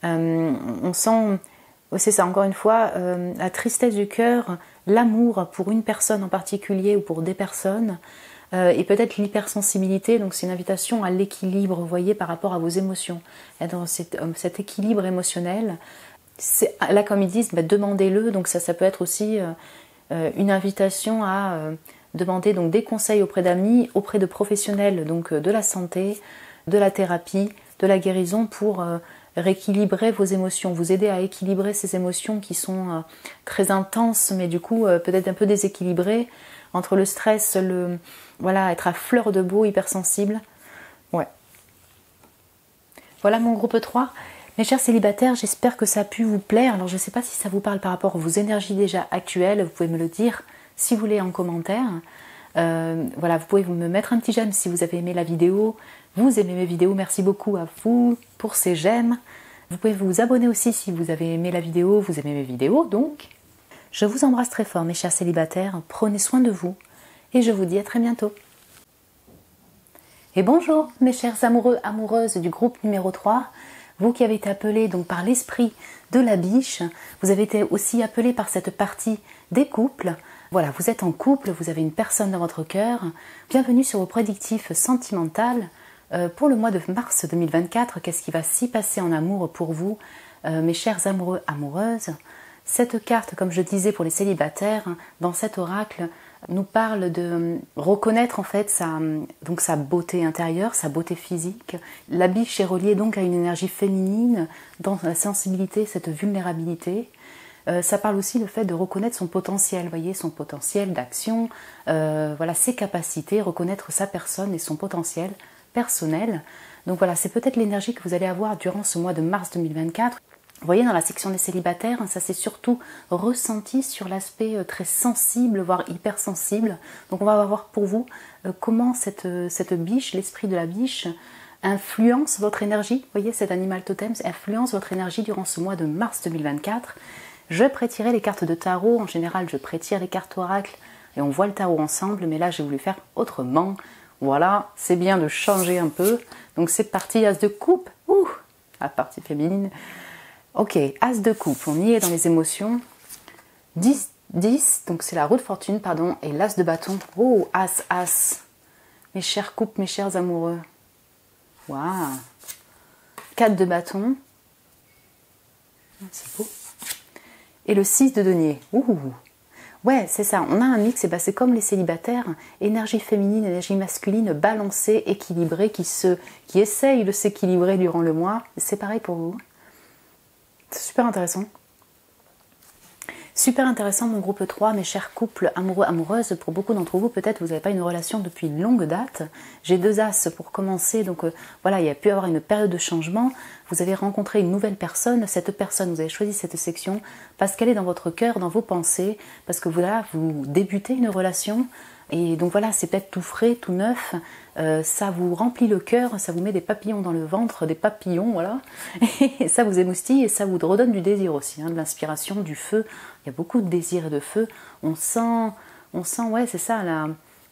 Speaker 1: On sent, c'est ça encore une fois, la tristesse du cœur, l'amour pour une personne en particulier ou pour des personnes, et peut-être l'hypersensibilité. Donc c'est une invitation à l'équilibre, vous voyez, par rapport à vos émotions. Et dans cet équilibre émotionnel, là comme ils disent, demandez-le. Donc ça peut être aussi une invitation à demander donc des conseils auprès d'amis, auprès de professionnels donc de la santé, de la thérapie, de la guérison pour rééquilibrer vos émotions, vous aider à équilibrer ces émotions qui sont très intenses, mais du coup peut-être un peu déséquilibrées entre le stress, être à fleur de peau, hypersensible. Ouais. Voilà mon groupe 3. Mes chers célibataires, j'espère que ça a pu vous plaire. Alors je ne sais pas si ça vous parle par rapport à vos énergies déjà actuelles, vous pouvez me le dire si vous voulez en commentaire. Vous pouvez me mettre un petit j'aime si vous avez aimé la vidéo. Vous aimez mes vidéos, merci beaucoup à vous pour ces j'aime. Vous pouvez vous abonner aussi si vous avez aimé la vidéo, vous aimez mes vidéos donc. Je vous embrasse très fort mes chers célibataires, prenez soin de vous et je vous dis à très bientôt. Et bonjour mes chers amoureux, amoureuses du groupe numéro 3, vous qui avez été appelés donc par l'esprit de la biche, vous avez été aussi appelés par cette partie des couples. Voilà, vous êtes en couple, vous avez une personne dans votre cœur. Bienvenue sur vos prédictifs sentimentaux. Pour le mois de mars 2024, qu'est-ce qui va s'y passer en amour pour vous, mes chers amoureux, amoureuses? Cette carte, comme je disais pour les célibataires, dans cet oracle, nous parle de reconnaître en fait sa beauté intérieure, sa beauté physique. La biche est reliée donc à une énergie féminine, dans la sensibilité, cette vulnérabilité. Ça parle aussi le fait de reconnaître son potentiel, voyez, son potentiel d'action, ses capacités, reconnaître sa personne et son potentiel personnel. Donc voilà, c'est peut-être l'énergie que vous allez avoir durant ce mois de mars 2024. Vous voyez, dans la section des célibataires, ça s'est surtout ressenti sur l'aspect très sensible, voire hypersensible. Donc on va voir pour vous comment cette biche, l'esprit de la biche, influence votre énergie. Vous voyez, cet animal totem influence votre énergie durant ce mois de mars 2024. Je prêtirai les cartes de tarot. En général, je prêtire les cartes oracle et on voit le tarot ensemble. Mais là, j'ai voulu faire autrement. Voilà, c'est bien de changer un peu. Donc c'est parti, as de coupe. Ouh, la partie féminine. Ok, as de coupe, on y est dans les émotions. 10, donc c'est la roue de fortune, pardon, et l'as de bâton. Oh, as. Mes chers couples, mes chers amoureux. Waouh. 4 de bâton. C'est beau. Et le 6 de denier. Ouh. Ouais, c'est ça, on a un mix, c'est comme les célibataires, énergie féminine, énergie masculine, balancée, équilibrée, qui essaye de s'équilibrer durant le mois. C'est pareil pour vous. C'est super intéressant. Super intéressant mon groupe 3, mes chers couples amoureux, amoureuses. Pour beaucoup d'entre vous, peut-être vous n'avez pas une relation depuis une longue date. J'ai 2 as pour commencer, donc voilà, il y a pu avoir une période de changement. Vous avez rencontré une nouvelle personne. Cette personne, vous avez choisi cette section parce qu'elle est dans votre cœur, dans vos pensées, parce que voilà, vous débutez une relation. Et donc voilà, c'est peut-être tout frais, tout neuf, ça vous remplit le cœur, ça vous met des papillons dans le ventre, des papillons, voilà, et ça vous émoustille et ça vous redonne du désir aussi, de l'inspiration, du feu. Il y a beaucoup de désir et de feu. On sent ouais, c'est ça,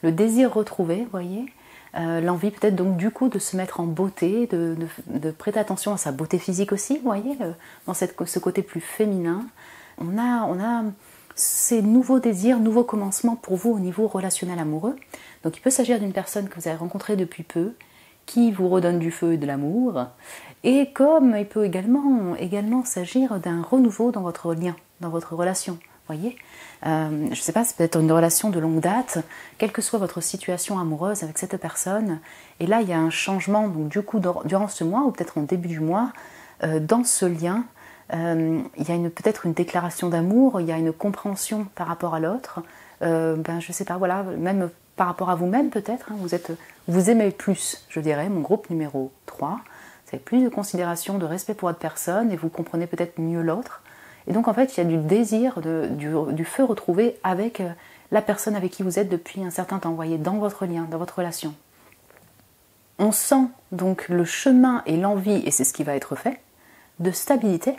Speaker 1: le désir retrouvé, vous voyez, l'envie peut-être donc du coup de se mettre en beauté, de prêter attention à sa beauté physique aussi, vous voyez, dans ce côté plus féminin. On a ces nouveaux désirs, nouveaux commencements pour vous au niveau relationnel amoureux. Donc il peut s'agir d'une personne que vous avez rencontrée depuis peu, qui vous redonne du feu et de l'amour, et comme il peut également s'agir d'un renouveau dans votre lien, dans votre relation. Voyez, je ne sais pas, c'est peut-être une relation de longue date, quelle que soit votre situation amoureuse avec cette personne, et là il y a un changement, donc du coup durant ce mois, ou peut-être en début du mois, dans ce lien, il y a peut-être une déclaration d'amour, il y a une compréhension par rapport à l'autre, je ne sais pas, voilà, même par rapport à vous-même peut-être, vous aimez plus, je dirais, mon groupe numéro 3, vous avez plus de considération, de respect pour votre personne, et vous comprenez peut-être mieux l'autre, et donc en fait il y a du désir, du feu retrouvé avec la personne avec qui vous êtes depuis un certain temps, vous voyez, dans votre lien, dans votre relation. On sent donc le chemin et l'envie, et c'est ce qui va être fait, de stabilité,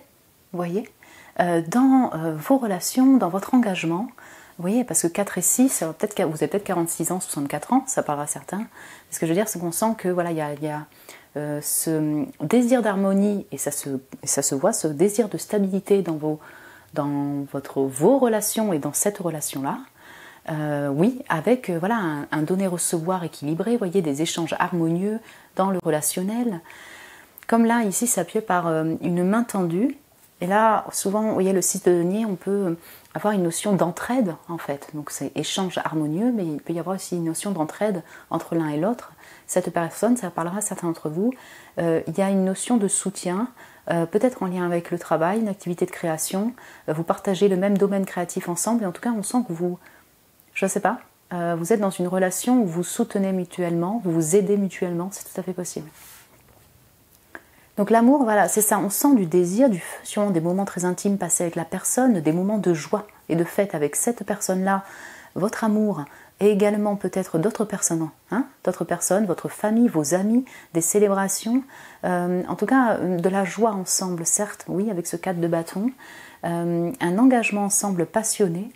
Speaker 1: vous voyez, dans vos relations, dans votre engagement. Vous voyez, parce que 4 et 6, vous avez peut-être 46 ans, 64 ans, ça parlera à certains. Ce que je veux dire, c'est qu'on sent que voilà, il y a ce désir d'harmonie, et ça se voit, ce désir de stabilité dans vos relations et dans cette relation-là. Oui, avec voilà, un donner-recevoir équilibré, vous voyez, des échanges harmonieux dans le relationnel. Comme là, ici, c'est appuyé par une main tendue. Et là, souvent, vous voyez, le 6 de denier, on peut avoir une notion d'entraide, en fait. Donc, c'est échange harmonieux, mais il peut y avoir aussi une notion d'entraide entre l'un et l'autre. Cette personne, ça parlera à certains d'entre vous. Il y a une notion de soutien, peut-être en lien avec le travail, une activité de création. Vous partagez le même domaine créatif ensemble. Et en tout cas, on sent que vous, je ne sais pas, vous êtes dans une relation où vous soutenez mutuellement, vous vous aidez mutuellement. C'est tout à fait possible. Donc l'amour, voilà, c'est ça, on sent du désir, du feu, sûrement des moments très intimes passés avec la personne, des moments de joie et de fête avec cette personne-là, votre amour, et également peut-être d'autres personnes, votre famille, vos amis, des célébrations, en tout cas de la joie ensemble, certes, oui, avec ce 4 de bâton, un engagement ensemble passionné,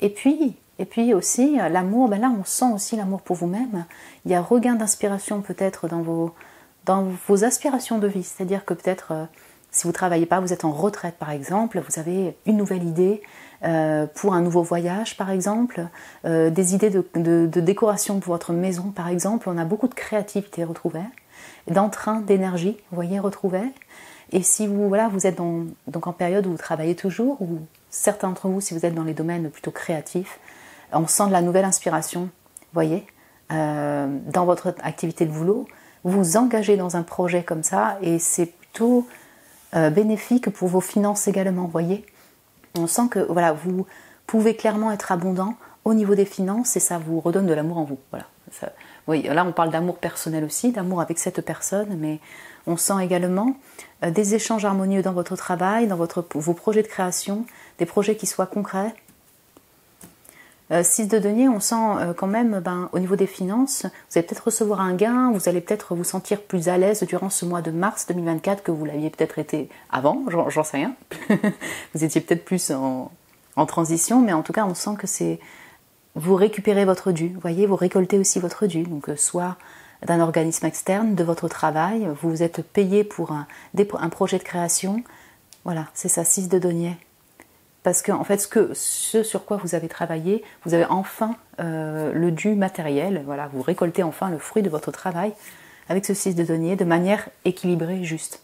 Speaker 1: et puis aussi l'amour, là on sent aussi l'amour pour vous-même, il y a regain d'inspiration peut-être dans vos aspirations de vie, c'est-à-dire que peut-être si vous ne travaillez pas, vous êtes en retraite par exemple, vous avez une nouvelle idée pour un nouveau voyage par exemple, des idées de décoration pour votre maison par exemple, on a beaucoup de créativité retrouvée, d'entrain, d'énergie, vous voyez, retrouvée. Et si vous êtes donc en période où vous travaillez toujours, ou certains d'entre vous, si vous êtes dans les domaines plutôt créatifs, on sent de la nouvelle inspiration, vous voyez, dans votre activité de boulot, vous vous engagez dans un projet comme ça et c'est plutôt bénéfique pour vos finances également, vous voyez. On sent que voilà, vous pouvez clairement être abondant au niveau des finances et ça vous redonne de l'amour en vous. Voilà. Oui, là on parle d'amour personnel aussi, d'amour avec cette personne, mais on sent également des échanges harmonieux dans votre travail, dans vos projets de création, des projets qui soient concrets. 6 de denier, on sent quand même, au niveau des finances, vous allez peut-être recevoir un gain, vous allez peut-être vous sentir plus à l'aise durant ce mois de mars 2024 que vous l'aviez peut-être été avant, j'en sais rien. Vous étiez peut-être plus en transition, mais en tout cas on sent que c'est... Vous récupérez votre dû, vous voyez, vous récoltez aussi votre dû, donc soit d'un organisme externe, de votre travail, vous vous êtes payé pour un projet de création, voilà, c'est ça, 6 de denier. Parce que en fait, ce sur quoi vous avez travaillé, vous avez enfin le dû matériel. Voilà, vous récoltez enfin le fruit de votre travail avec ce 6 de denier de manière équilibrée et juste.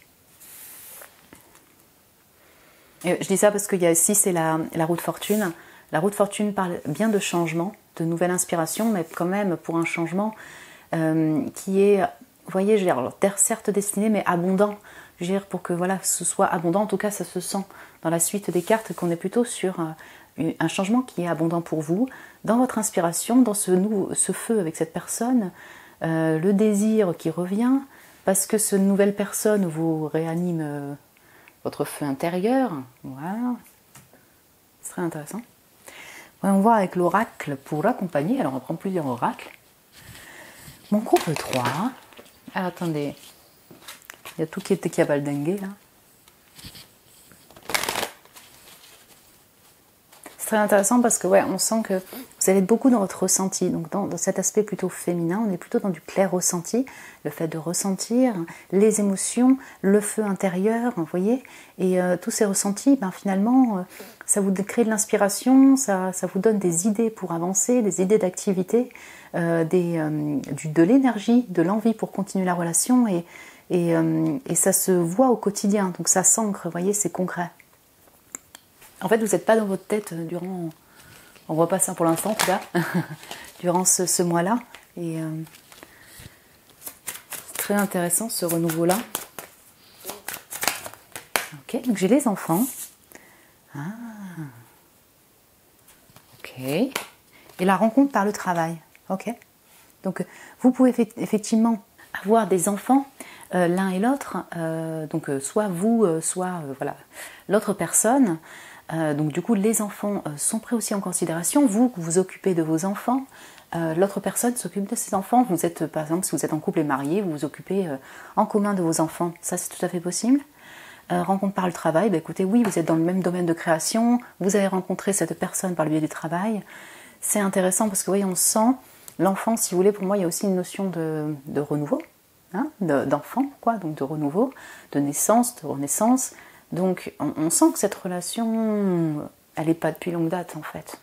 Speaker 1: Et je dis ça parce qu'il y a 6, c'est la roue de fortune. La roue de fortune parle bien de changement, de nouvelle inspiration, mais quand même pour un changement qui est, vous voyez, je veux dire, alors, certes destiné, mais abondant. Je veux dire, pour que voilà, ce soit abondant, en tout cas ça se sent dans la suite des cartes qu'on est plutôt sur un changement qui est abondant pour vous, dans votre inspiration, dans ce feu avec cette personne, le désir qui revient, parce que cette nouvelle personne vous réanime votre feu intérieur, voilà, c'est très intéressant. On va voir avec l'oracle pour l'accompagner, alors on va prendre plusieurs oracles. Mon groupe 3, alors attendez, il y a tout qui a baldingué là. C'est très intéressant parce que ouais, on sent que vous allez être beaucoup dans votre ressenti, donc dans cet aspect plutôt féminin, on est plutôt dans du clair ressenti, le fait de ressentir les émotions, le feu intérieur, vous voyez, et tous ces ressentis, finalement, ça vous crée de l'inspiration, ça vous donne des idées pour avancer, des idées d'activité, de l'énergie, de l'envie pour continuer la relation, et ça se voit au quotidien, donc ça s'ancre, vous voyez, c'est concret. En fait, vous n'êtes pas dans votre tête durant... On ne voit pas ça pour l'instant, en tout cas, durant ce mois-là. Et c'est très intéressant, ce renouveau-là. Ok, donc j'ai les enfants. Ah. Ok. Et la rencontre par le travail. Ok. Donc, vous pouvez effectivement avoir des enfants, l'un et l'autre. Donc, soit vous, soit voilà, l'autre personne. Donc du coup, les enfants sont pris aussi en considération. Vous vous occupez de vos enfants, l'autre personne s'occupe de ses enfants. Vous êtes, par exemple, si vous êtes en couple et marié, vous vous occupez en commun de vos enfants. Ça, c'est tout à fait possible. Rencontre par le travail, écoutez, oui, vous êtes dans le même domaine de création, vous avez rencontré cette personne par le biais du travail. C'est intéressant parce que, oui, on sent l'enfant, si vous voulez, pour moi, il y a aussi une notion de renouveau, hein, d'enfant, quoi, donc de renouveau, de naissance, de renaissance. Donc, on sent que cette relation, elle n'est pas depuis longue date, en fait.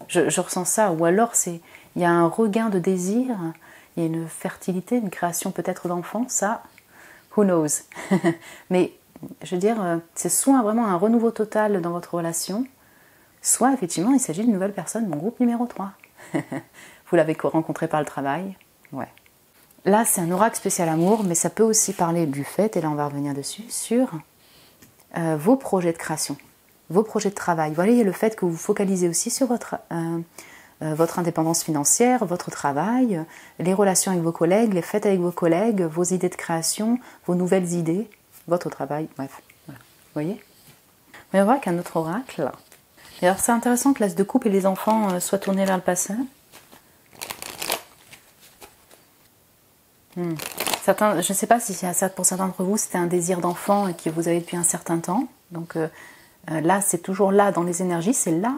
Speaker 1: Je ressens ça. Ou alors, il y a un regain de désir, il y a une fertilité, une création peut-être d'enfants, ça, who knows. Mais, je veux dire, c'est soit vraiment un renouveau total dans votre relation, soit, effectivement, il s'agit d'une nouvelle personne, mon groupe numéro 3. Vous l'avez rencontré par le travail. Ouais. Là, c'est un oracle spécial amour, mais ça peut aussi parler du fait, et là, on va revenir dessus, sur... vos projets de création, vos projets de travail. Voilà, il y a le fait que vous vous focalisez aussi sur votre indépendance financière, votre travail, les relations avec vos collègues, les fêtes avec vos collègues, vos idées de création, vos nouvelles idées, votre travail, bref. Voilà. Vous voyez ? Mais on va voir qu'un autre oracle. Et alors c'est intéressant que l'as de coupe et les enfants soient tournés vers le passé. Certains, je ne sais pas si pour certains d'entre vous c'était un désir d'enfant et que vous avez depuis un certain temps. Donc là, c'est toujours là dans les énergies, c'est là,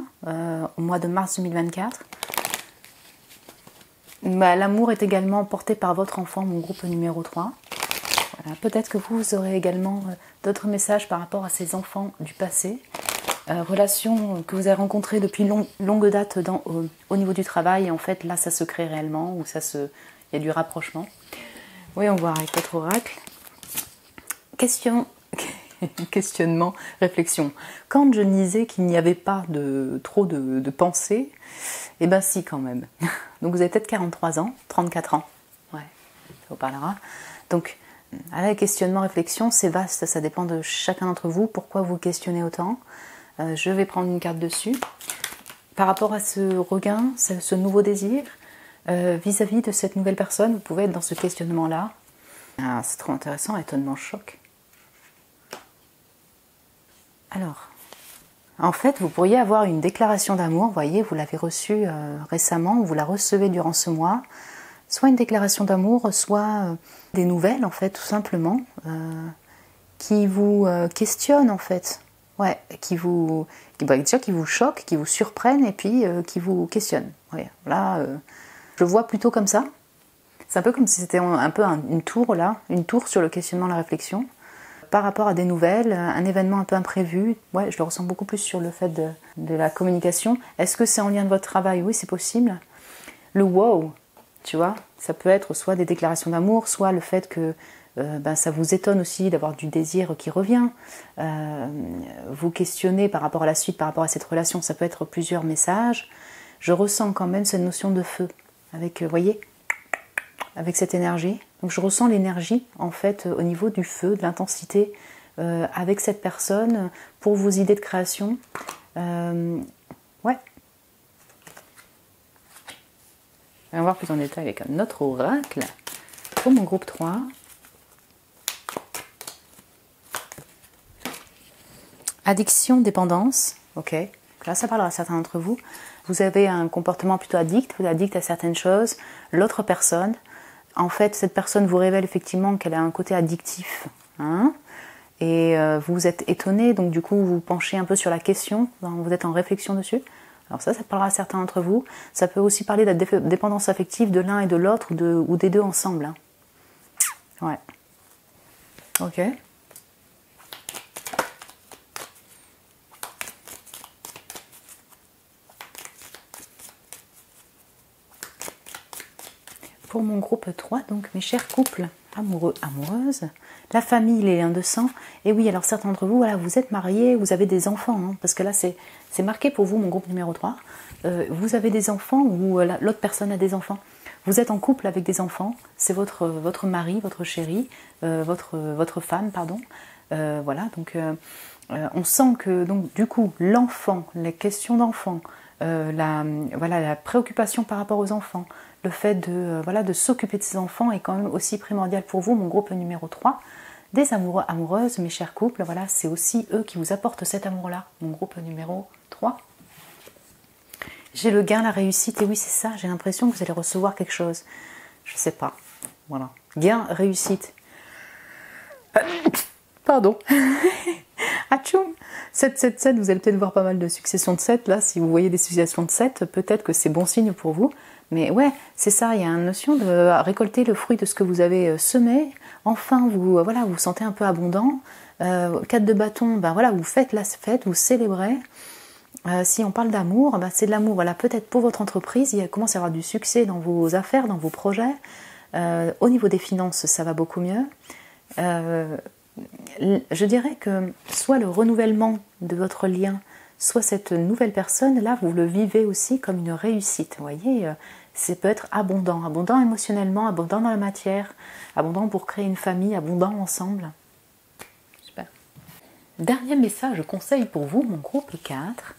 Speaker 1: au mois de mars 2024. L'amour est également porté par votre enfant, mon groupe numéro 3. Voilà, peut-être que vous aurez également d'autres messages par rapport à ces enfants du passé. Relations que vous avez rencontrées depuis longue date au niveau du travail. Et en fait, là, ça se crée réellement, ou il y a du rapprochement. Oui, on voit avec votre oracle. Questionnement, réflexion. Quand je disais qu'il n'y avait pas trop de pensée, eh bien si quand même. Donc vous avez peut-être 43 ans, 34 ans. Ouais, ça vous parlera. Donc, le questionnement, réflexion, c'est vaste, ça dépend de chacun d'entre vous. Pourquoi vous questionnez autant ? Je vais prendre une carte dessus. Par rapport à ce regain, ce nouveau désir, vis-à-vis de cette nouvelle personne, vous pouvez être dans ce questionnement-là. Ah, c'est trop intéressant, étonnement, choc. Alors, en fait, vous pourriez avoir une déclaration d'amour, vous voyez, vous l'avez reçue récemment, ou vous la recevez durant ce mois. Soit une déclaration d'amour, soit des nouvelles, en fait, tout simplement, qui vous questionnent, en fait. Ouais, qui vous choquent, qui vous surprennent, et puis qui vous questionnent. Ouais, là, je le vois plutôt comme ça. C'est un peu comme si c'était un peu une tour, là, une tour sur le questionnement, la réflexion. Par rapport à des nouvelles, un événement un peu imprévu, ouais, je le ressens beaucoup plus sur le fait de la communication. Est-ce que c'est en lien de votre travail? Oui, c'est possible. Le wow, tu vois, ça peut être soit des déclarations d'amour, soit le fait que ça vous étonne aussi d'avoir du désir qui revient. Vous questionnez par rapport à la suite, par rapport à cette relation, ça peut être plusieurs messages. Je ressens quand même cette notion de feu, avec, voyez, avec cette énergie. Donc je ressens l'énergie en fait au niveau du feu, de l'intensité avec cette personne pour vos idées de création. Ouais. On va voir plus en détail avec un autre oracle pour mon groupe 3. Addiction, dépendance. Ok. Là, ça parlera à certains d'entre vous. Vous avez un comportement plutôt addict, vous êtes addict à certaines choses. L'autre personne, en fait, cette personne vous révèle effectivement qu'elle a un côté addictif. Hein, et vous êtes étonné, donc du coup, vous penchez un peu sur la question, vous êtes en réflexion dessus. Alors ça parlera à certains d'entre vous. Ça peut aussi parler de la dépendance affective de l'un et de l'autre, ou des deux ensemble. Hein. Ouais. Ok. Pour mon groupe 3, donc mes chers couples amoureux, amoureuses, la famille, les liens de sang. Et oui, alors certains d'entre vous, voilà, vous êtes mariés, vous avez des enfants, hein, parce que là c'est marqué pour vous, mon groupe numéro 3. Vous avez des enfants ou l'autre personne a des enfants. Vous êtes en couple avec des enfants, c'est votre mari, votre chéri, votre femme, pardon. Voilà, donc on sent que donc du coup l'enfant, les questions d'enfant, la préoccupation par rapport aux enfants, le fait de s'occuper de ses enfants est quand même aussi primordial pour vous, mon groupe numéro 3. Des amoureux, amoureuses, mes chers couples, voilà, c'est aussi eux qui vous apportent cet amour-là, mon groupe numéro 3. J'ai le gain, la réussite, et oui c'est ça, j'ai l'impression que vous allez recevoir quelque chose. Je sais pas, voilà. Gain, réussite. Pardon. Atchoum 777, vous allez peut-être voir pas mal de successions de 7, là, si vous voyez des successions de 7, peut-être que c'est bon signe pour vous. Mais ouais, c'est ça, il y a une notion de récolter le fruit de ce que vous avez semé. Enfin, vous vous sentez un peu abondant. 4 de bâton, voilà, vous faites la fête, vous célébrez. Si on parle d'amour, c'est de l'amour, voilà, peut-être pour votre entreprise, il commence à y avoir du succès dans vos affaires, dans vos projets. Au niveau des finances, ça va beaucoup mieux. Je dirais que soit le renouvellement de votre lien, soit cette nouvelle personne, là, vous le vivez aussi comme une réussite. Vous voyez, ça peut être abondant, abondant émotionnellement, abondant dans la matière, abondant pour créer une famille, abondant ensemble. Super. Dernier message, conseil pour vous, mon groupe 4.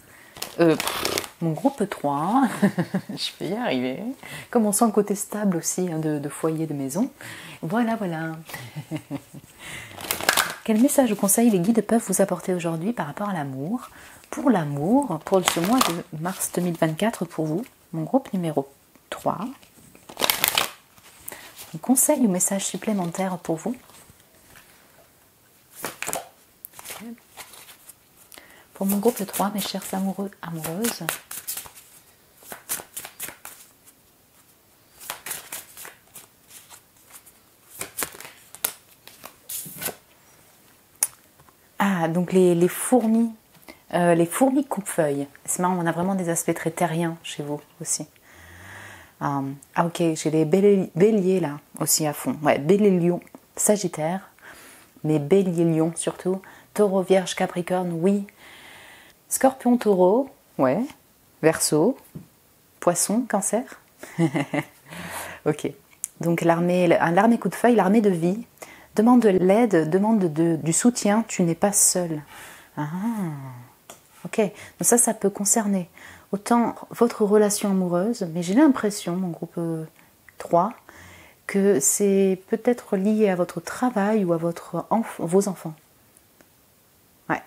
Speaker 1: Mon groupe 3, je vais y arriver. Comme on sent le côté stable aussi hein, de foyer, de maison. Voilà. Quel message ou conseil les guides peuvent vous apporter aujourd'hui par rapport à l'amour? Pour l'amour, pour ce mois de mars 2024 pour vous, mon groupe numéro 3. Un conseil ou message supplémentaire pour vous? Okay. Pour mon groupe 3, mes chers amoureux, amoureuses. Ah, donc les fourmis coupe-feuilles. C'est marrant, on a vraiment des aspects très terriens chez vous aussi. Ok, j'ai les béliers là aussi à fond. Ouais, bélier-lion, sagittaire, mais bélier-lion surtout. Taureau, vierge, capricorne, oui. Scorpion, taureau, ouais. Verseau, poisson, cancer. Ok, donc l'armée coup de feuille, l'armée de vie. Demande de l'aide, demande du soutien, tu n'es pas seul. Ah, ok, donc ça peut concerner autant votre relation amoureuse, mais j'ai l'impression, mon groupe 3, que c'est peut-être lié à votre travail ou à vos enfants. Ouais.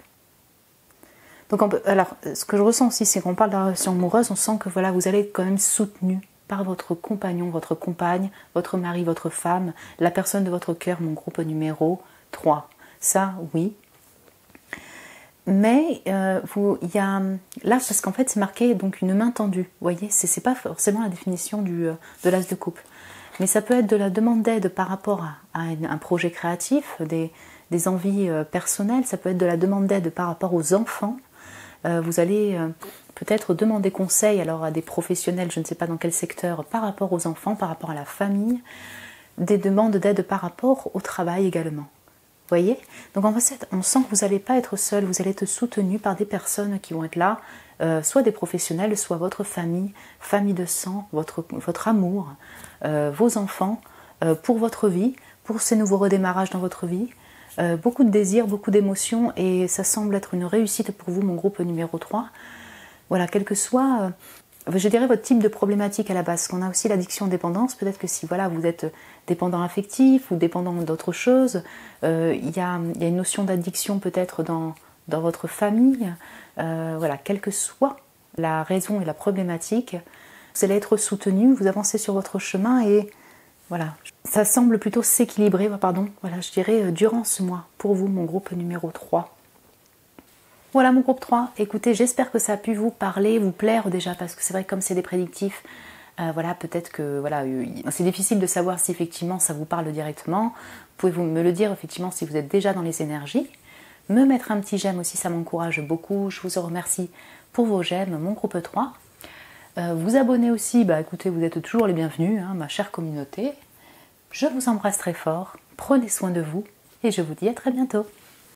Speaker 1: Donc alors, ce que je ressens aussi, c'est qu'on parle de la relation amoureuse, on sent que voilà, vous allez être quand même soutenu par votre compagnon, votre compagne, votre mari, votre femme, la personne de votre cœur, mon groupe numéro 3. Ça, oui. Mais il y a là, parce qu'en fait, c'est marqué donc une main tendue. Vous voyez, c'est pas forcément la définition de l'as de coupe. Mais ça peut être de la demande d'aide par rapport à un projet créatif, des envies personnelles. Ça peut être de la demande d'aide par rapport aux enfants. Vous allez peut-être demander conseil alors à des professionnels, je ne sais pas dans quel secteur, par rapport aux enfants, par rapport à la famille. Des demandes d'aide par rapport au travail également. Vous voyez? Donc en fait, on sent que vous n'allez pas être seul, vous allez être soutenu par des personnes qui vont être là, soit des professionnels, soit votre famille, famille de sang, votre amour, vos enfants, pour votre vie, pour ces nouveaux redémarrages dans votre vie. Beaucoup de désirs, beaucoup d'émotions, et ça semble être une réussite pour vous, mon groupe numéro 3. Voilà, quel que soit, je dirais, votre type de problématique à la base. Qu'on a aussi l'addiction-dépendance, peut-être que si voilà, vous êtes dépendant affectif ou dépendant d'autre chose, il y a une notion d'addiction peut-être dans votre famille. Voilà, quelle que soit la raison et la problématique, vous allez être soutenu, vous avancez sur votre chemin et voilà, ça semble plutôt s'équilibrer, voilà, je dirais durant ce mois, pour vous, mon groupe numéro 3. Voilà mon groupe 3, écoutez, j'espère que ça a pu vous parler, vous plaire déjà, parce que c'est vrai que comme c'est des prédictifs, voilà, peut-être que voilà, c'est difficile de savoir si effectivement ça vous parle directement. Pouvez-vous me le dire effectivement si vous êtes déjà dans les énergies. Me mettre un petit j'aime aussi, ça m'encourage beaucoup. Je vous remercie pour vos j'aime, mon groupe 3. Vous abonner aussi, écoutez, vous êtes toujours les bienvenus, hein, ma chère communauté. Je vous embrasse très fort, prenez soin de vous et je vous dis à très bientôt.